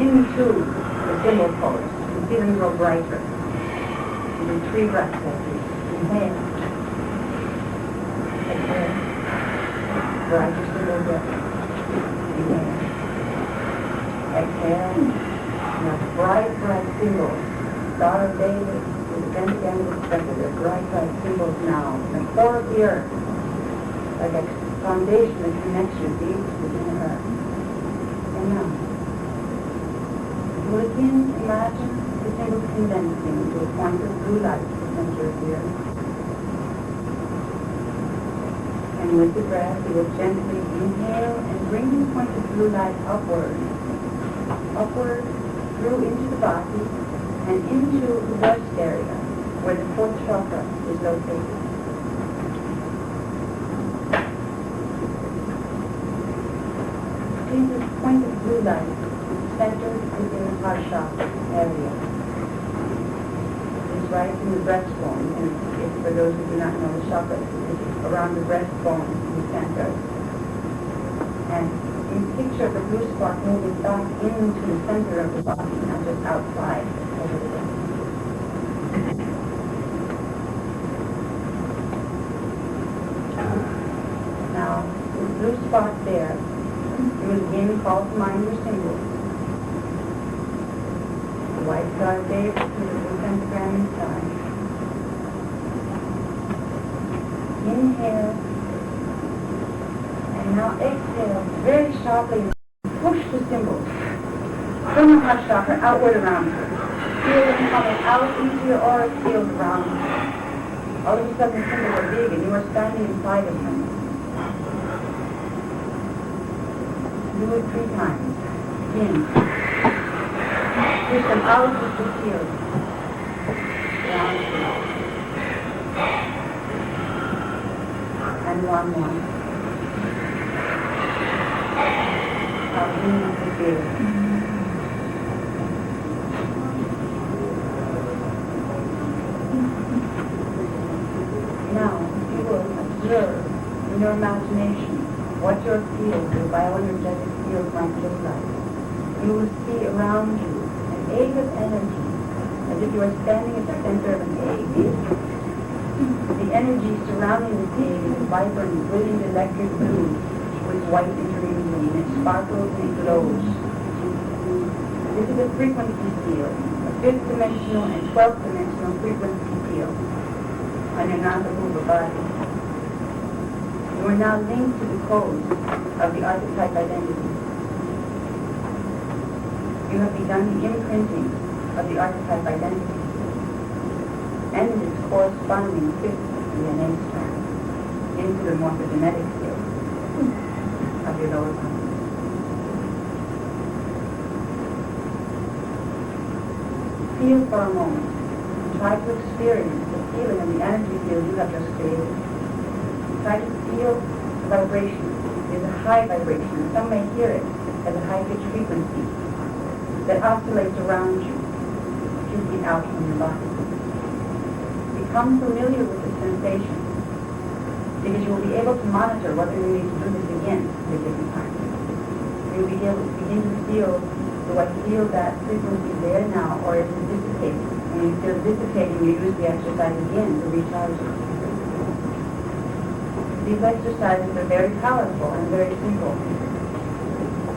into the symbol pose. And feel them grow brighter. And then 3 breaths like this. Inhale. Exhale. Brighter symbol breath. Inhale. Exhale. And a bright symbol. Star of David is again respected as bright symbols now. The core of the earth, like a foundation that connects your deep within the earth. And now, you will again imagine the symbol condensing into a point of blue light in the center of the earth. And with the breath, you will gently inhale and bring this point of blue light upward, through into the body, and into the breast area, where the 4th chakra is located. See this point of blue light centered within the heart chakra area. It's right in the breastbone, and if for those who do not know, the chakra is around the breastbone in the center. And you picture the blue spark moving back into the center of the body, not just outside. Now, with the blue spot there, you will again call to mind your symbols. The white star of David to the blue pentagram inside. Inhale, and now exhale very sharply. Push the symbols from the heart chakra outward around you. Feel them coming out into your auric field around you. All of a sudden, the symbols are big and you are standing inside of them. Do it 3 times. In. Push them out of the field. Around you. And 1 more. Out into the field. Observe in your imagination what your field, your bioenergetic field might look like. You will see around you an egg of energy, as if you are standing at the center of an egg. The energy surrounding this egg is vibrant, brilliant electric blue with white intermediate, and it sparkles and it glows. This is a frequency field, a fifth dimensional and 12th dimensional frequency field on your non-removal body. You are now linked to the code of the archetype identity. You have begun the imprinting of the archetype identity and its corresponding fifth DNA strand into the morphogenetic field of your lower body. Feel for a moment. Try to experience the feeling of the energy field you have just created. Try to feel the vibration. It is a high vibration. Some may hear it as a high-pitched frequency that oscillates around you, 2 feet out from your body. Become familiar with the sensation, because you will be able to monitor whether you need to do this again at a different time. You will be able to begin to feel, do I feel that frequency there now, or is it dissipating? When you feel dissipating, you use the exercise again to recharge it. These exercises are very powerful and very simple,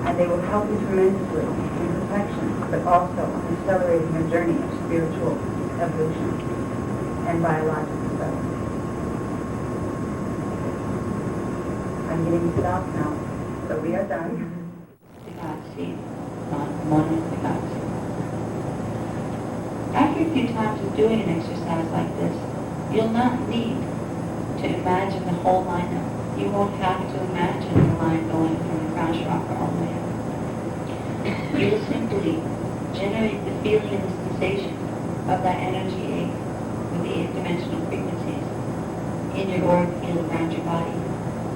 and they will help you tremendously in protection, but also in accelerating your journey of spiritual evolution and biological development. I'm getting stopped now, so we are done. After a few times of doing an exercise like this, you'll not need to imagine the whole lineup. You won't have to imagine the line going from the crown chakra all the way up. You will simply generate the feeling and the sensation of that energy egg with the 8-dimensional frequencies in your auric field around your body.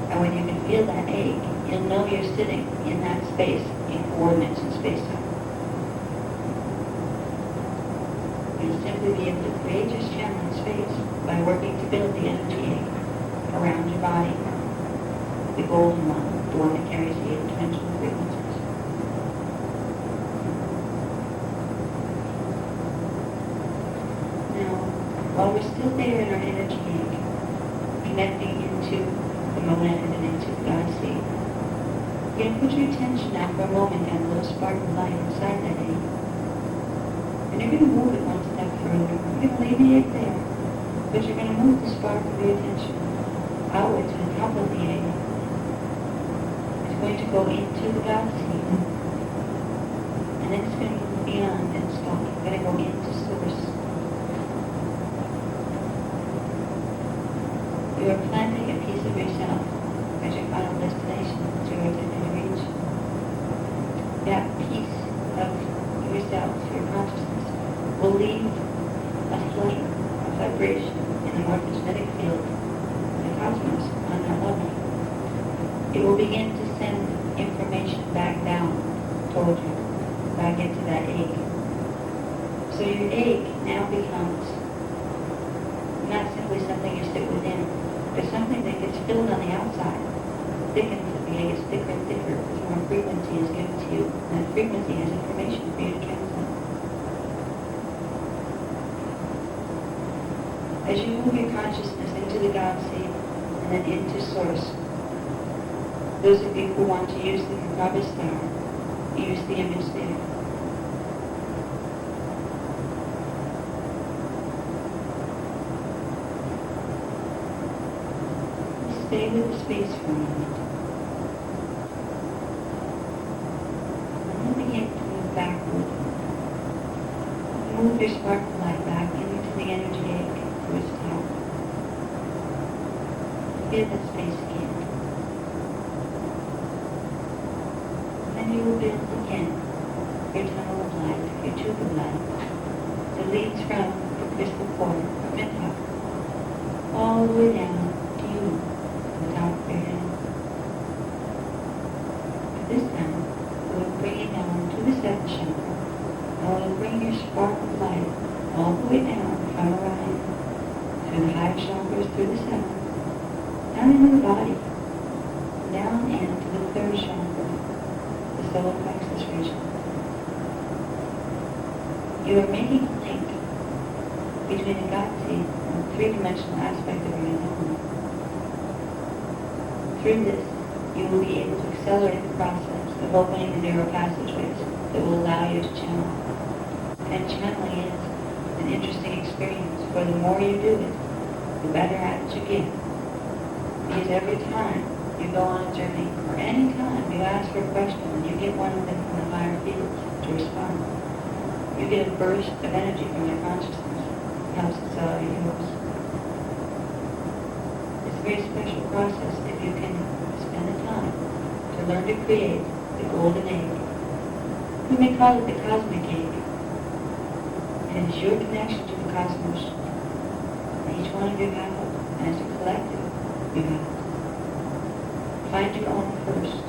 And when you can feel that egg, you'll know you're sitting in that space in coordinates in space-time. You'll simply be able to create your channel in space by working to build the energy egg around your body, the golden one, the one that carries the 8-dimensional frequencies. Now, while we're still there in our energy egg, connecting into the monad and into the God seed, you're going to put your attention now for a moment on a little spark of light inside that egg. And you're going to move it one step further. You're going to leave the egg there, but you're going to move the spark of your attention outward to the top of the egg. It's going to go into the God seed, and then it's going to move beyond and stop. It's going to go into source. You are planting a piece of yourself as your final destination that you are intending to reach. That piece of yourself, your consciousness, will leave a flame, a vibration in the morphogenetic field of the cosmos on that level. It will begin to send information back down toward you, back into that egg. So your egg now becomes not simply something you sit within, but something that gets filled on the outside. Thickens, the egg is thicker and thicker as more frequency is given to you, and that frequency has information for you to count on. As you move your consciousness into the God seed and then into source, those of you who want to use the Merkaba star, use the image there. Stay with the space for a moment. And then begin to move backward. Move your spark of light back into the energy egg to its top. Feel that space again. Then you will build again your tunnel of light, your tube of light, that leads from the crystal core of Midtown all the way down to you. This time, we'll bring it down to the 7th chakra, and we'll bring your spark of light all the way down from Orion, through the higher chakras, through the 7th, down into the body, down into the 3rd chakra, the solar plexus region. You are making a link between the God seed and the 3-dimensional aspect of your unknown. Through this, you will be able to accelerate the process of opening the neural passageways that will allow you to channel intentionally is an interesting experience, for the more you do it, the better at it you get. Because every time you go on a journey, or any time you ask for a question and you get one of them from the higher fields to respond, you get a burst of energy from their consciousness. It helps accelerate yours. It's a very special process if you can spend the time to learn to create the golden egg. We may call it the cosmic egg. And it's your connection to the cosmos. Each one of you have it, and as a collective, you have it. Find your own first,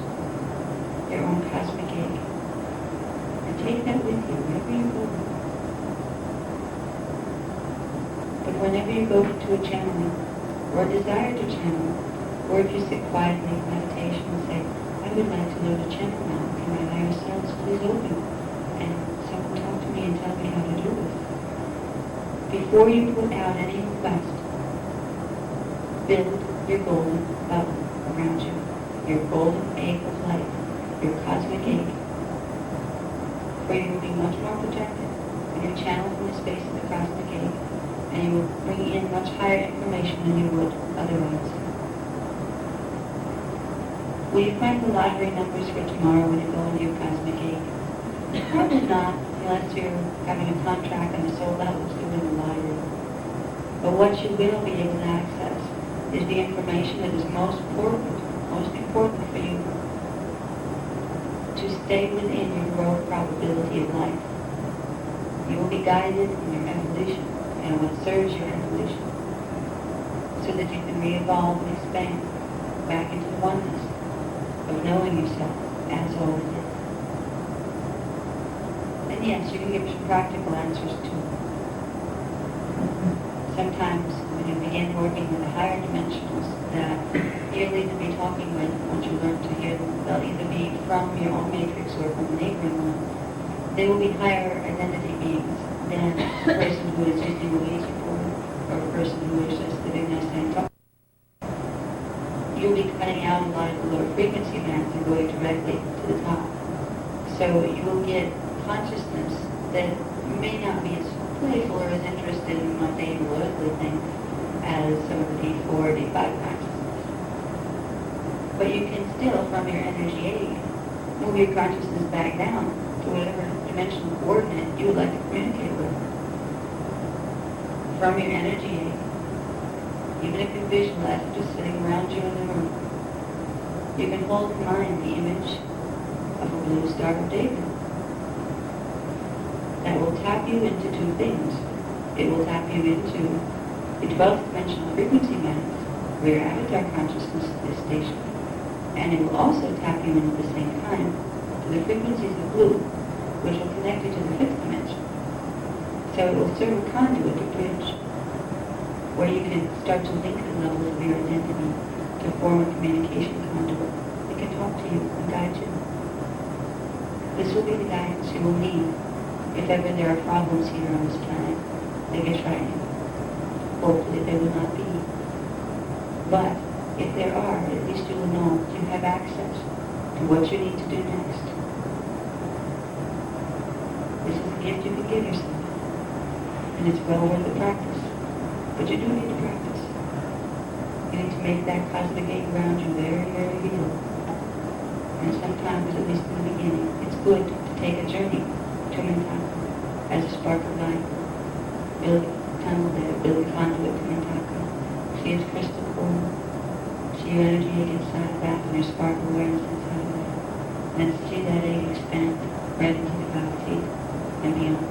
your own cosmic egg, and take that with you wherever you go. But whenever you go to a channeling, or desire to channel, or if you sit quietly in meditation and say, I would like to learn to channel now, can my higher selves please open, and someone talk to me and tell me how to do this. Before you put out any request, build your golden bubble around you, your golden egg of light, your cosmic egg, where you will be much more protected when you channel from the space of the cosmic egg, and you will bring in much higher information than you would otherwise. Will you find the lottery numbers for tomorrow when you go into your cosmic egg? Probably not, unless you're having a contract on the soul level to win the lottery. But what you will be able to access is the information that is most important for you to stay within your growth probability of life. You will be guided in your evolution and what serves your evolution, so that you can re-evolve and expand back into the oneness of knowing yourself as all it is. And yes, you can give some practical answers too. Sometimes when you begin working with the higher dimensionals that you'll either be talking with, once you learn to hear them, they'll either be from your own matrix or from the neighboring one. They will be higher identity beings than a person who is using a laser board or a person who is just living there saying, talk. You'll be cutting out a lot of the lower frequency bands and going directly to the top. So you will get consciousness that may not be as playful or as interested in mundane worldly things as some of the D4 or D5 consciousness. But you can still, from your energy egg, move your consciousness back down to whatever dimensional coordinate you would like to communicate with. From your energy egg, even if you visualize it just sitting around you in the room, you can hold in mind the image of a blue star of David. That will tap you into two things. It will tap you into the 12th dimensional frequency bands, where your avatar consciousness is stationed. And it will also tap you in at the same time to the frequencies of blue, which will connect you to the 5th dimension. So it will serve a conduit, a bridge, where you can start to link the levels of your identity to form a communication conduit that can talk to you and guide you. This will be the guidance you will need if ever there are problems here on this planet that get frightening. Hopefully there will not be. But if there are, at least you will know you have access to what you need to do next. This is a gift you can give yourself, and it's well worth the practice. But you do need to practice. You need to make that cosmic egg around you very, very real. And sometimes, at least in the beginning, it's good to take a journey to Mintaka as a spark of light. Build a tunnel there, build a conduit to Mintaka. See its crystal core. See your energy egg inside of that and your spark of awareness inside of that. And see that egg expand right into the galaxy and beyond.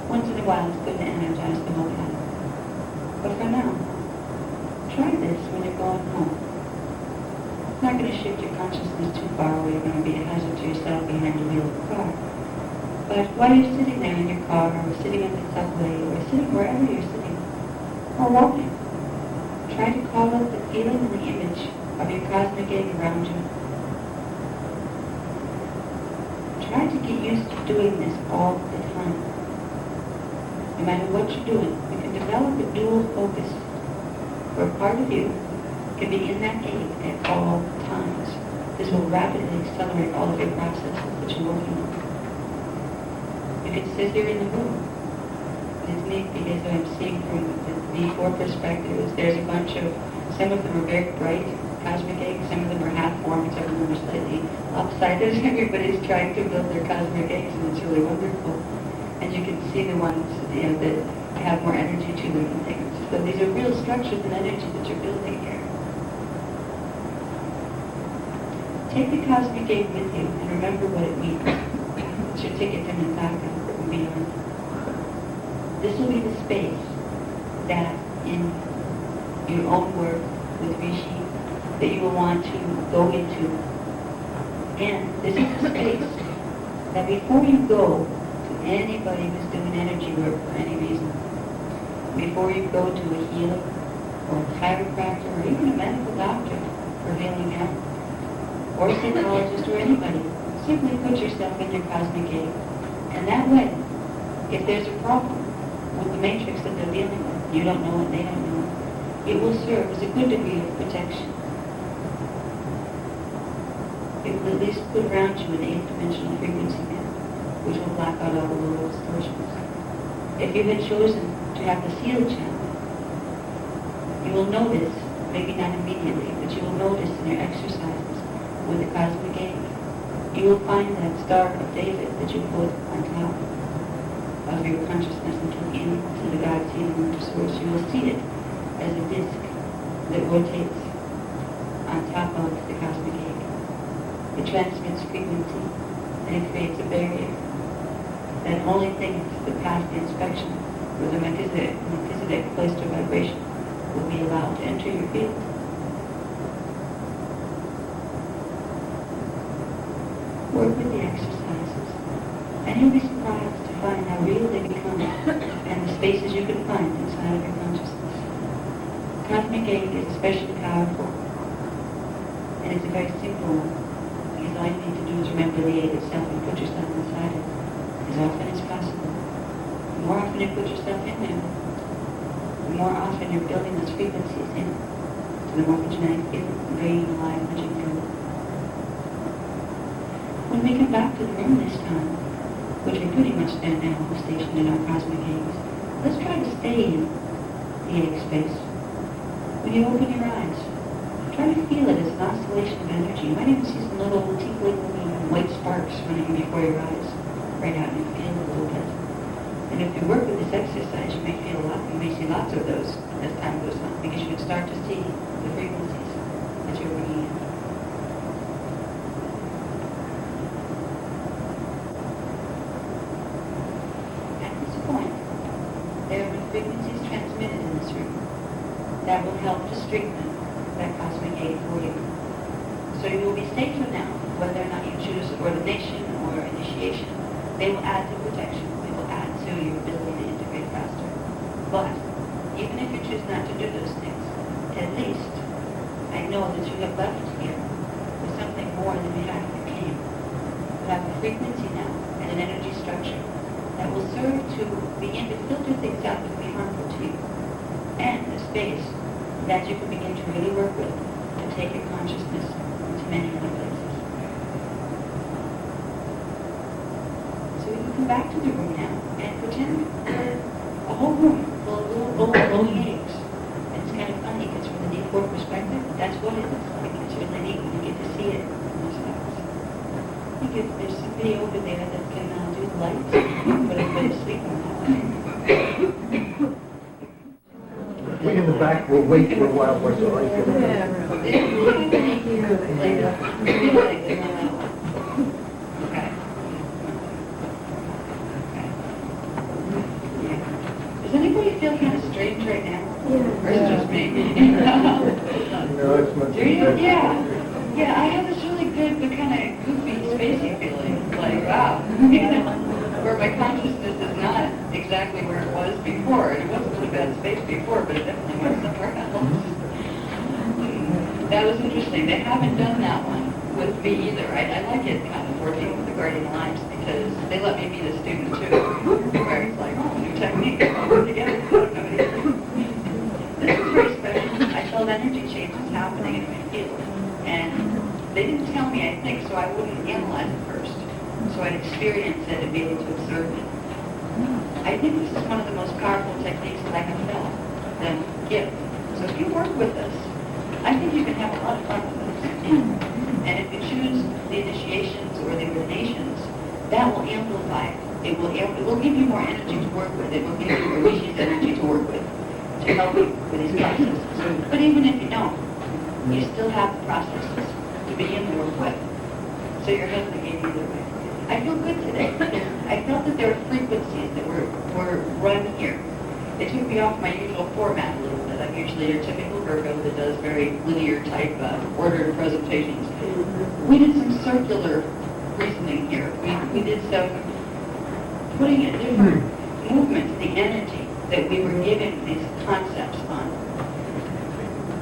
Once in a while, it's good to energize the whole planet. But for now, try this when you're going home. It's not going to shift your consciousness too far away. You're going to be a hazard to yourself behind the wheel of the car. But while you're sitting there in your car, or sitting in the subway, or sitting wherever you're sitting, or walking, try to call up the feeling and the image of your cosmic egg around you. Try to get used to doing this all the time. No matter what you're doing, you can develop a dual focus where part of you can be in that egg at all times. This will rapidly accelerate all of your processes that you're working on. It says here in the book. It's neat because I'm seeing from the four perspectives. There's a bunch of, some of them are very bright cosmic eggs, some of them are half-formed, some of them are slightly lopsided. Everybody's trying to build their cosmic eggs, and it's really wonderful. And you can see the ones, you know, that have more energy to them and things. So these are real structures and energy that you're building here. Take the cosmic egg with you and remember what it means. It's your ticket to Nantaka and beyond. This will be the space that in your own work with Rishi that you will want to go into. And this is the space that before you go to anybody who's doing energy work for any reason, before you go to a healer or a chiropractor or even a medical doctor for healing health, or a psychologist or anybody, simply put yourself in your cosmic egg. And that way, if there's a problem with the matrix that they're dealing with, you don't know it, they don't know it, it will serve as a good degree of protection. It will at least put around you an 8th dimensional frequency band, which will block out all the lower distortions. If you had chosen to have the seal channel, you will notice, maybe not immediately, but you will notice in your exercises with the cosmic egg, you will find that Star of David that you put on top of your consciousness and took into the God's healing into source. You will see it as a disc that rotates on top of the cosmic egg. It transmits frequency and it creates a barrier that only things that pass the inspection with a Melchizedek placed or vibration will be allowed to enter your field. Work with the exercises, and you'll be surprised to find how real they become and the spaces you can find inside of your consciousness. Cosmic egg is especially powerful, and it's a very simple one, because all you need to do is remember the egg itself and put yourself inside it as often as possible. The more often you put yourself in there, the more often you're building those frequencies in to the morphogenetic field, brain, alive, magic field. When we come back to the room this time, which we pretty much stand now, stationed in our cosmic eggs, let's try to stay in the egg space. When you open your eyes, try to feel it as an oscillation of energy. You might even see some little tinkling white sparks running before your eyes, right out in your field a little bit. And if you work with this exercise, you may feel a lot, you may see lots of those as time goes on, because you can start to see the frequencies that you're bringing in. There are frequencies transmitted in this room that will help to strengthen that cosmic egg for you. So you will be safer now, whether or not you choose ordination or initiation. They will add to protection. They will add to your ability to integrate faster. But even if you choose not to do those things, at least I know that you have left here with something more than you had when you came. You have a frequency now and an energy structure that will serve to begin to filter things out that will be harmful to you, and a space that you can begin to really work with to take your consciousness into many other places. So we can come back to the room now and pretend we're a whole room full of little glowing eggs. And it's kind of funny because from the D4 perspective, that's what it looks like. It's really neat when you get to see it in those spots. I think if there's somebody over there that can do the lights, but everybody to sleep on that way. We in the back will wait for a while. We're sorry. Does anybody feel kind of strange right now? Yeah. Or is it just me? No, it's much Do you? better. Yeah, I have this really good but kind of goofy, spacey feeling. Like, wow, where my consciousness is not exactly where it was before. It wasn't in a bad space before, but it definitely was somewhere else. That was interesting. They haven't done that one with me either. I like it kind of working with the Guardian Alliance because they let me be the student too. Where it's like, oh, new technique, put it together. This is very special. I felt energy changes happening in my field. And they didn't tell me, I think, so I wouldn't analyze it first. So I'd experience it and be able to observe it. I think this is one of the most powerful techniques that I have felt them give. So if you work with us, I think you can have a lot of fun with us. And if you choose the initiations or the ordinations, that will amplify it. It will give you more energy to work with. It will give you Orish's energy to work with, to help you with these processes. But even if you don't, you still have the processes to begin to work with. So your husband gave you the way. I feel good today. I felt that there were frequencies that were run here. It took me off my usual format a little bit. I'm usually your typical Virgo that does very linear type ordered presentations. We did some circular reasoning here. We did some putting a different movement to the energy that we were giving these concepts on.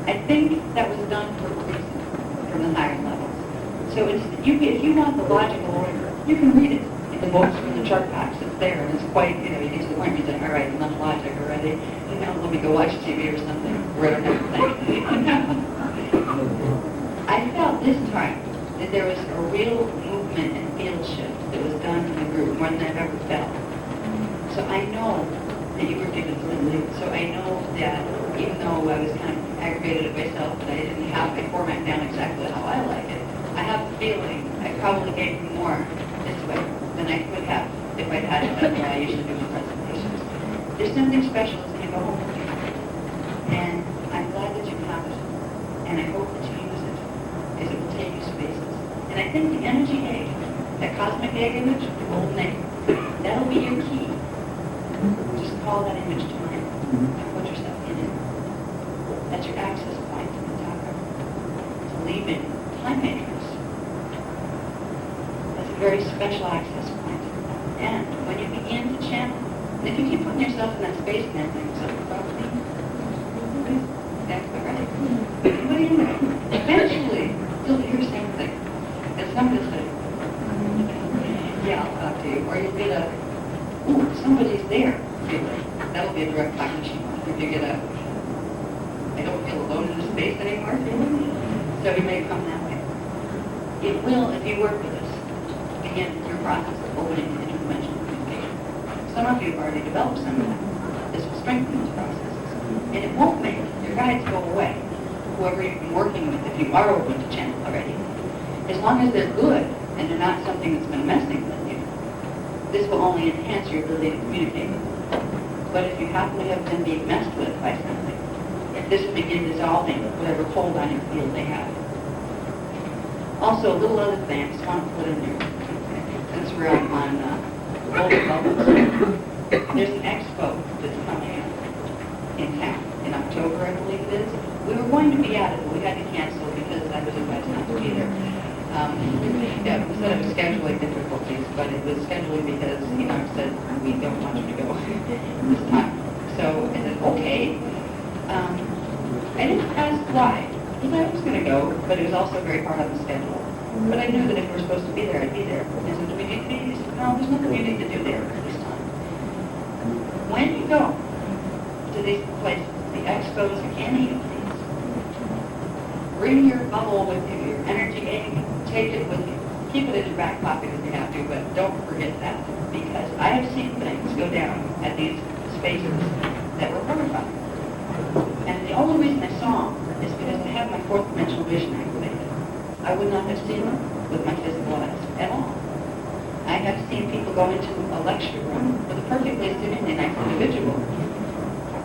I think that was done for a reason from the higher levels. So if you want the logical order, you can read it in the books from the chart packs. It's there, and it's quite, you get to the point where you say, all right, enough logic already. Let me go watch TV or something. Where I don't have to think. I felt this time that there was a real movement and field shift that was done in the group more than I've ever felt. So I know that you were given something. So I know that even though I was kind of aggravated at myself that I didn't have my format down exactly how I like it, I have the feeling I probably gave you more this way than I could have if I'd had it done the way I usually do my presentations. There's something special that's going to go home with you. And I'm glad that you have it. And I hope that you use it, because it will take you spaces. And I think the energy egg, that cosmic egg image, the golden egg, that'll be your key. Just call that image to mind and put yourself in it. That's your access point to the chakra. To leave in time matrix. That's a very special access point. And when you begin to channel, and if you keep putting yourself in that space and everything, so probably, that's quite right. But eventually, you'll hear the same thing. And somebody will say, yeah, I'll talk to you. Or you'll get a, ooh, somebody's there feeling. That'll be a direct cognition. If you get a, I don't feel alone in the space anymore feeling. So you may come that way. It will, if you work with us, begin your process of opening the interdimensional communication. Some of you have already developed some of that. This will strengthen those processes. And it won't make your guides go away, whoever you've been working with, if you are open to channel already. As long as they're good and they're not something that's been messing with you, this will only enhance your ability to communicate with them. But if you happen to have been being messed with by something, this will begin dissolving whatever hold on your field they have. Also, a little other thing I just want to put in there. Since we're on golden bubbles, there's an expo that's coming up in town in October, I believe it is. We were going to be at it, but we had to cancel because I was invited not to be there. Instead of scheduling difficulties, but it was scheduling because, I said, we don't want you to go this time. So I said, okay. I didn't ask why, because I was going to go, but it was also very hard on the schedule. But I knew that if we're supposed to be there, I'd be there. And I said, do we need to be? He said, no, there's nothing you need to do there this time. When you go to these places, the expos, any of these, bring your bubble with you, your energy egg, take it with you. Keep it in your back pocket if you have to, but don't forget that. Because I have seen things go down at these spaces that were horrifying. And the only reason I saw them is because I have my fourth dimensional vision activated. I would not have seen them with my physical eyes at all. I have seen people go into a lecture room with a perfectly stimulating individual.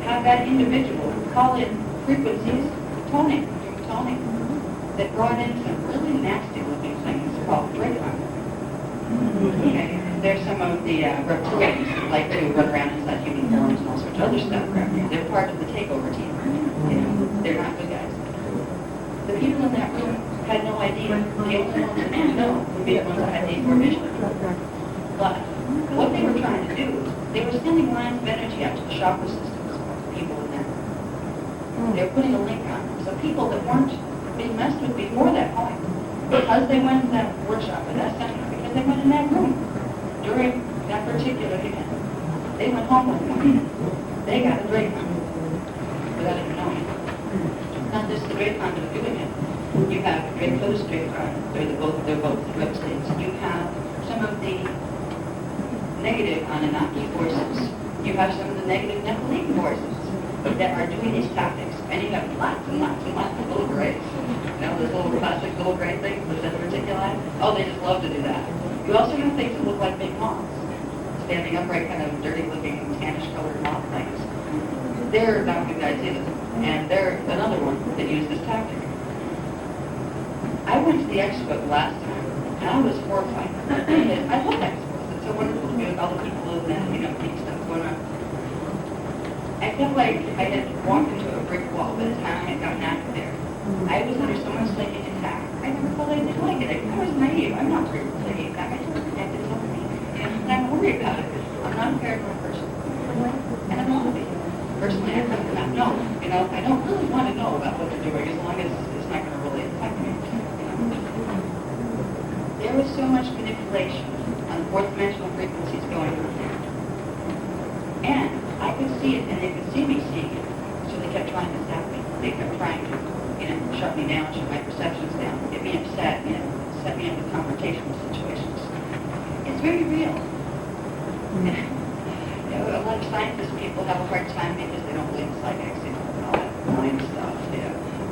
Have that individual call in frequencies, toning, that brought in some really nasty looking things called Dracon. Okay. There's some of the reptilians that like to run around inside human forms and all sorts of other stuff around here. They're part of the takeover team. They're not good guys. The people in that room had no idea. The only ones that didn't know would be the ones that had the information. But what they were trying to do, they were sending lines of energy out to the chakra systems of people in there. They were putting a link on them. So people that weren't being messed with before that point, because they went to that workshop or that seminar, because they went in that room during that particular event, they went home with one. They got a Dracon without even knowing it. Not just the Dracon that are doing it. You have Draco's Dracon, they're both the web states. You have some of the negative Anunnaki forces You have some of the negative Nephilim forces that are doing these tactics, and you have lots and lots and lots of little grays. You know, those little plastic little gray things, those diverticuli? Oh, they just love to do that. You also have things that look like big moths, standing upright, kind of dirty-looking, tannish-colored moth things. They're not good guys either, and they're another one that use this tactic. I went to the expo last time, and I was horrified. I love expos. It's so wonderful to be with all the people and neat stuff going on. I felt like I had walked into a brick wall by the time I had gotten out of there. I was under so much psychic attack. I never thought I did like it. I was naive. I'm not very psychic attack. I just protected something. And I'm worried about it. I'm not a paranoid person. And I'm not be. Personally, I prefer not know. I don't really want to know about what they're doing as long as it's not going to really affect me. There was so much manipulation on fourth dimensional frequencies going on there. And I could see it, and they could see me seeing it. So they kept trying to stop me. They kept trying to, shut me down, shut my perceptions down, get me upset, set me up with confrontational situations. It's very real. A lot of scientists people have a hard time because they don't believe in psychics, all that mind stuff.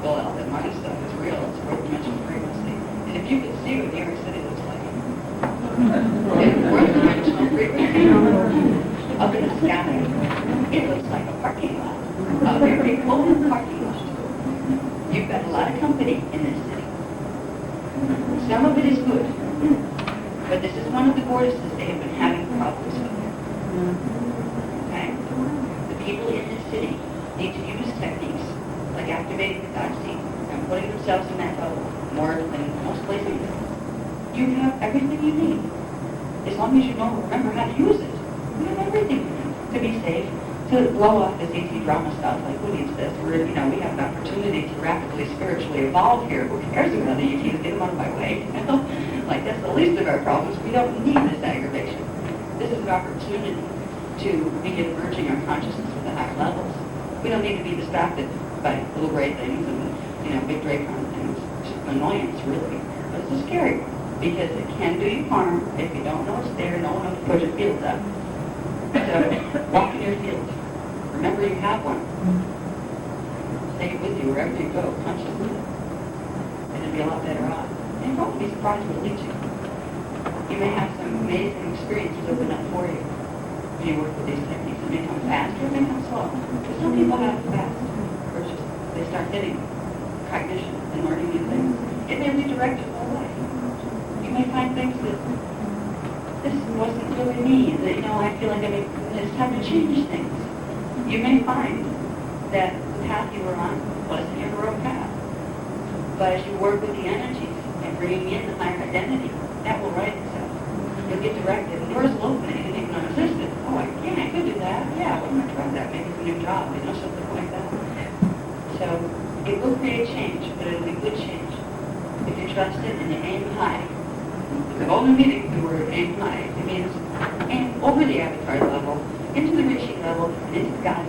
Well, all that mind stuff is real. It's fourth dimensional frequency. And if you could see what New York City looks like, fourth dimensional frequency, up in the sky, it looks like a parking lot. A very open parking lot. You've got a lot of company in this city. Some of it is good, but this is one of the vortices they have been having problems with. Okay? The people in this city need to use techniques like activating the God seed and putting themselves in that bubble more than most places. You have everything you need. As long as you know, remember how to use it. You have everything to be safe, to blow off this ET drama stuff, like who needs this? We have an opportunity to rapidly spiritually evolve here. Who cares about the ETs? Get them out of my way. Like that's the least of our problems. We don't need this aggravation. This is an opportunity to begin merging our consciousness with the higher levels. We don't need to be distracted by little gray things and big Dracon things. It's just an annoyance, really. But it's a scary one because it can do you harm if you don't know it's there, no one knows to put your fields up. So walk in your field. Remember you have one. Take it with you wherever you go, consciously. And it'll be a lot better off. And you won't be surprised where it leads you. You may have some amazing experiences open up for you when you work with these techniques. It may come fast or it may come slow. But some people have it fast. Or it's just they start getting cognition and learning new things. It may redirect your whole life. You may find things that this wasn't really me. That I feel like it's time to change things. You may find that the path you were on wasn't your real path. But as you work with the energies and bringing in the higher identity, that will right itself. You'll get directed. And doors will open that you didn't even know existed. Oh, I could do that. Yeah, why don't I try that? Maybe it's a new job, something like that. So it will create change, but it'll be good change. If you trust it and you aim high. The golden meaning of the word aim high. It means aim over the avatar level, into the reaching level, and into the God